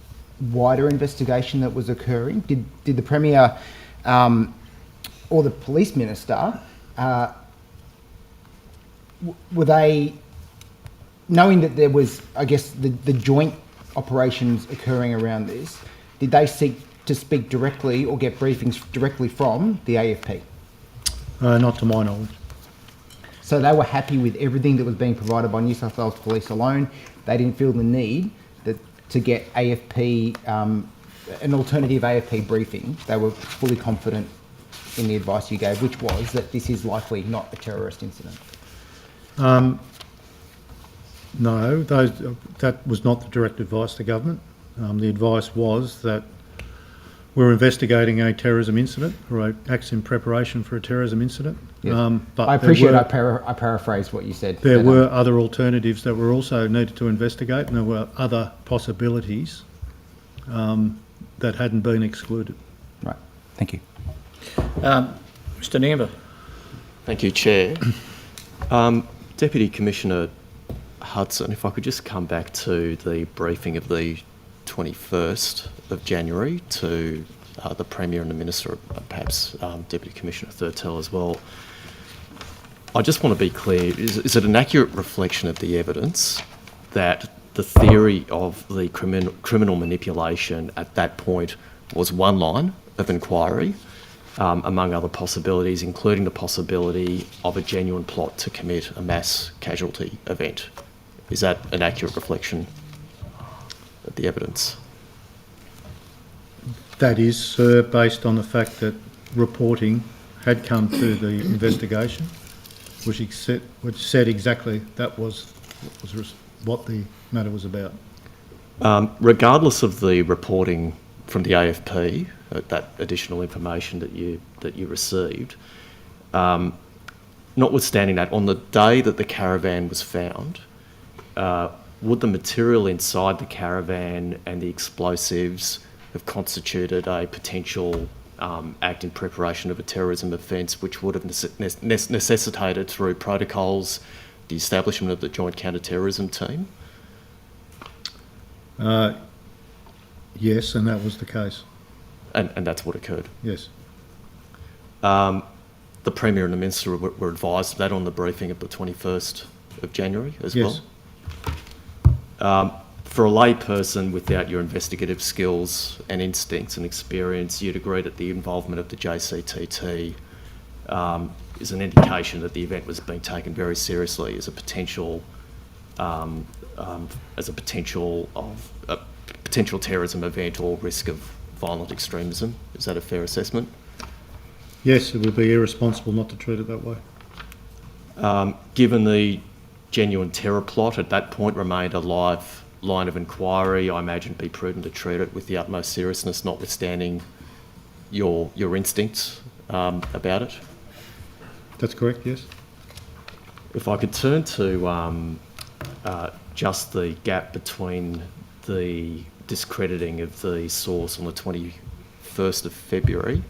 wider investigation that was occurring? Did the Premier or the Police Minister, were they, knowing that there was, I guess, the joint operations occurring around this, did they seek to speak directly or get briefings directly from the AFP? Not to my knowledge. So they were happy with everything that was being provided by New South Wales Police alone. They didn't feel the need to get AFP, an alternative AFP briefing. They were fully confident in the advice you gave, which was that this is likely not a terrorist incident. No, that was not the direct advice to government. The advice was that we're investigating a terrorism incident, or acts in preparation for a terrorism incident. Yes. But I appreciate I paraphrased what you said. There were other alternatives that were also needed to investigate, and there were other possibilities that hadn't been excluded. Right. Thank you. Mr. Namber. Thank you, Chair. Deputy Commissioner Hudson, if I could just come back to the briefing of the 21st of January to the Premier and the Minister, perhaps Deputy Commissioner Thurtell as well. I just want to be clear, is it an accurate reflection of the evidence that the theory of the criminal manipulation at that point was one line of inquiry, among other possibilities, including the possibility of a genuine plot to commit a mass casualty event? Is that an accurate reflection at the evidence? That is, sir, based on the fact that reporting had come to the investigation, which said exactly that was what the matter was about. Regardless of the reporting from the AFP, that additional information that you received, notwithstanding that, on the day that the caravan was found, would the material inside the caravan and the explosives have constituted a potential act in preparation of a terrorism offence, which would have necessitated, through protocols, the establishment of the Joint Counter-Terrorism Team? Yes, and that was the case. And that's what occurred? Yes. The Premier and the Minister were advised of that on the briefing of the 21st of January as yes. well? For a layperson without your investigative skills and instincts and experience, you'd agree that the involvement of the JCTT is an indication that the event was being taken very seriously as a potential potential terrorism event or risk of violent extremism. Is that a fair assessment? Yes, it would be irresponsible not to treat it that way. Given the genuine terror plot at that point remained a live line of inquiry, I imagine it'd be prudent to treat it with the utmost seriousness, notwithstanding your instincts about it. That's correct, yes. If I could turn to just the gap between the discrediting of the source on the 21st of February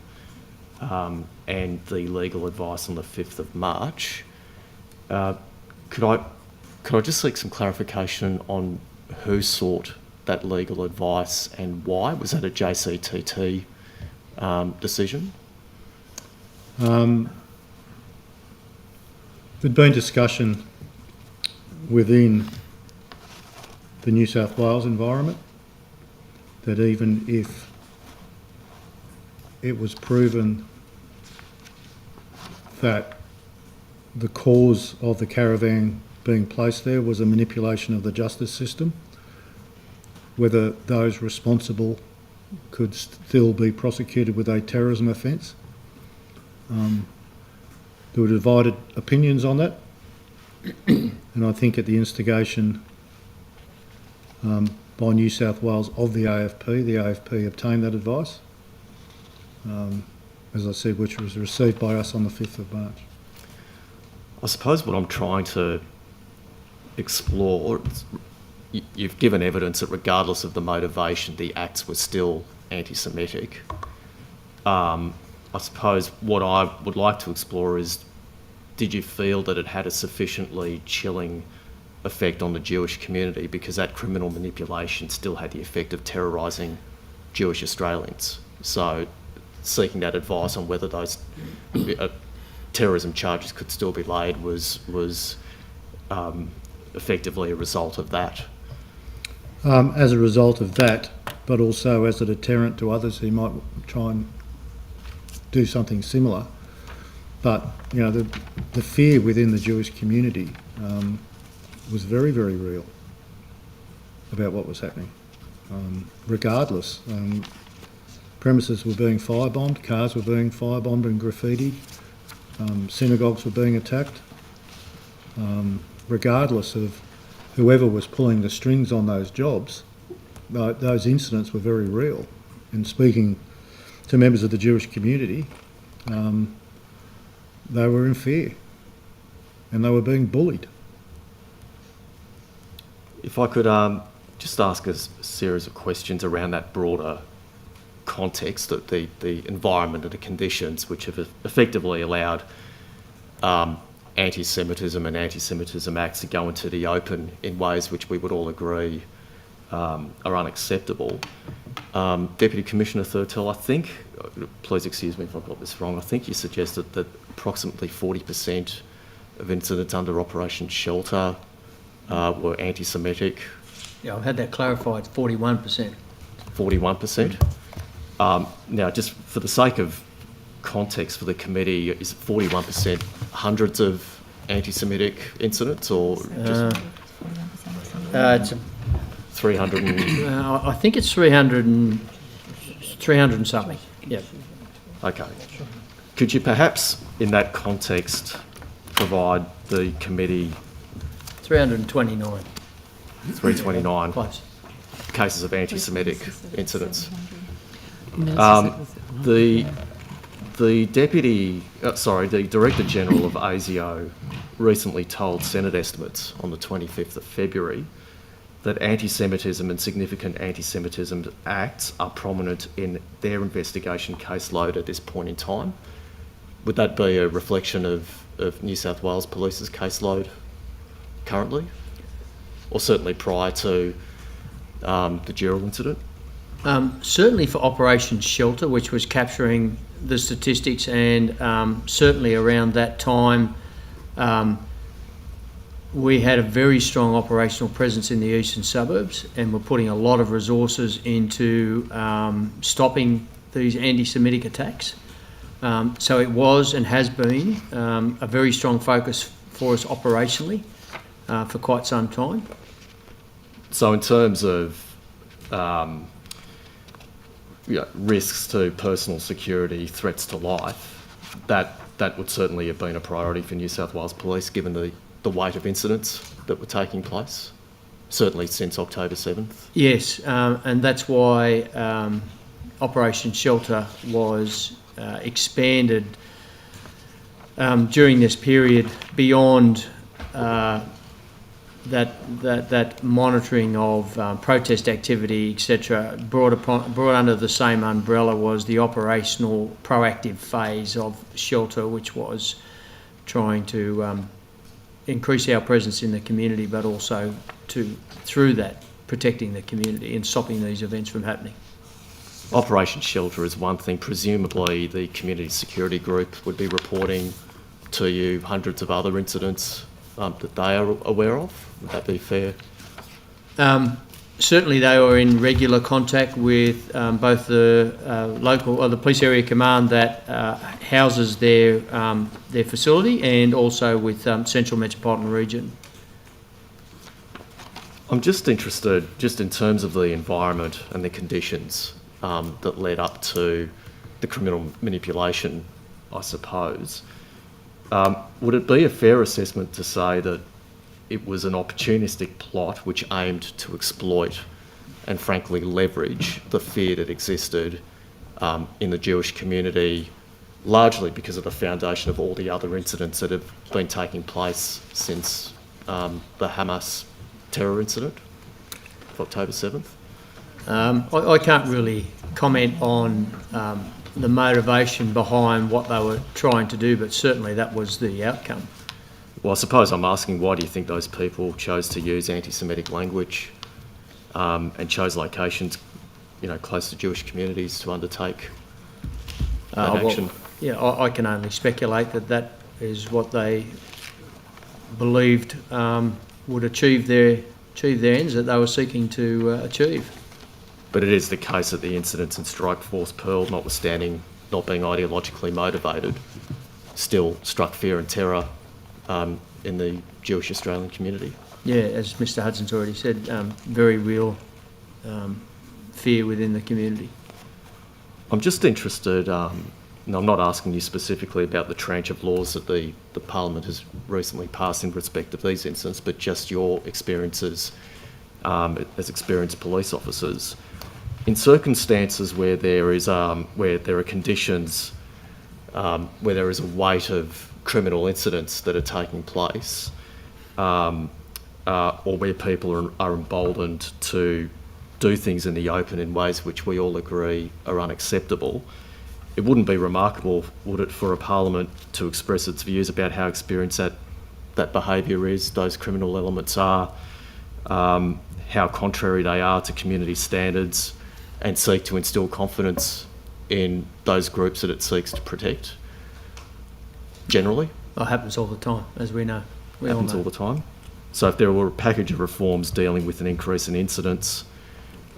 and the legal advice on the 5th of March, could I just seek some clarification on who sought that legal advice and why? Was that a JCTT decision? There'd been discussion within the New South Wales environment that even if it was proven that the cause of the caravan being placed there was a manipulation of the justice system, whether those responsible could still be prosecuted with a terrorism offence. There were divided opinions on that, and I think at the instigation by New South Wales of the AFP obtained that advice, as I said, which was received by us on the 5th of March. I suppose what I'm trying to explore, you've given evidence that regardless of the motivation, the acts were still anti-Semitic. I suppose what I would like to explore is, did you feel that it had a sufficiently chilling effect on the Jewish community, because that criminal manipulation still had the effect of terrorising Jewish Australians? So seeking that advice on whether those terrorism charges could still be laid was effectively a result of that. As a result of that, but also as a deterrent to others who might try and do something similar. But, you know, the fear within the Jewish community was very, very real about what was happening. Regardless, premises were being firebombed, cars were being firebombed and graffitied, synagogues were being attacked. Regardless of whoever was pulling the strings on those jobs, those incidents were very real. And speaking to members of the Jewish community, they were in fear and they were being bullied. If I could just ask a series of questions around that broader context, that the environment and the conditions which have effectively allowed anti-Semitism and anti-Semitism acts to go into the open in ways which we would all agree are unacceptable. Deputy Commissioner Thurtell, I think, please excuse me if I've got this wrong, I think you suggested that approximately 40% of incidents under Operation Shelter were anti-Semitic. Yeah, I've had that clarified, 41%. 41%? Now, just for the sake of context for the committee, is 41% hundreds of anti-Semitic incidents, or just It's 300 and... I think it's 300 and something, yep. Okay. Could you perhaps, in that context, provide the committee 329. 329 Close. cases of anti-Semitic incidents? The The the Director General of ASIO recently told Senate estimates on the 25th of February that anti-Semitism and significant anti-Semitism acts are prominent in their investigation caseload at this point in time. Would that be a reflection of New South Wales Police's caseload currently? Or certainly prior to the Gerald incident? Certainly for Operation Shelter, which was capturing the statistics, and certainly around that time we had a very strong operational presence in the eastern suburbs, and we're putting a lot of resources into stopping these anti-Semitic attacks. So it was and has been a very strong focus for us operationally for quite some time. So in terms of risks to personal security, threats to life, that would certainly have been a priority for New South Wales Police, given the weight of incidents that were taking place, certainly since October 7th. Yes, and that's why Operation Shelter was expanded during this period beyond that monitoring of protest activity, etc. Brought under the same umbrella was the operational proactive phase of Shelter, which was trying to increase our presence in the community, but also through that protecting the community and stopping these events from happening. Operation Shelter is one thing. Presumably the Community Security Group would be reporting to you hundreds of other incidents that they are aware of. Would that be fair? Certainly they were in regular contact with both the local or the police area command that houses their facility, and also with Central Metropolitan Region. I'm just interested, just in terms of the environment and the conditions that led up to the criminal manipulation, I suppose. Would it be a fair assessment to say that it was an opportunistic plot which aimed to exploit and frankly leverage the fear that existed in the Jewish community, largely because of the foundation of all the other incidents that have been taking place since the Hamas terror incident of October 7th? I can't really comment on the motivation behind what they were trying to do, but certainly that was the outcome. Well, I suppose I'm asking, why do you think those people chose to use anti-Semitic language and chose locations, close to Jewish communities to undertake that action? I can only speculate that is what they believed would achieve their ends that they were seeking to achieve. But it is the case that the incidents in Strike Force Pearl, notwithstanding not being ideologically motivated, still struck fear and terror in the Jewish Australian community. Yeah, as Mr Hudson's already said, very real fear within the community. I'm just interested, and I'm not asking you specifically about the tranche of laws that the Parliament has recently passed in respect of these incidents, but just your experiences as experienced police officers. In circumstances where there are conditions, where there is a weight of criminal incidents that are taking place, or where people are emboldened to do things in the open in ways which we all agree are unacceptable, it wouldn't be remarkable, would it, for a Parliament to express its views about how experienced that behaviour is, those criminal elements are, how contrary they are to community standards, and seek to instil confidence in those groups that it seeks to protect, generally? It happens all the time, as we know. Happens all the time. So if there were a package of reforms dealing with an increase in incidents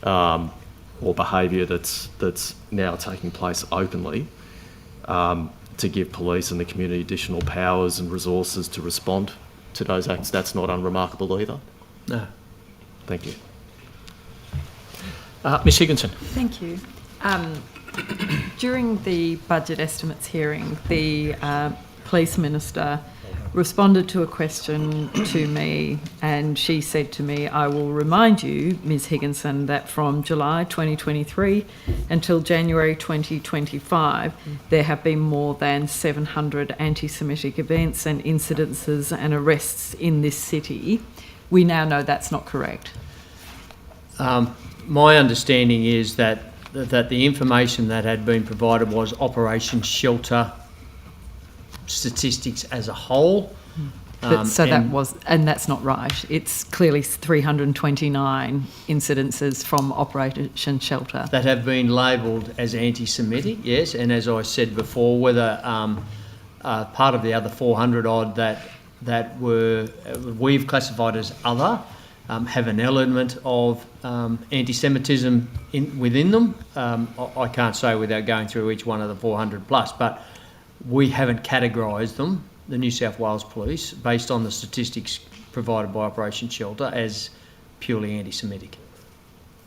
or behaviour that's now taking place openly, to give police and the community additional powers and resources to respond to those acts, that's not unremarkable either? No. Thank you. Ms Higginson. Thank you. During the budget estimates hearing, the police minister responded to a question to me, and she said to me, I will remind you, Ms Higginson, that from July 2023 until January 2025, there have been more than 700 anti-Semitic events and incidences and arrests in this city. We now know that's not correct. My understanding is that the information that had been provided was Operation Shelter statistics as a whole. But and that's not right. It's clearly 329 incidences from Operation Shelter. That have been labelled as anti-Semitic, yes, and as I said before, whether part of the other 400 odd that were we've classified as other have an element of anti-Semitism within them. I can't say without going through each one of the 400 plus, but we haven't categorised them, the New South Wales Police, based on the statistics provided by Operation Shelter, as purely anti-Semitic.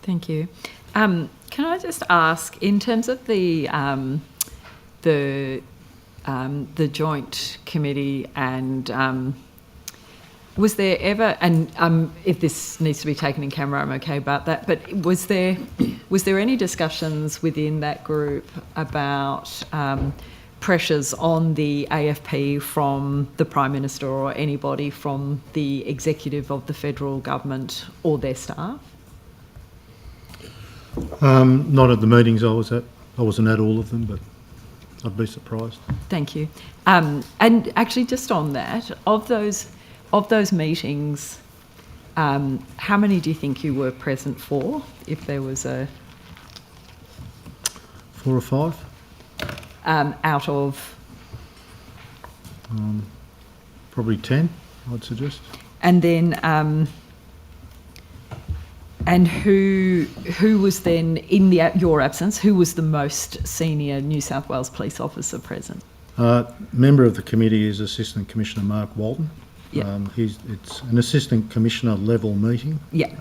Thank you. Can I just ask, in terms of the joint committee, and was there ever, and if this needs to be taken in camera, I'm okay about that, but was there any discussions within that group about pressures on the AFP from the Prime Minister or anybody from the executive of the federal government or their staff? Not at the meetings I was at. I wasn't at all of them, but I'd be surprised. Thank you. And actually, just on that, of those meetings, how many do you think you were present for, if there was a... 4 or 5? Out of? Probably 10, I'd suggest. And then, and who was then, in your absence, who was the most senior New South Wales police officer present? Member of the committee is Assistant Commissioner Mark Walton. Yeah. It's an Assistant Commissioner level meeting. Yeah.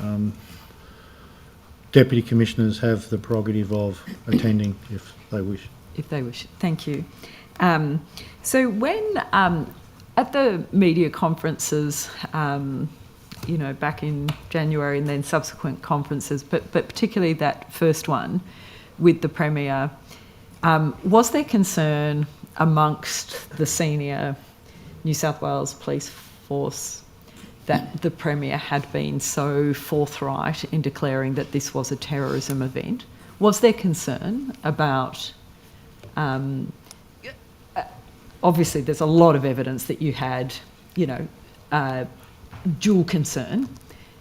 Deputy Commissioners have the prerogative of attending if they wish. If they wish. Thank you. So when, at the media conferences, back in January and then subsequent conferences, but particularly that first one with the Premier, was there concern amongst the senior New South Wales Police Force that the Premier had been so forthright in declaring that this was a terrorism event? Was there concern about... obviously, there's a lot of evidence that you had, dual concern,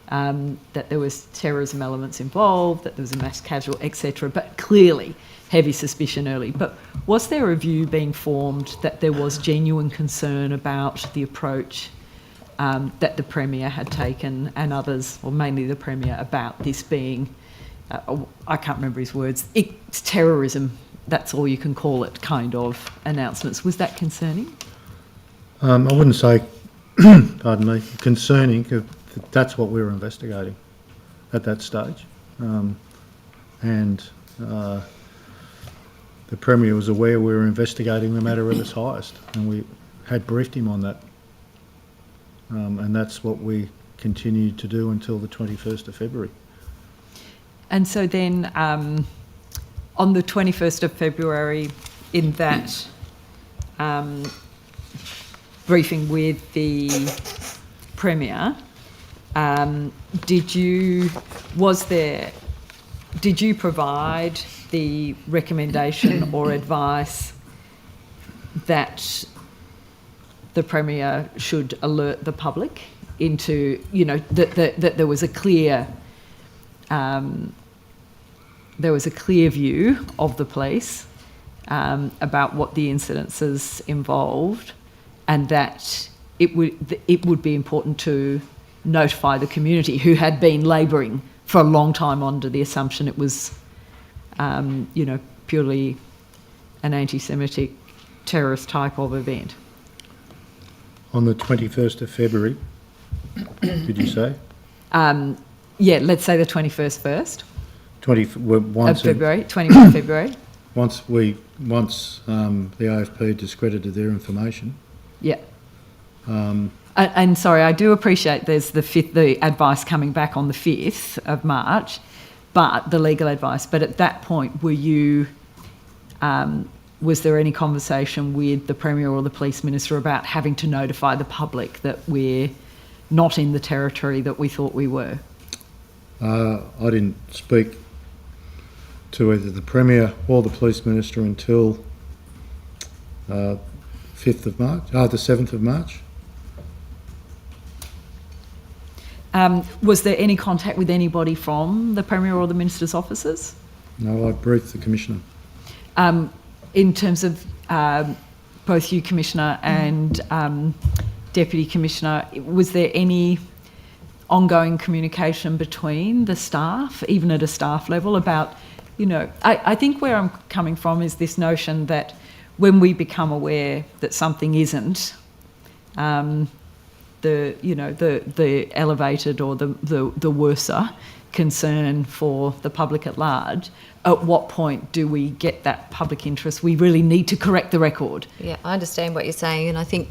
that there was terrorism elements involved, that there was a mass casual, etc., but clearly heavy suspicion early. But was there a view being formed that there was genuine concern about the approach that the Premier had taken, and others, or mainly the Premier, about this being, I can't remember his words, it's terrorism, that's all you can call it, kind of announcements? Was that concerning? I wouldn't say, pardon me, concerning, 'cause that's what we were investigating at that stage. And the Premier was aware we were investigating the matter at its highest, and we had briefed him on that. And that's what we continued to do until the 21st of February. And so then, on the 21st of February, in that briefing with the Premier, did you provide the recommendation or advice that the Premier should alert the public into, that there was a clear view of the police about what the incidences involved, and that it would be important to notify the community who had been labouring for a long time under the assumption it was, purely an anti-Semitic terrorist type of event? On the 21st of February, did you say? Yeah, let's say the 21st first. once February, 20th of February. once the AFP discredited their information. Yeah. And sorry, I do appreciate there's the advice coming back on the 5th of March, but the legal advice. But at that point, were you, was there any conversation with the Premier or the Police Minister about having to notify the public that we're not in the territory that we thought we were? I didn't speak to either the Premier or the Police Minister until 5th of March, the 7th of March. Was there any contact with anybody from the Premier or the Minister's offices? No, I briefed the Commissioner. In terms of both you, Commissioner, and Deputy Commissioner, was there any ongoing communication between the staff, even at a staff level, about, you know, I think where I'm coming from is this notion that when we become aware that something isn't, the elevated or the worser concern for the public at large, at what point do we get that public interest? We really need to correct the record. Yeah, I understand what you're saying, and I think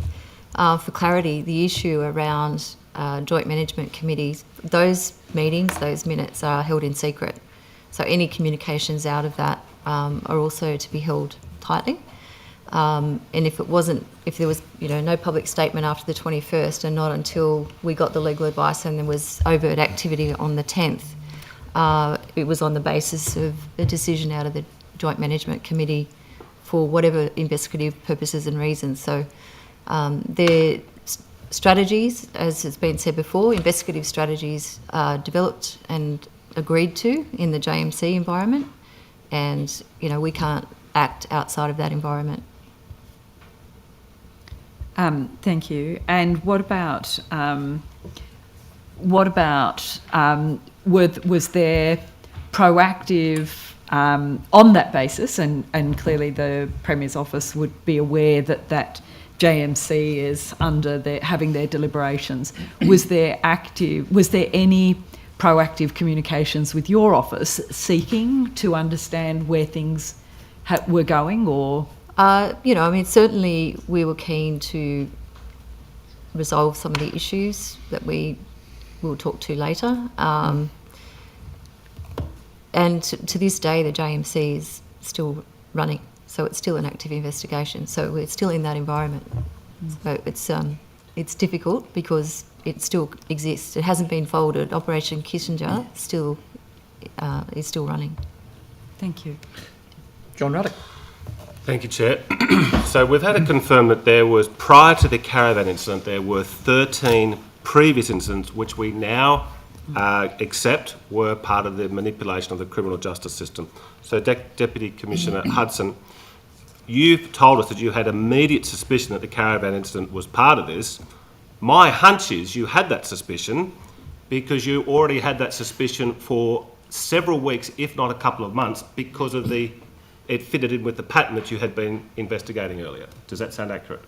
for clarity, the issue around joint management committees, those meetings, those minutes are held in secret. So any communications out of that are also to be held tightly. And if there was, no public statement after the 21st, and not until we got the legal advice and there was overt activity on the 10th, it was on the basis of a decision out of the Joint Management Committee for whatever investigative purposes and reasons. So their strategies, as has been said before, investigative strategies are developed and agreed to in the JMC environment, and we can't act outside of that environment. Thank you. And what about was there proactive on that basis? And clearly the Premier's office would be aware that JMC is having their deliberations. Was there any proactive communications with your office seeking to understand where things were going, or? Certainly we were keen to resolve some of the issues that we will talk to later. And to this day, the JMC is still running, so it's still an active investigation. So we're still in that environment. So it's difficult because it still exists. It hasn't been folded. Operation Kissinger is still running. Thank you. John Ruddock. Thank you, Chair. So we've had it confirmed that there was, prior to the Caravan incident, there were 13 previous incidents which we now accept were part of the manipulation of the criminal justice system. So Deputy Commissioner Hudson, you've told us that you had immediate suspicion that the Caravan incident was part of this. My hunch is you had that suspicion because you already had that suspicion for several weeks, if not a couple of months, because of it fitted in with the pattern that you had been investigating earlier. Does that sound accurate?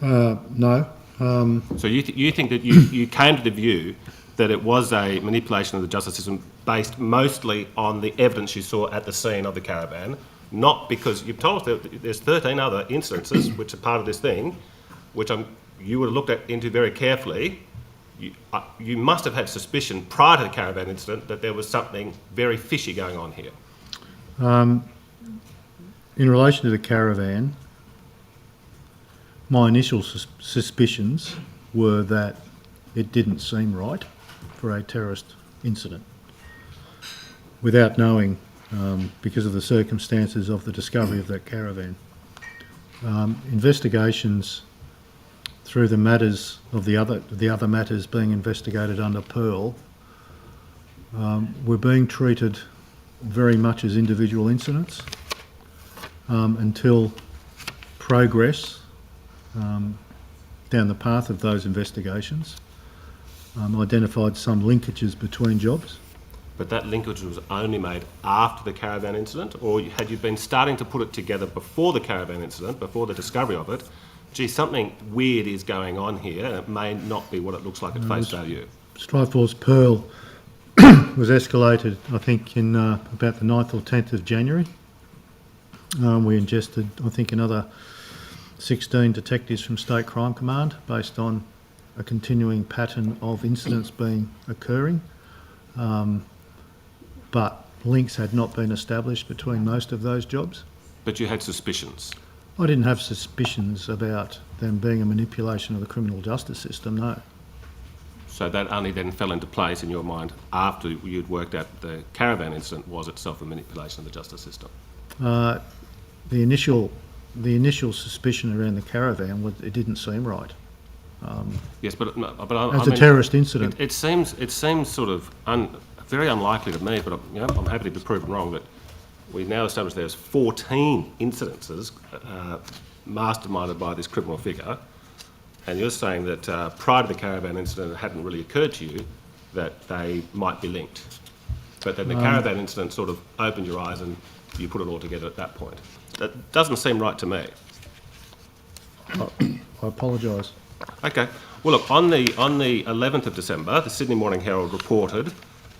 No. So you think that you came to the view that it was a manipulation of the justice system based mostly on the evidence you saw at the scene of the Caravan, not because you've told us that there's 13 other instances which are part of this thing, which you would have looked into very carefully. You must have had suspicion prior to the Caravan incident that there was something very fishy going on here. In relation to the Caravan, my initial suspicions were that it didn't seem right for a terrorist incident, without knowing, because of the circumstances of the discovery of that Caravan. Investigations through the matters of the other matters being investigated under Pearl were being treated very much as individual incidents until progress down the path of those investigations identified some linkages between jobs. But that linkage was only made after the Caravan incident, or had you been starting to put it together before the Caravan incident, before the discovery of it? Gee, something weird is going on here, and it may not be what it looks like at face value. Strikeforce Pearl was escalated, I think, in about the 9th or 10th of January. We ingested, I think, another 16 detectives from State Crime Command based on a continuing pattern of incidents occurring. But links had not been established between most of those jobs. But you had suspicions. I didn't have suspicions about them being a manipulation of the criminal justice system, no. So that only then fell into place in your mind after you'd worked out the Caravan incident was itself a manipulation of the justice system. The initial suspicion around the Caravan was it didn't seem right. Yes, but As a terrorist incident. It seems sort of very unlikely to me, but I'm happy to be proven wrong, that we now established there's 14 incidences masterminded by this criminal figure, and you're saying that prior to the Caravan incident it hadn't really occurred to you that they might be linked. But then the Caravan incident sort of opened your eyes and you put it all together at that point. That doesn't seem right to me. I apologise. Okay. Well, look, on the 11th of December, the Sydney Morning Herald reported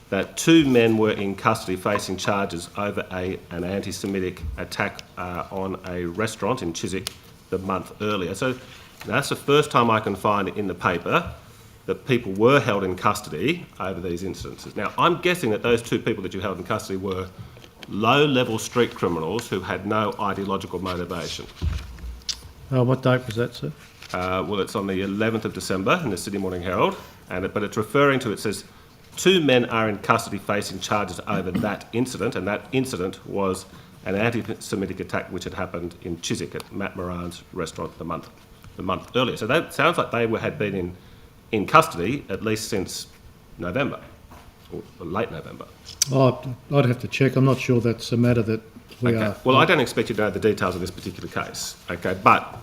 that 2 men were in custody facing charges over an anti-Semitic attack on a restaurant in Chiswick the month earlier. So that's the first time I can find in the paper that people were held in custody over these incidences. Now, I'm guessing that those 2 people that you held in custody were low-level street criminals who had no ideological motivation. What date was that, sir? Well, it's on the 11th of December in the Sydney Morning Herald, but it's referring to, it says, 2 men are in custody facing charges over that incident, and that incident was an anti-Semitic attack which had happened in Chiswick at Matt Moran's restaurant the month earlier. So that sounds like they had been in custody at least since November, or late November. I'd have to check. I'm not sure that's a matter that we are... Well, I don't expect you to know the details of this particular case, okay, but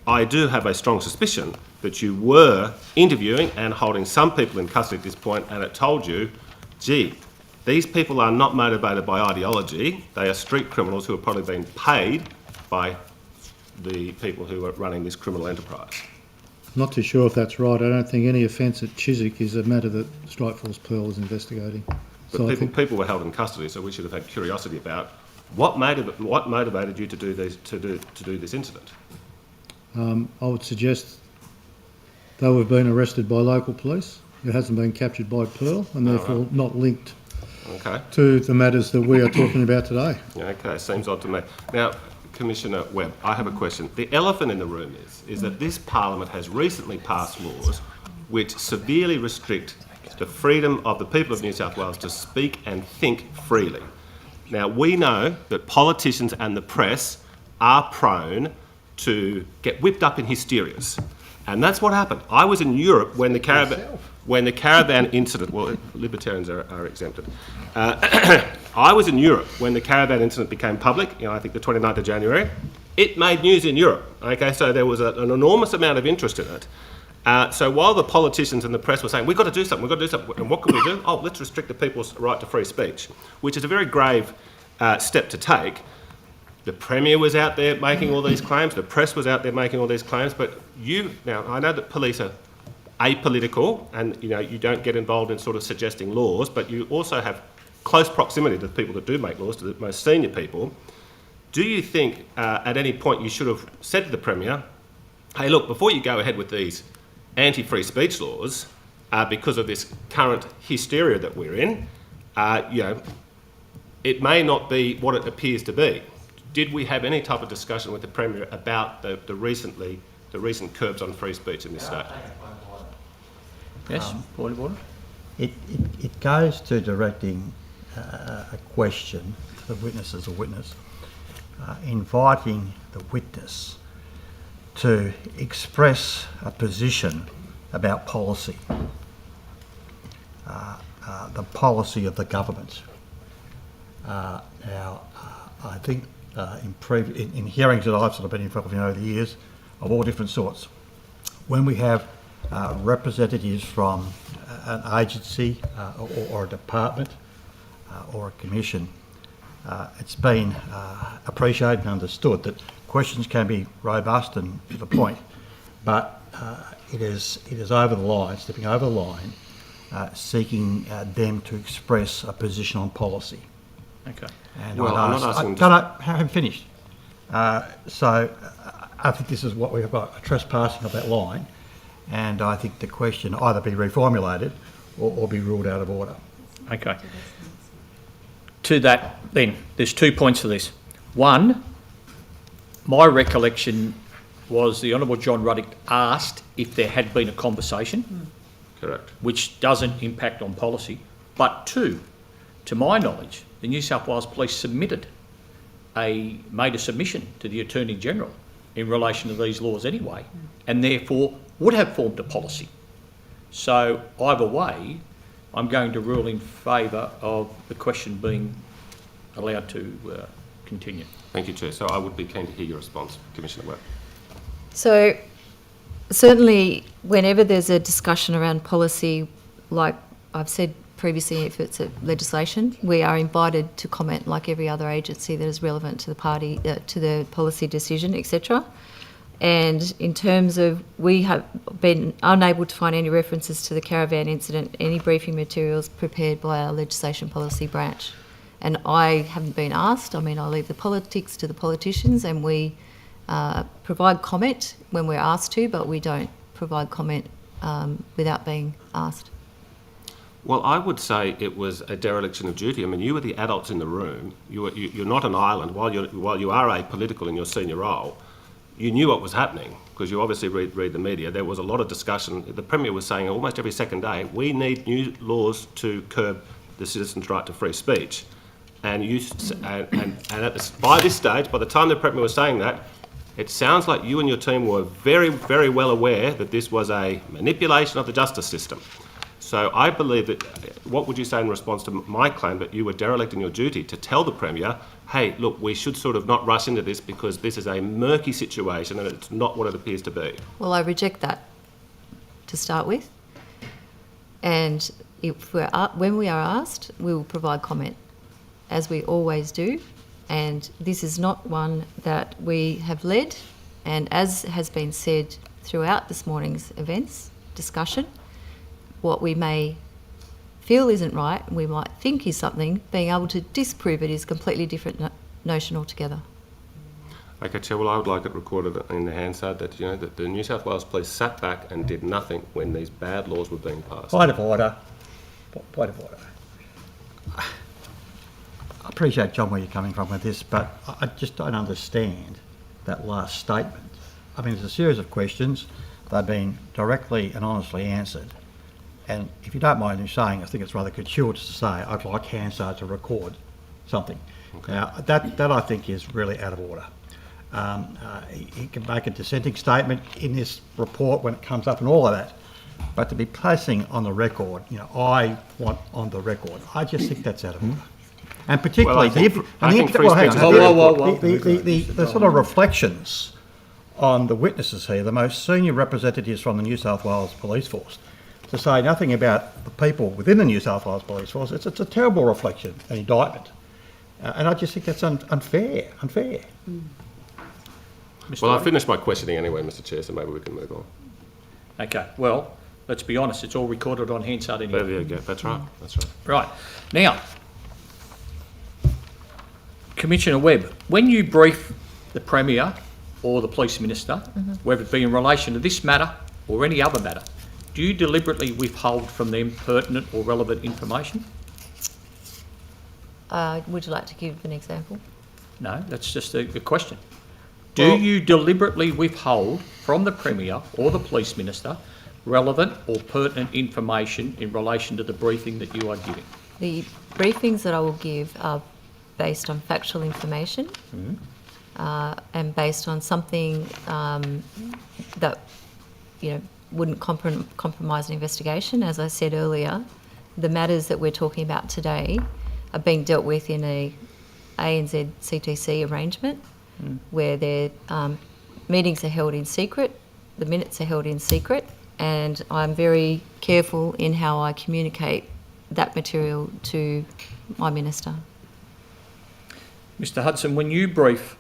I do have a strong suspicion that you were interviewing and holding some people in custody at this point, and it told you, gee, these people are not motivated by ideology, they are street criminals who are probably being paid by the people who are running this criminal enterprise. Not too sure if that's right. I don't think any offence at Chiswick is a matter that Strikeforce Pearl is investigating. But people were held in custody, so we should have had curiosity about what motivated you to do this incident. I would suggest they would have been arrested by local police. It hasn't been captured by Pearl and therefore not linked to the matters that we are talking about today. Okay, seems odd to me. Now, Commissioner Webb, I have a question. The elephant in the room is that this Parliament has recently passed laws which severely restrict the freedom of the people of New South Wales to speak and think freely. Now, we know that politicians and the press are prone to get whipped up in hysterias. And that's what happened. I was in Europe when the Caravan incident, well, libertarians are exempted. I was in Europe when the Caravan incident became public, I think the 29th of January. It made news in Europe, okay? So there was an enormous amount of interest in it. So while the politicians and the press were saying, we've got to do something, and what can we do? Oh, let's restrict the people's right to free speech, which is a very grave step to take. The Premier was out there making all these claims, the press was out there making all these claims, but now I know that police are apolitical and you don't get involved in sort of suggesting laws, but you also have close proximity to the people that do make laws, to the most senior people. Do you think at any point you should have said to the Premier, hey look, before you go ahead with these anti-free speech laws, because of this current hysteria that we're in, it may not be what it appears to be. Did we have any type of discussion with the Premier about the recent curbs on free speech in this state? Yes, point of order. It goes to directing a question to the witness as a witness, inviting the witness to express a position about policy, the policy of the government. Now, I think in hearings that I've sort of been involved in over the years, of all different sorts, when we have representatives from an agency or a department or a commission, it's been appreciated and understood that questions can be robust and to the point, but it is over the line, stepping over the line, seeking them to express a position on policy. Okay. And Well, I'm not asking- I haven't finished. So I think this is what we've got, a trespassing of that line, and I think the question either be reformulated or be ruled out of order. Okay. To that, then, there's 2 points to this. One, my recollection was the Honourable John Ruddick asked if there had been a conversation, Correct. which doesn't impact on policy. But two, to my knowledge, the New South Wales Police made a submission to the Attorney General in relation to these laws anyway, and therefore would have formed a policy. So either way, I'm going to rule in favour of the question being allowed to continue. Thank you, Chair. So I would be keen to hear your response, Commissioner Webb. So certainly whenever there's a discussion around policy, like I've said previously, if it's a legislation, we are invited to comment like every other agency that is relevant to the party, to the policy decision, etc. And in terms of, we have been unable to find any references to the Caravan incident, any briefing materials prepared by our legislation policy branch. And I haven't been asked. I mean, I leave the politics to the politicians, and we provide comment when we're asked to, but we don't provide comment without being asked. Well, I would say it was a dereliction of duty. I mean, you were the adults in the room. You're not an island. While you are apolitical in your senior role, you knew what was happening because you obviously read the media. There was a lot of discussion. The Premier was saying almost every second day, we need new laws to curb the citizens' right to free speech. And by this stage, by the time the Premier was saying that, it sounds like you and your team were very, very well aware that this was a manipulation of the justice system. So I believe that, what would you say in response to my claim that you were derelict in your duty to tell the Premier, hey, look, we should sort of not rush into this because this is a murky situation and it's not what it appears to be? Well, I reject that to start with. And if when we are asked, we will provide comment, as we always do. And this is not one that we have led. And as has been said throughout this morning's discussion, what we may feel isn't right, we might think is something, being able to disprove it is a completely different notion altogether. Okay, Chair, well, I would like it recorded in the Hansard that, that the New South Wales Police sat back and did nothing when these bad laws were being passed. Point of order. Point of order. I appreciate, John, where you're coming from with this, but I just don't understand that last statement. I mean, there's a series of questions. They've been directly and honestly answered. And if you don't mind me saying, I think it's rather gratuitous to say, I'd like Hansard to record something. Okay. Now, that I think is really out of order. He can make a dissenting statement in this report when it comes up and all of that. But to be placing on the record, I want on the record, I just think that's out of order. And particularly the sort of reflections on the witnesses here, the most senior representatives from the New South Wales Police Force, to say nothing about the people within the New South Wales Police Force. It's a terrible reflection, an indictment. And I just think that's unfair. Well, I've finished my questioning anyway, Mr. Chair, so maybe we can move on. Okay, well, let's be honest, it's all recorded on Hansard anyway. There you go, that's right. Right. Now, Commissioner Webb, when you brief the Premier or the Police Minister, whether it be in relation to this matter or any other matter, do you deliberately withhold from them pertinent or relevant information? Would you like to give an example? No, that's just a question. Do you deliberately withhold from the Premier or the Police Minister relevant or pertinent information in relation to the briefing that you are giving? The briefings that I will give are based on factual information and based on something that, wouldn't compromise an investigation. As I said earlier, the matters that we're talking about today are being dealt with in a ANZ CTC arrangement where their meetings are held in secret, the minutes are held in secret, and I'm very careful in how I communicate that material to my Minister. Mr Hudson, when you brief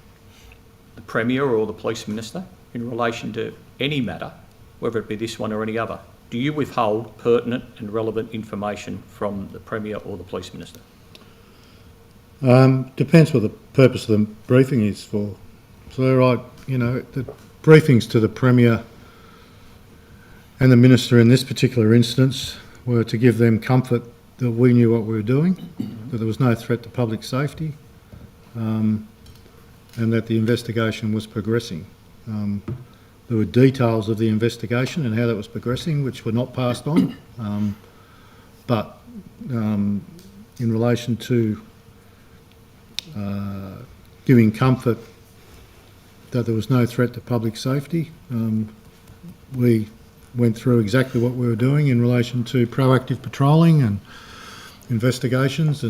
the Premier or the Police Minister in relation to any matter, whether it be this one or any other, do you withhold pertinent and relevant information from the Premier or the Police Minister? Depends what the purpose of the briefing is for. So, the briefings to the Premier and the Minister in this particular instance were to give them comfort that we knew what we were doing, that there was no threat to public safety, and that the investigation was progressing. There were details of the investigation and how that was progressing, which were not passed on, but in relation to giving comfort that there was no threat to public safety, we went through exactly what we were doing in relation to proactive patrolling and investigations,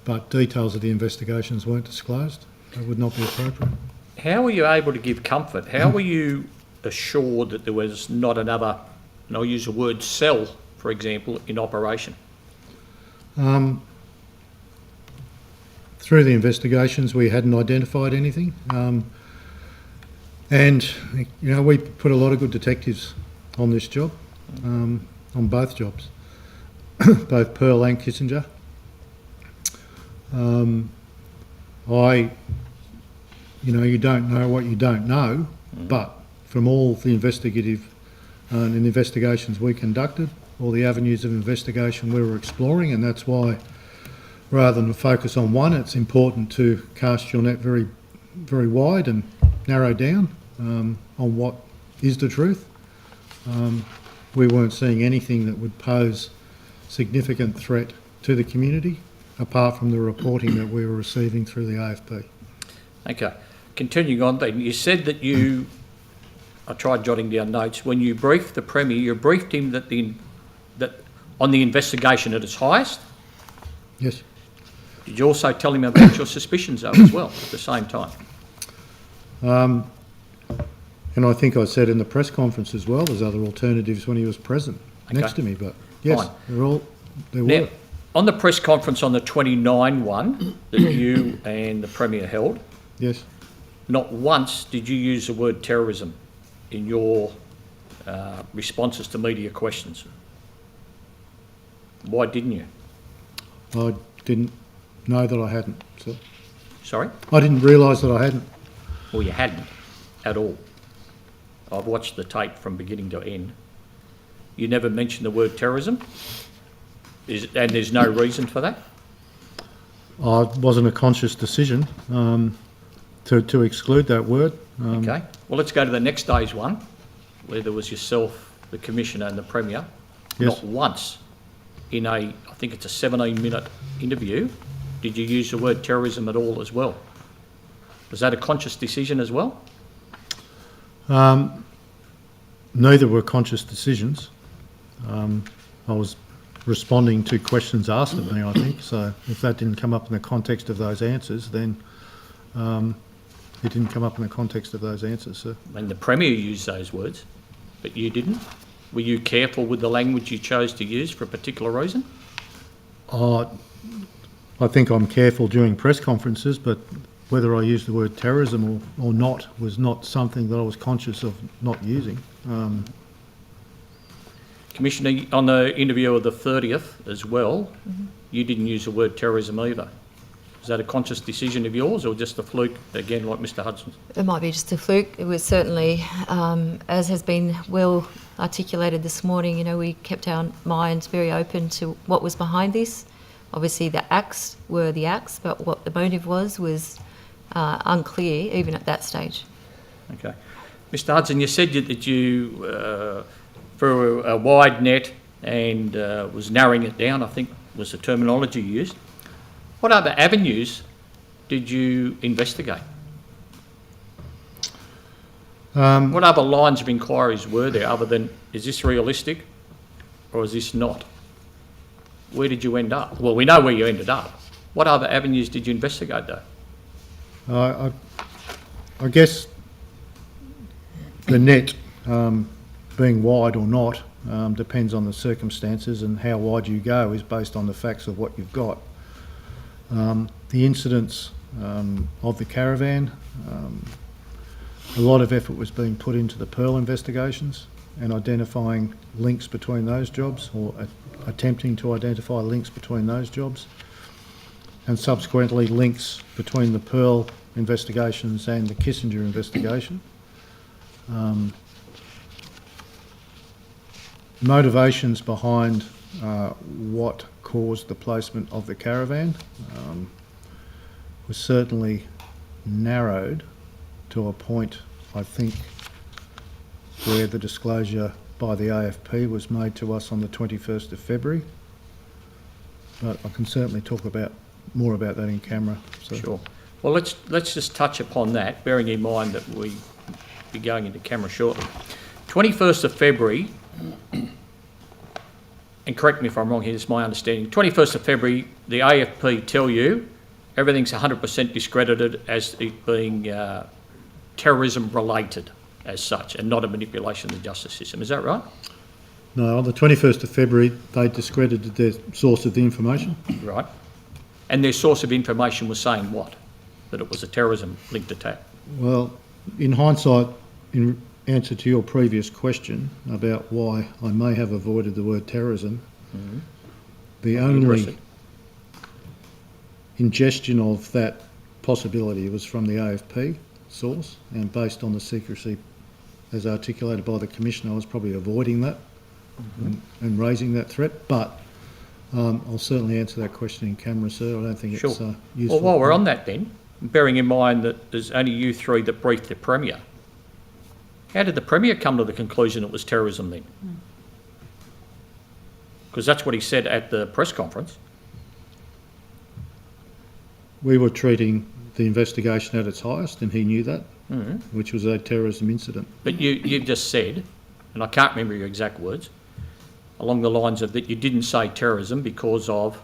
but details of the investigations weren't disclosed. That would not be appropriate. How were you able to give comfort? How were you assured that there was not another, and I'll use the word cell, for example, in operation? Through the investigations, we hadn't identified anything. And, we put a lot of good detectives on this job, on both jobs, both Pearl and Kissinger. You don't know what you don't know, but from all the investigative and investigations we conducted, all the avenues of investigation we were exploring, and that's why, rather than focus on one, it's important to cast your net very, very wide and narrow down on what is the truth. We weren't seeing anything that would pose significant threat to the community, apart from the reporting that we were receiving through the AFP. Okay. Continuing on then, you said that I tried jotting down notes, when you briefed the Premier, you briefed him that on the investigation at its highest? Yes. Did you also tell him about your suspicions though as well at the same time? And I think I said in the press conference as well, there's other alternatives when he was present next to me, but yes, Fine. there Now, were. on the press conference on the 29 one that you and the Premier held, Yes. not once did you use the word terrorism in your responses to media questions. Why didn't you? I didn't know that I hadn't. So Sorry? I didn't realise that I hadn't. Well, you hadn't at all. I've watched the tape from beginning to end. You never mentioned the word terrorism, and there's no reason for that? It wasn't a conscious decision to exclude that word. Okay. Well, let's go to the next day's one, where there was yourself, the Commissioner and the Premier. Yes. Not once in I think it's a 17-minute interview, did you use the word terrorism at all as well? Was that a conscious decision as well? Neither were conscious decisions. I was responding to questions asked of me, I think, so if that didn't come up in the context of those answers, then it didn't come up in the context of those answers, sir. And the Premier used those words, but you didn't? Were you careful with the language you chose to use for a particular reason? I think I'm careful during press conferences, but whether I used the word terrorism or not was not something that I was conscious of not using. Commissioner, on the interview of the 30th as well, you didn't use the word terrorism either. Is that a conscious decision of yours or just a fluke, again, like Mr Hudson's? It might be just a fluke. It was certainly, as has been well articulated this morning, we kept our minds very open to what was behind this. Obviously the acts were the acts, but what the motive was unclear even at that stage. Okay. Mr Hudson, you said that you threw a wide net and was narrowing it down, I think was the terminology you used. What other avenues did you investigate? What other lines of inquiries were there other than, is this realistic or is this not? Where did you end up? Well, we know where you ended up. What other avenues did you investigate though? I guess the net being wide or not depends on the circumstances, and how wide you go is based on the facts of what you've got. The incidents of the Caravan, a lot of effort was being put into the Pearl investigations. and identifying links between those jobs, or attempting to identify links between those jobs, and subsequently links between the Pearl investigations and the Kissinger investigation. Motivations behind what caused the placement of the Caravan was certainly narrowed to a point, I think, where the disclosure by the AFP was made to us on the 21st of February. But I can certainly talk more about that in camera. So. Sure. Well, let's just touch upon that, bearing in mind that we be going into camera shortly. 21st of February, and correct me if I'm wrong here, this is my understanding, 21st of February, the AFP tell you everything's 100% discredited as it being terrorism related as such, and not a manipulation of the justice system. Is that right? No, on the 21st of February, they discredited their source of the information. Right. And their source of information was saying what? That it was a terrorism-linked attack? Well, in hindsight, in answer to your previous question about why I may have avoided the word terrorism, the only ingestion of that possibility was from the AFP source, and based on the secrecy as articulated by the Commissioner, I was probably avoiding that and raising that threat, but I'll certainly answer that question in camera, sir. I don't think it's useful. Well, while we're on that then, bearing in mind that there's only you three that briefed the Premier, how did the Premier come to the conclusion it was terrorism then? Because that's what he said at the press conference. We were treating the investigation at its highest, and he knew that, which was a terrorism incident. But you've just said, and I can't remember your exact words, along the lines of that you didn't say terrorism because of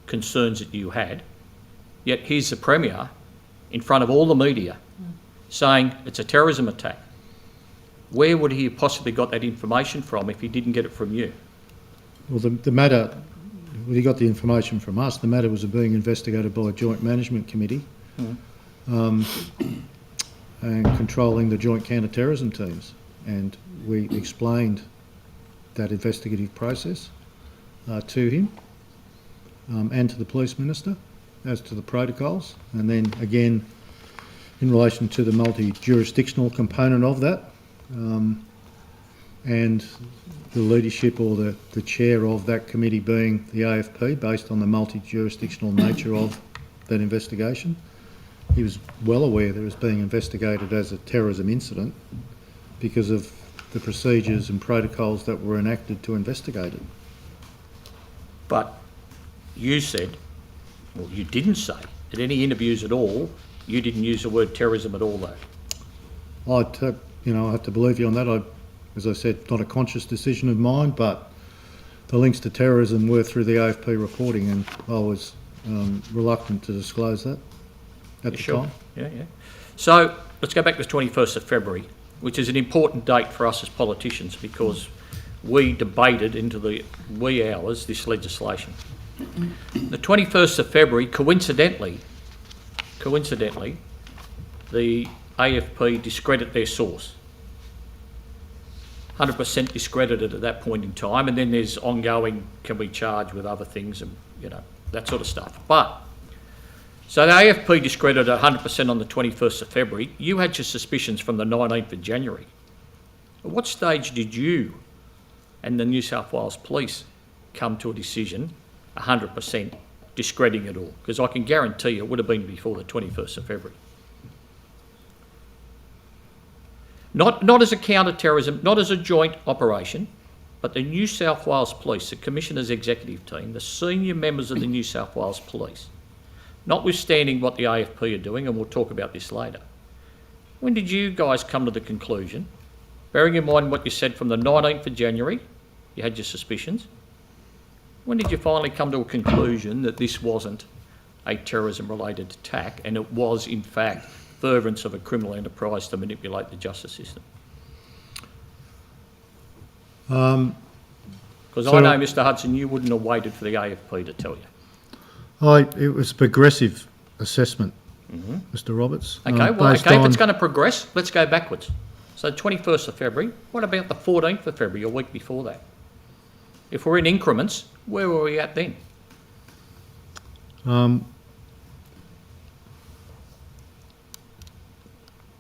concerns that you had, yet here's the Premier in front of all the media saying it's a terrorism attack. Where would he have possibly got that information from if he didn't get it from you? Well, the matter, well, he got the information from us. The matter was being investigated by a joint management committee and controlling the joint counter-terrorism teams. And we explained that investigative process to him and to the Police Minister as to the protocols. And then again, in relation to the multi-jurisdictional component of that, and the leadership or the chair of that committee being the AFP, based on the multi-jurisdictional nature of that investigation. He was well aware that it was being investigated as a terrorism incident because of the procedures and protocols that were enacted to investigate it. But you said, well, you didn't say, at any interviews at all, you didn't use the word terrorism at all though. I have to believe you on that. As I said, not a conscious decision of mine, but the links to terrorism were through the AFP reporting, and I was reluctant to disclose that at the time. Yeah. So let's go back to the 21st of February, which is an important date for us as politicians because we debated into the wee hours this legislation. The 21st of February, coincidentally, the AFP discredit their source. 100% discredited at that point in time, and then there's ongoing, can we charge with other things and, that sort of stuff. But, so the AFP discredited 100% on the 21st of February. You had your suspicions from the 19th of January. At what stage did you and the New South Wales Police come to a decision, 100% discrediting it all? Because I can guarantee you it would have been before the 21st of February. Not as a counter-terrorism, not as a joint operation, but the New South Wales Police, the Commissioner's executive team, the senior members of the New South Wales Police, notwithstanding what the AFP are doing, and we'll talk about this later. When did you guys come to the conclusion, bearing in mind what you said from the 19th of January, you had your suspicions, when did you finally come to a conclusion that this wasn't a terrorism-related attack and it was, in fact, furtherance of a criminal enterprise to manipulate the justice system? Because I know, Mr Hudson, you wouldn't have waited for the AFP to tell you. It was a progressive assessment, Mr Roberts. Okay, if it's going to progress, let's go backwards. So 21st of February, what about the 14th of February, a week before that? If we're in increments, where were we at then?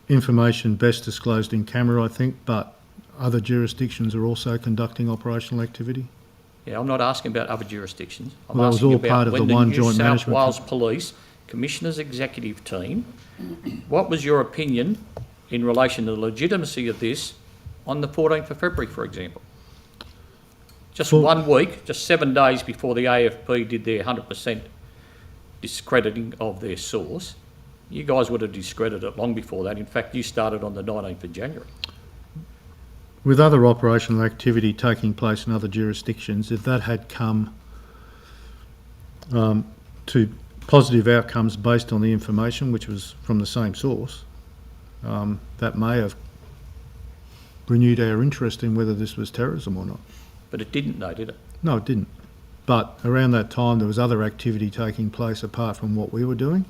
Information best disclosed in camera, I think, but other jurisdictions are also conducting operational activity. Yeah, I'm not asking about other jurisdictions. I'm Well, that was asking all about part of when the one New joint South management Wales Police Commissioner's Executive Team, what was your opinion in relation to the legitimacy of this on the 14th of February, for example? Just Well- 1 week, just 7 days before the AFP did their 100% discrediting of their source. You guys would have discredited it long before that. In fact, you started on the 19th of January. With other operational activity taking place in other jurisdictions, if that had come to positive outcomes based on the information, which was from the same source, that may have renewed our interest in whether this was terrorism or not. But it didn't, though, did it? No, it didn't. But around that time, there was other activity taking place apart from what we were doing,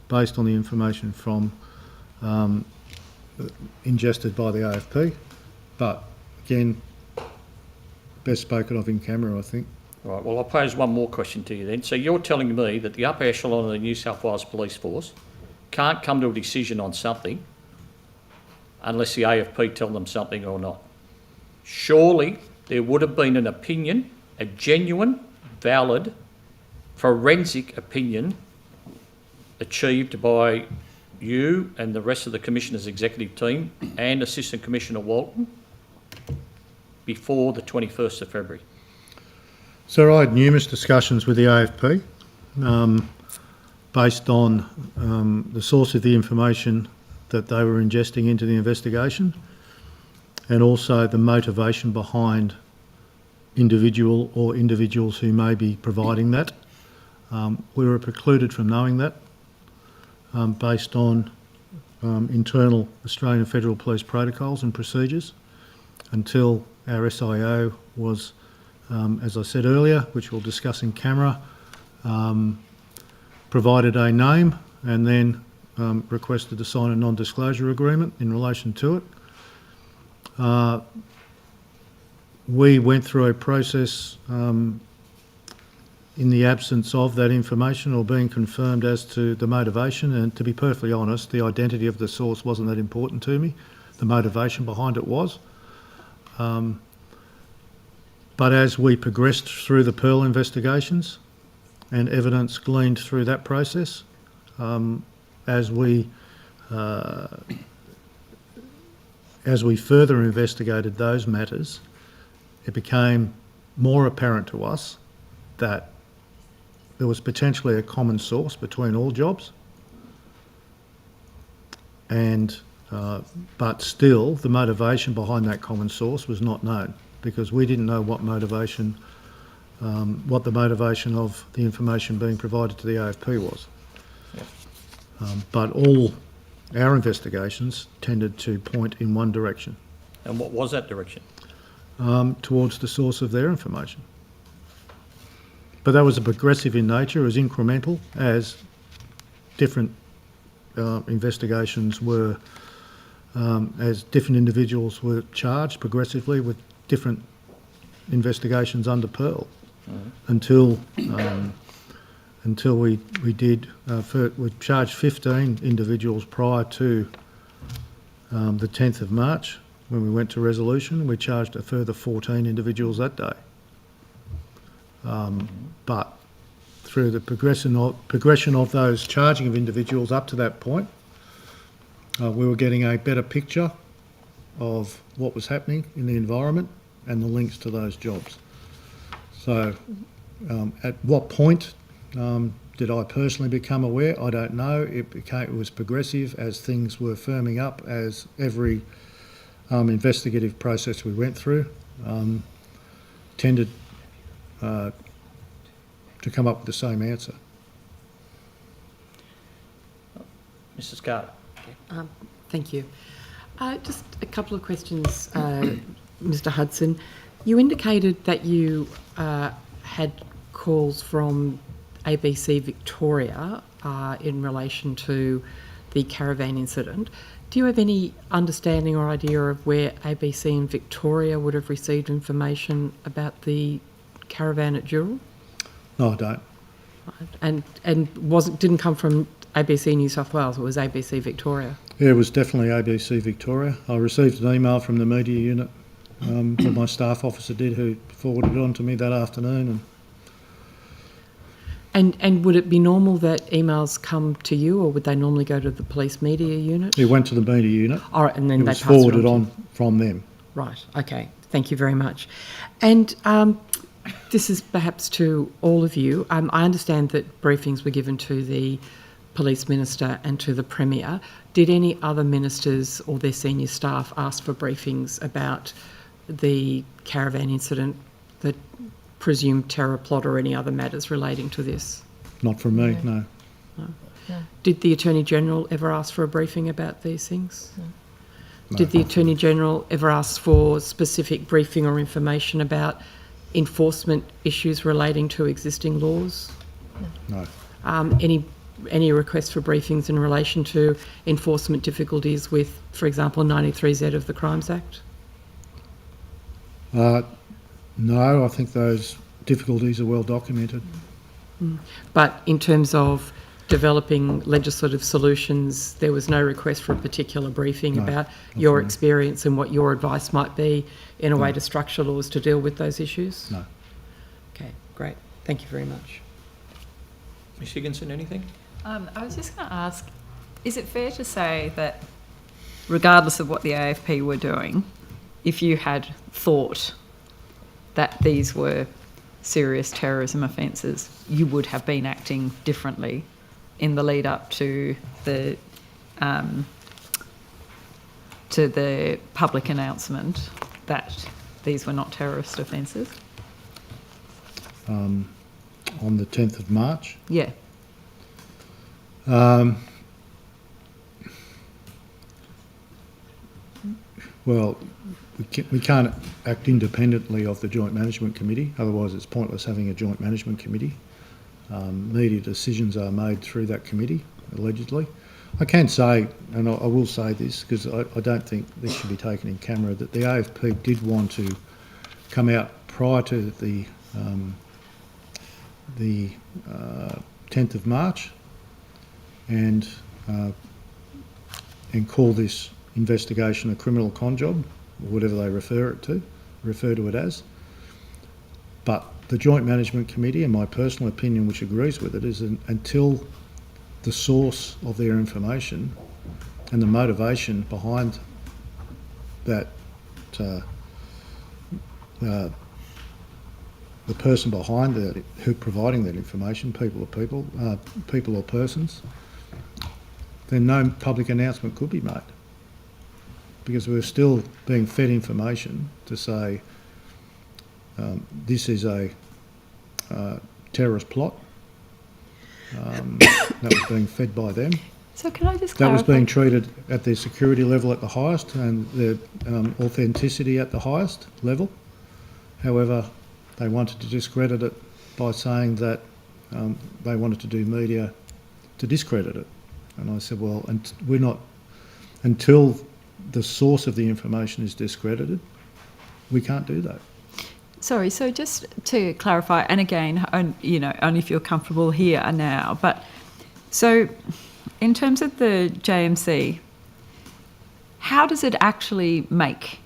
based on the information from ingested by the AFP. But again, best spoken of in camera, I think. Right, well, I'll pose one more question to you then. So you're telling me that the upper echelon of the New South Wales Police Force can't come to a decision on something unless the AFP tell them something or not? Surely there would have been an opinion, a genuine, valid, forensic opinion achieved by you and the rest of the Commissioner's executive team and Assistant Commissioner Walton before the 21st of February. So I had numerous discussions with the AFP based on the source of the information that they were ingesting into the investigation and also the motivation behind individual or individuals who may be providing that. We were precluded from knowing that based on internal Australian Federal Police protocols and procedures until our SIO was, as I said earlier, which we'll discuss in camera, provided a name and then requested to sign a non-disclosure agreement in relation to it. We went through a process in the absence of that information or being confirmed as to the motivation, and to be perfectly honest, the identity of the source wasn't that important to me. The motivation behind it was. But as we progressed through the Pearl investigations and evidence gleaned through that process, as we further investigated those matters, it became more apparent to us that there was potentially a common source between all jobs, and but still the motivation behind that common source was not known, because we didn't know what the motivation of the information being provided to the AFP was. But all our investigations tended to point in one direction. And what was that direction? Towards the source of their information. But that was progressive in nature, as incremental as different investigations were, as different individuals were charged progressively with different investigations under Pearl, until we charged 15 individuals prior to the 10th of March when we went to resolution. We charged a further 14 individuals that day. But through the progression of those charging of individuals up to that point, we were getting a better picture of what was happening in the environment and the links to those jobs. So at what point did I personally become aware? I don't know. It was progressive as things were firming up, as every investigative process we went through tended to come up with the same answer. Mrs. Carter. Thank you. Just a couple of questions, Mr. Hudson. You indicated that you had calls from ABC Victoria in relation to the Caravan incident. Do you have any understanding or idea of where ABC in Victoria would have received information about the caravan at Dural? No, I don't. And didn't come from ABC New South Wales, it was ABC Victoria? Yeah, it was definitely ABC Victoria. I received an email from the media unit that my staff officer did, who forwarded it on to me that afternoon. And would it be normal that emails come to you, or would they normally go to the police media unit? It went to the media unit. All right, and then It they was passed it forwarded on on from them. Right, okay. Thank you very much. And this is perhaps to all of you. I understand that briefings were given to the Police Minister and to the Premier. Did any other ministers or their senior staff ask for briefings about the Caravan incident, the presumed terror plot, or any other matters relating to this? Not from me, no. Did the Attorney-General ever ask for a briefing about these things? No. Did the Attorney-General ever ask for specific briefing or information about enforcement issues relating to existing laws? No. Any requests for briefings in relation to enforcement difficulties with, for example, 93Z of the Crimes Act? No, I think those difficulties are well documented. But in terms of developing legislative solutions, there was no request for a particular briefing about your experience and what your advice might be in a way to structure laws to deal with those issues? No. Okay, great. Thank you very much. Ms Higginson, anything? I was just going to ask, is it fair to say that regardless of what the AFP were doing, if you had thought that these were serious terrorism offences, you would have been acting differently in the lead up to the public announcement that these were not terrorist offences? On the 10th of March? Yeah. Well, we can't act independently of the Joint Management Committee, otherwise it's pointless having a Joint Management Committee. Media decisions are made through that committee, allegedly. I can say, and I will say this because I don't think this should be taken in camera, that the AFP did want to come out prior to the 10th of March and call this investigation a criminal con job, or whatever they refer to it as. But the Joint Management Committee, in my personal opinion, which agrees with it, is until the source of their information and the motivation behind that, the person behind that, who providing that information, people or persons, then no public announcement could be made, because we're still being fed information to say this is a terrorist plot. That was being fed by them. So can I just That clarify? was being treated at their security level at the highest and their authenticity at the highest level. However, they wanted to discredit it by saying that they wanted to do media to discredit it. And I said, well, we're not, until the source of the information is discredited, we can't do that. Sorry, so just to clarify, and again, only if you're comfortable here and now, but so in terms of the JMC, how does it actually make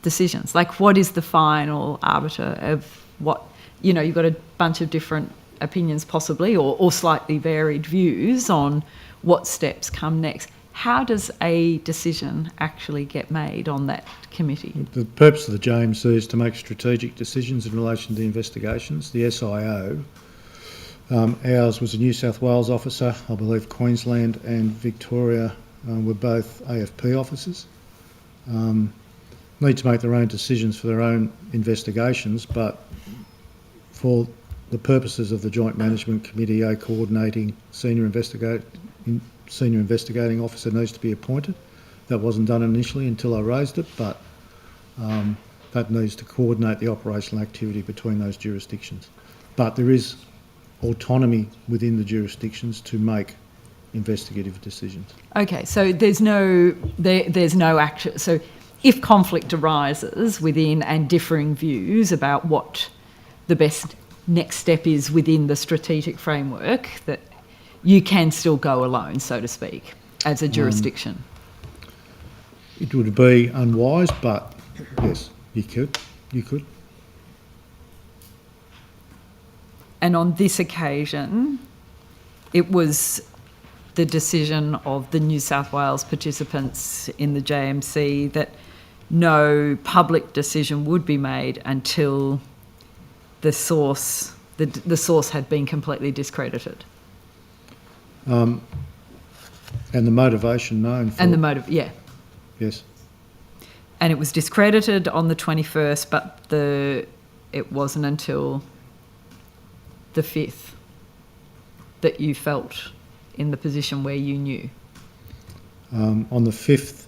decisions? Like, what is the final arbiter of what, you've got a bunch of different opinions possibly, or slightly varied views on what steps come next. How does a decision actually get made on that committee? The purpose of the JMC is to make strategic decisions in relation to the investigations. The SIO, ours was a New South Wales officer, I believe Queensland and Victoria were both AFP officers. Need to make their own decisions for their own investigations, but for the purposes of the Joint Management Committee, a coordinating senior investigating officer needs to be appointed. That wasn't done initially until I raised it, but that needs to coordinate the operational activity between those jurisdictions. But there is autonomy within the jurisdictions to make investigative decisions. Okay, so there's no action. So if conflict arises within and differing views about what the best next step is within the strategic framework, that you can still go alone, so to speak, as a jurisdiction. It would be unwise, but yes, you could. And on this occasion, it was the decision of the New South Wales participants in the JMC that no public decision would be made until the source had been completely discredited. And the motivation known for... And the motive, yeah. Yes. And it was discredited on the 21st, but it wasn't until the 5th that you felt in the position where you knew. On the 5th...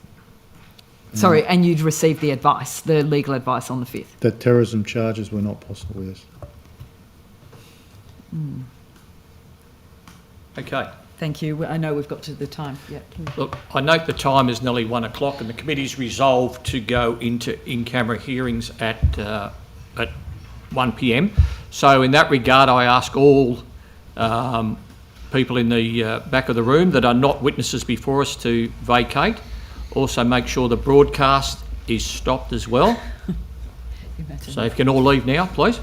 Sorry, and you'd received the advice, the legal advice on the 5th. that terrorism charges were not possible, yes. Okay. Thank you. I know we've got to the time. Yeah. Look, I note the time is nearly 1 o'clock and the committee's resolved to go into in-camera hearings at 1 p.m. So in that regard, I ask all people in the back of the room that are not witnesses before us to vacate. Also make sure the broadcast is stopped as well. So if you can all leave now, please.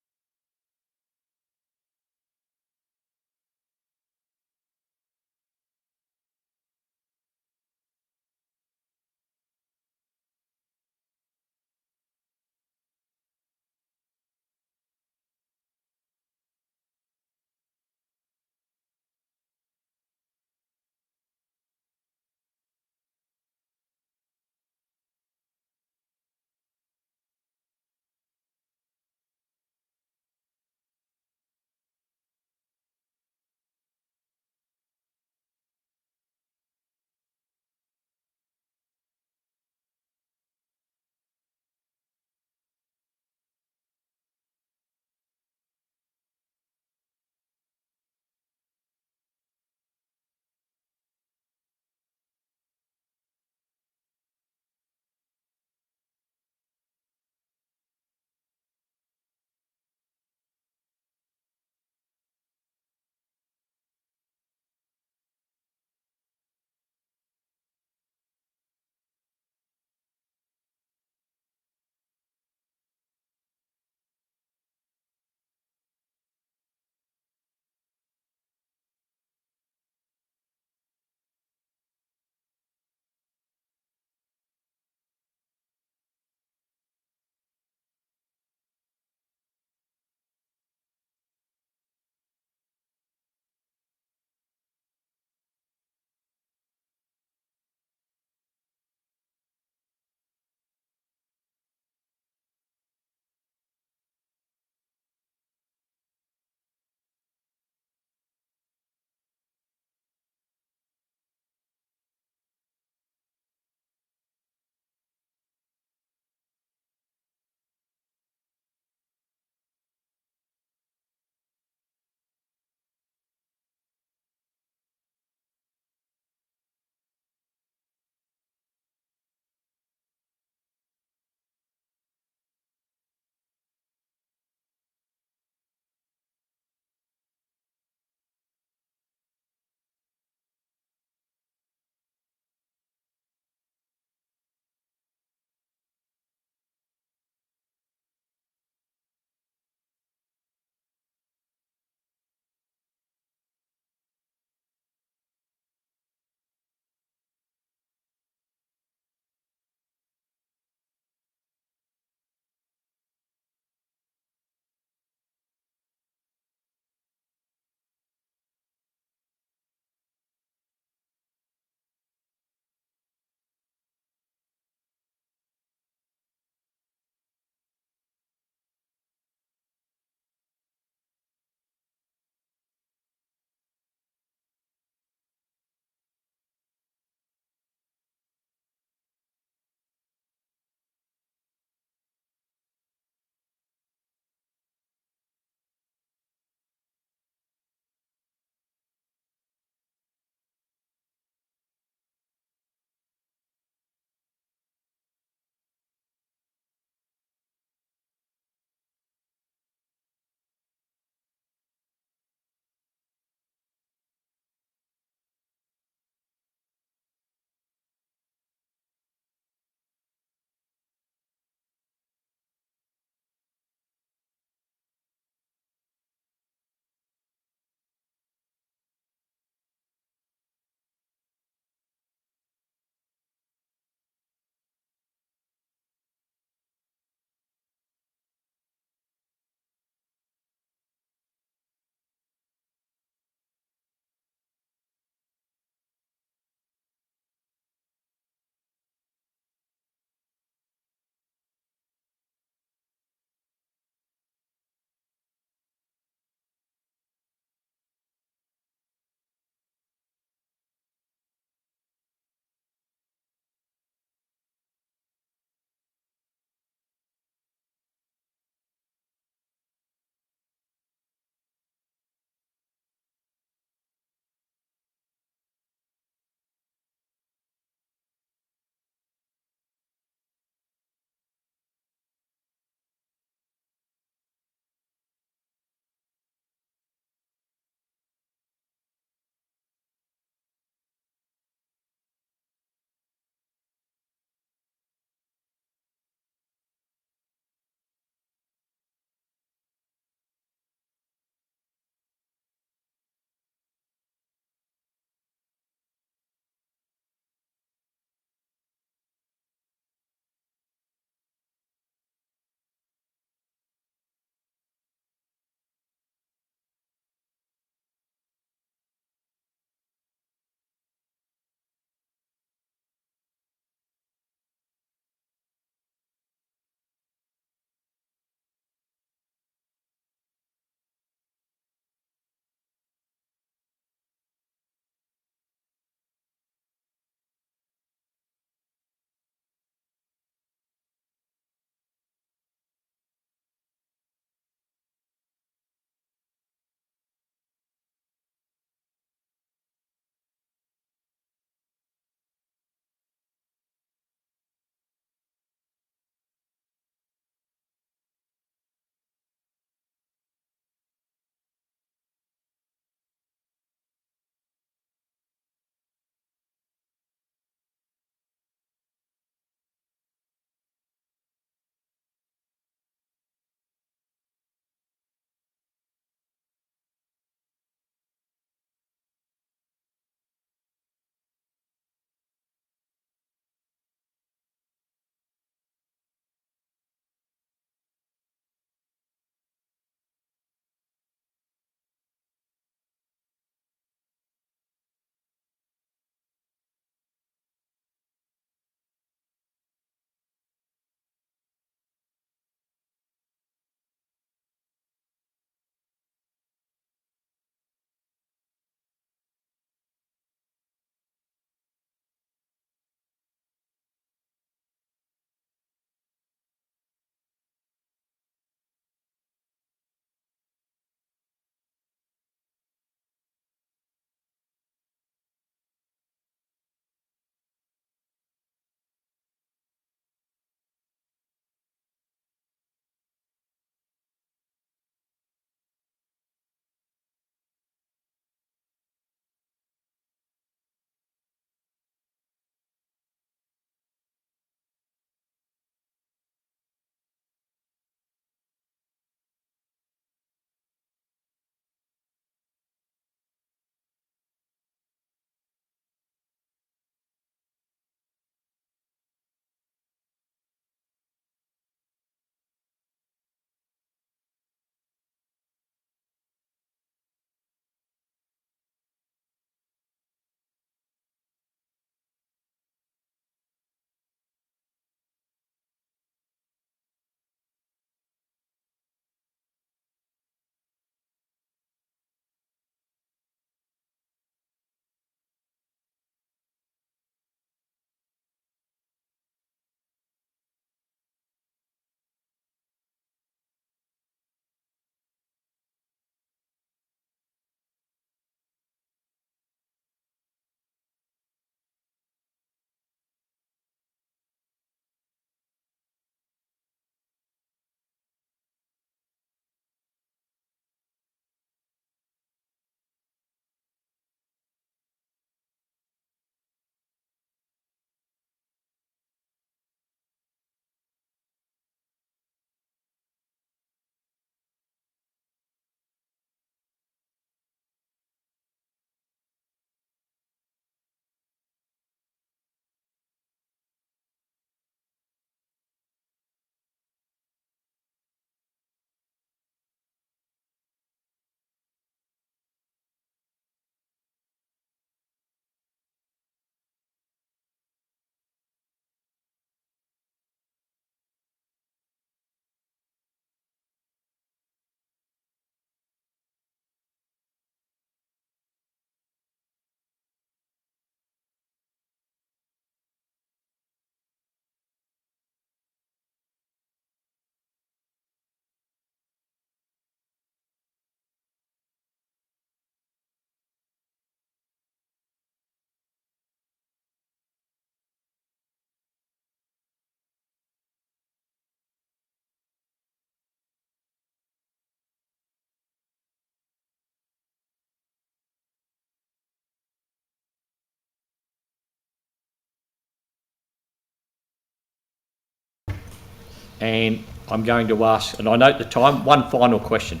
and I'm going to ask, and I note the time, one final question.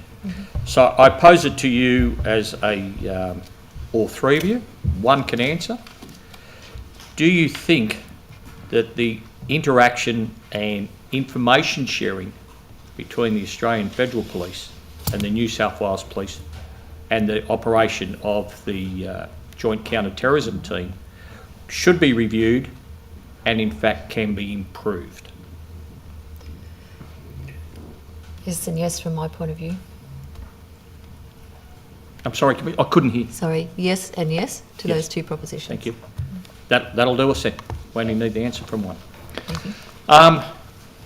So I pose it to you as all three of you. One can answer. Do you think that the interaction and information sharing between the Australian Federal Police and the New South Wales Police and the operation of the Joint Counter-Terrorism Team should be reviewed and in fact can be improved? Yes and yes from my point of view. I'm sorry, I couldn't hear. Sorry, yes and yes to Yes. those two propositions. Thank you. That'll do us then. We only need the answer from one. Thank you.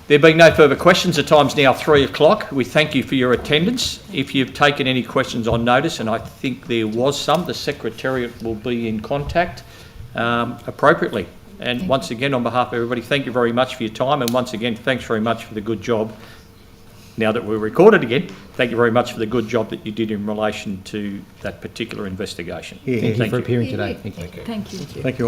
There being no further questions, the time's now 3 o'clock. We thank you for your attendance. If you've taken any questions on notice, and I think there was some, the Secretariat will be in contact appropriately. And once again, on behalf of everybody, thank you very much for your time. And once again, thanks very much for the good job. Now that we're recorded again, thank you very much for the good job that you did in relation to that particular investigation. Thank you for you. appearing today. Thank you. Thank you. Thank you.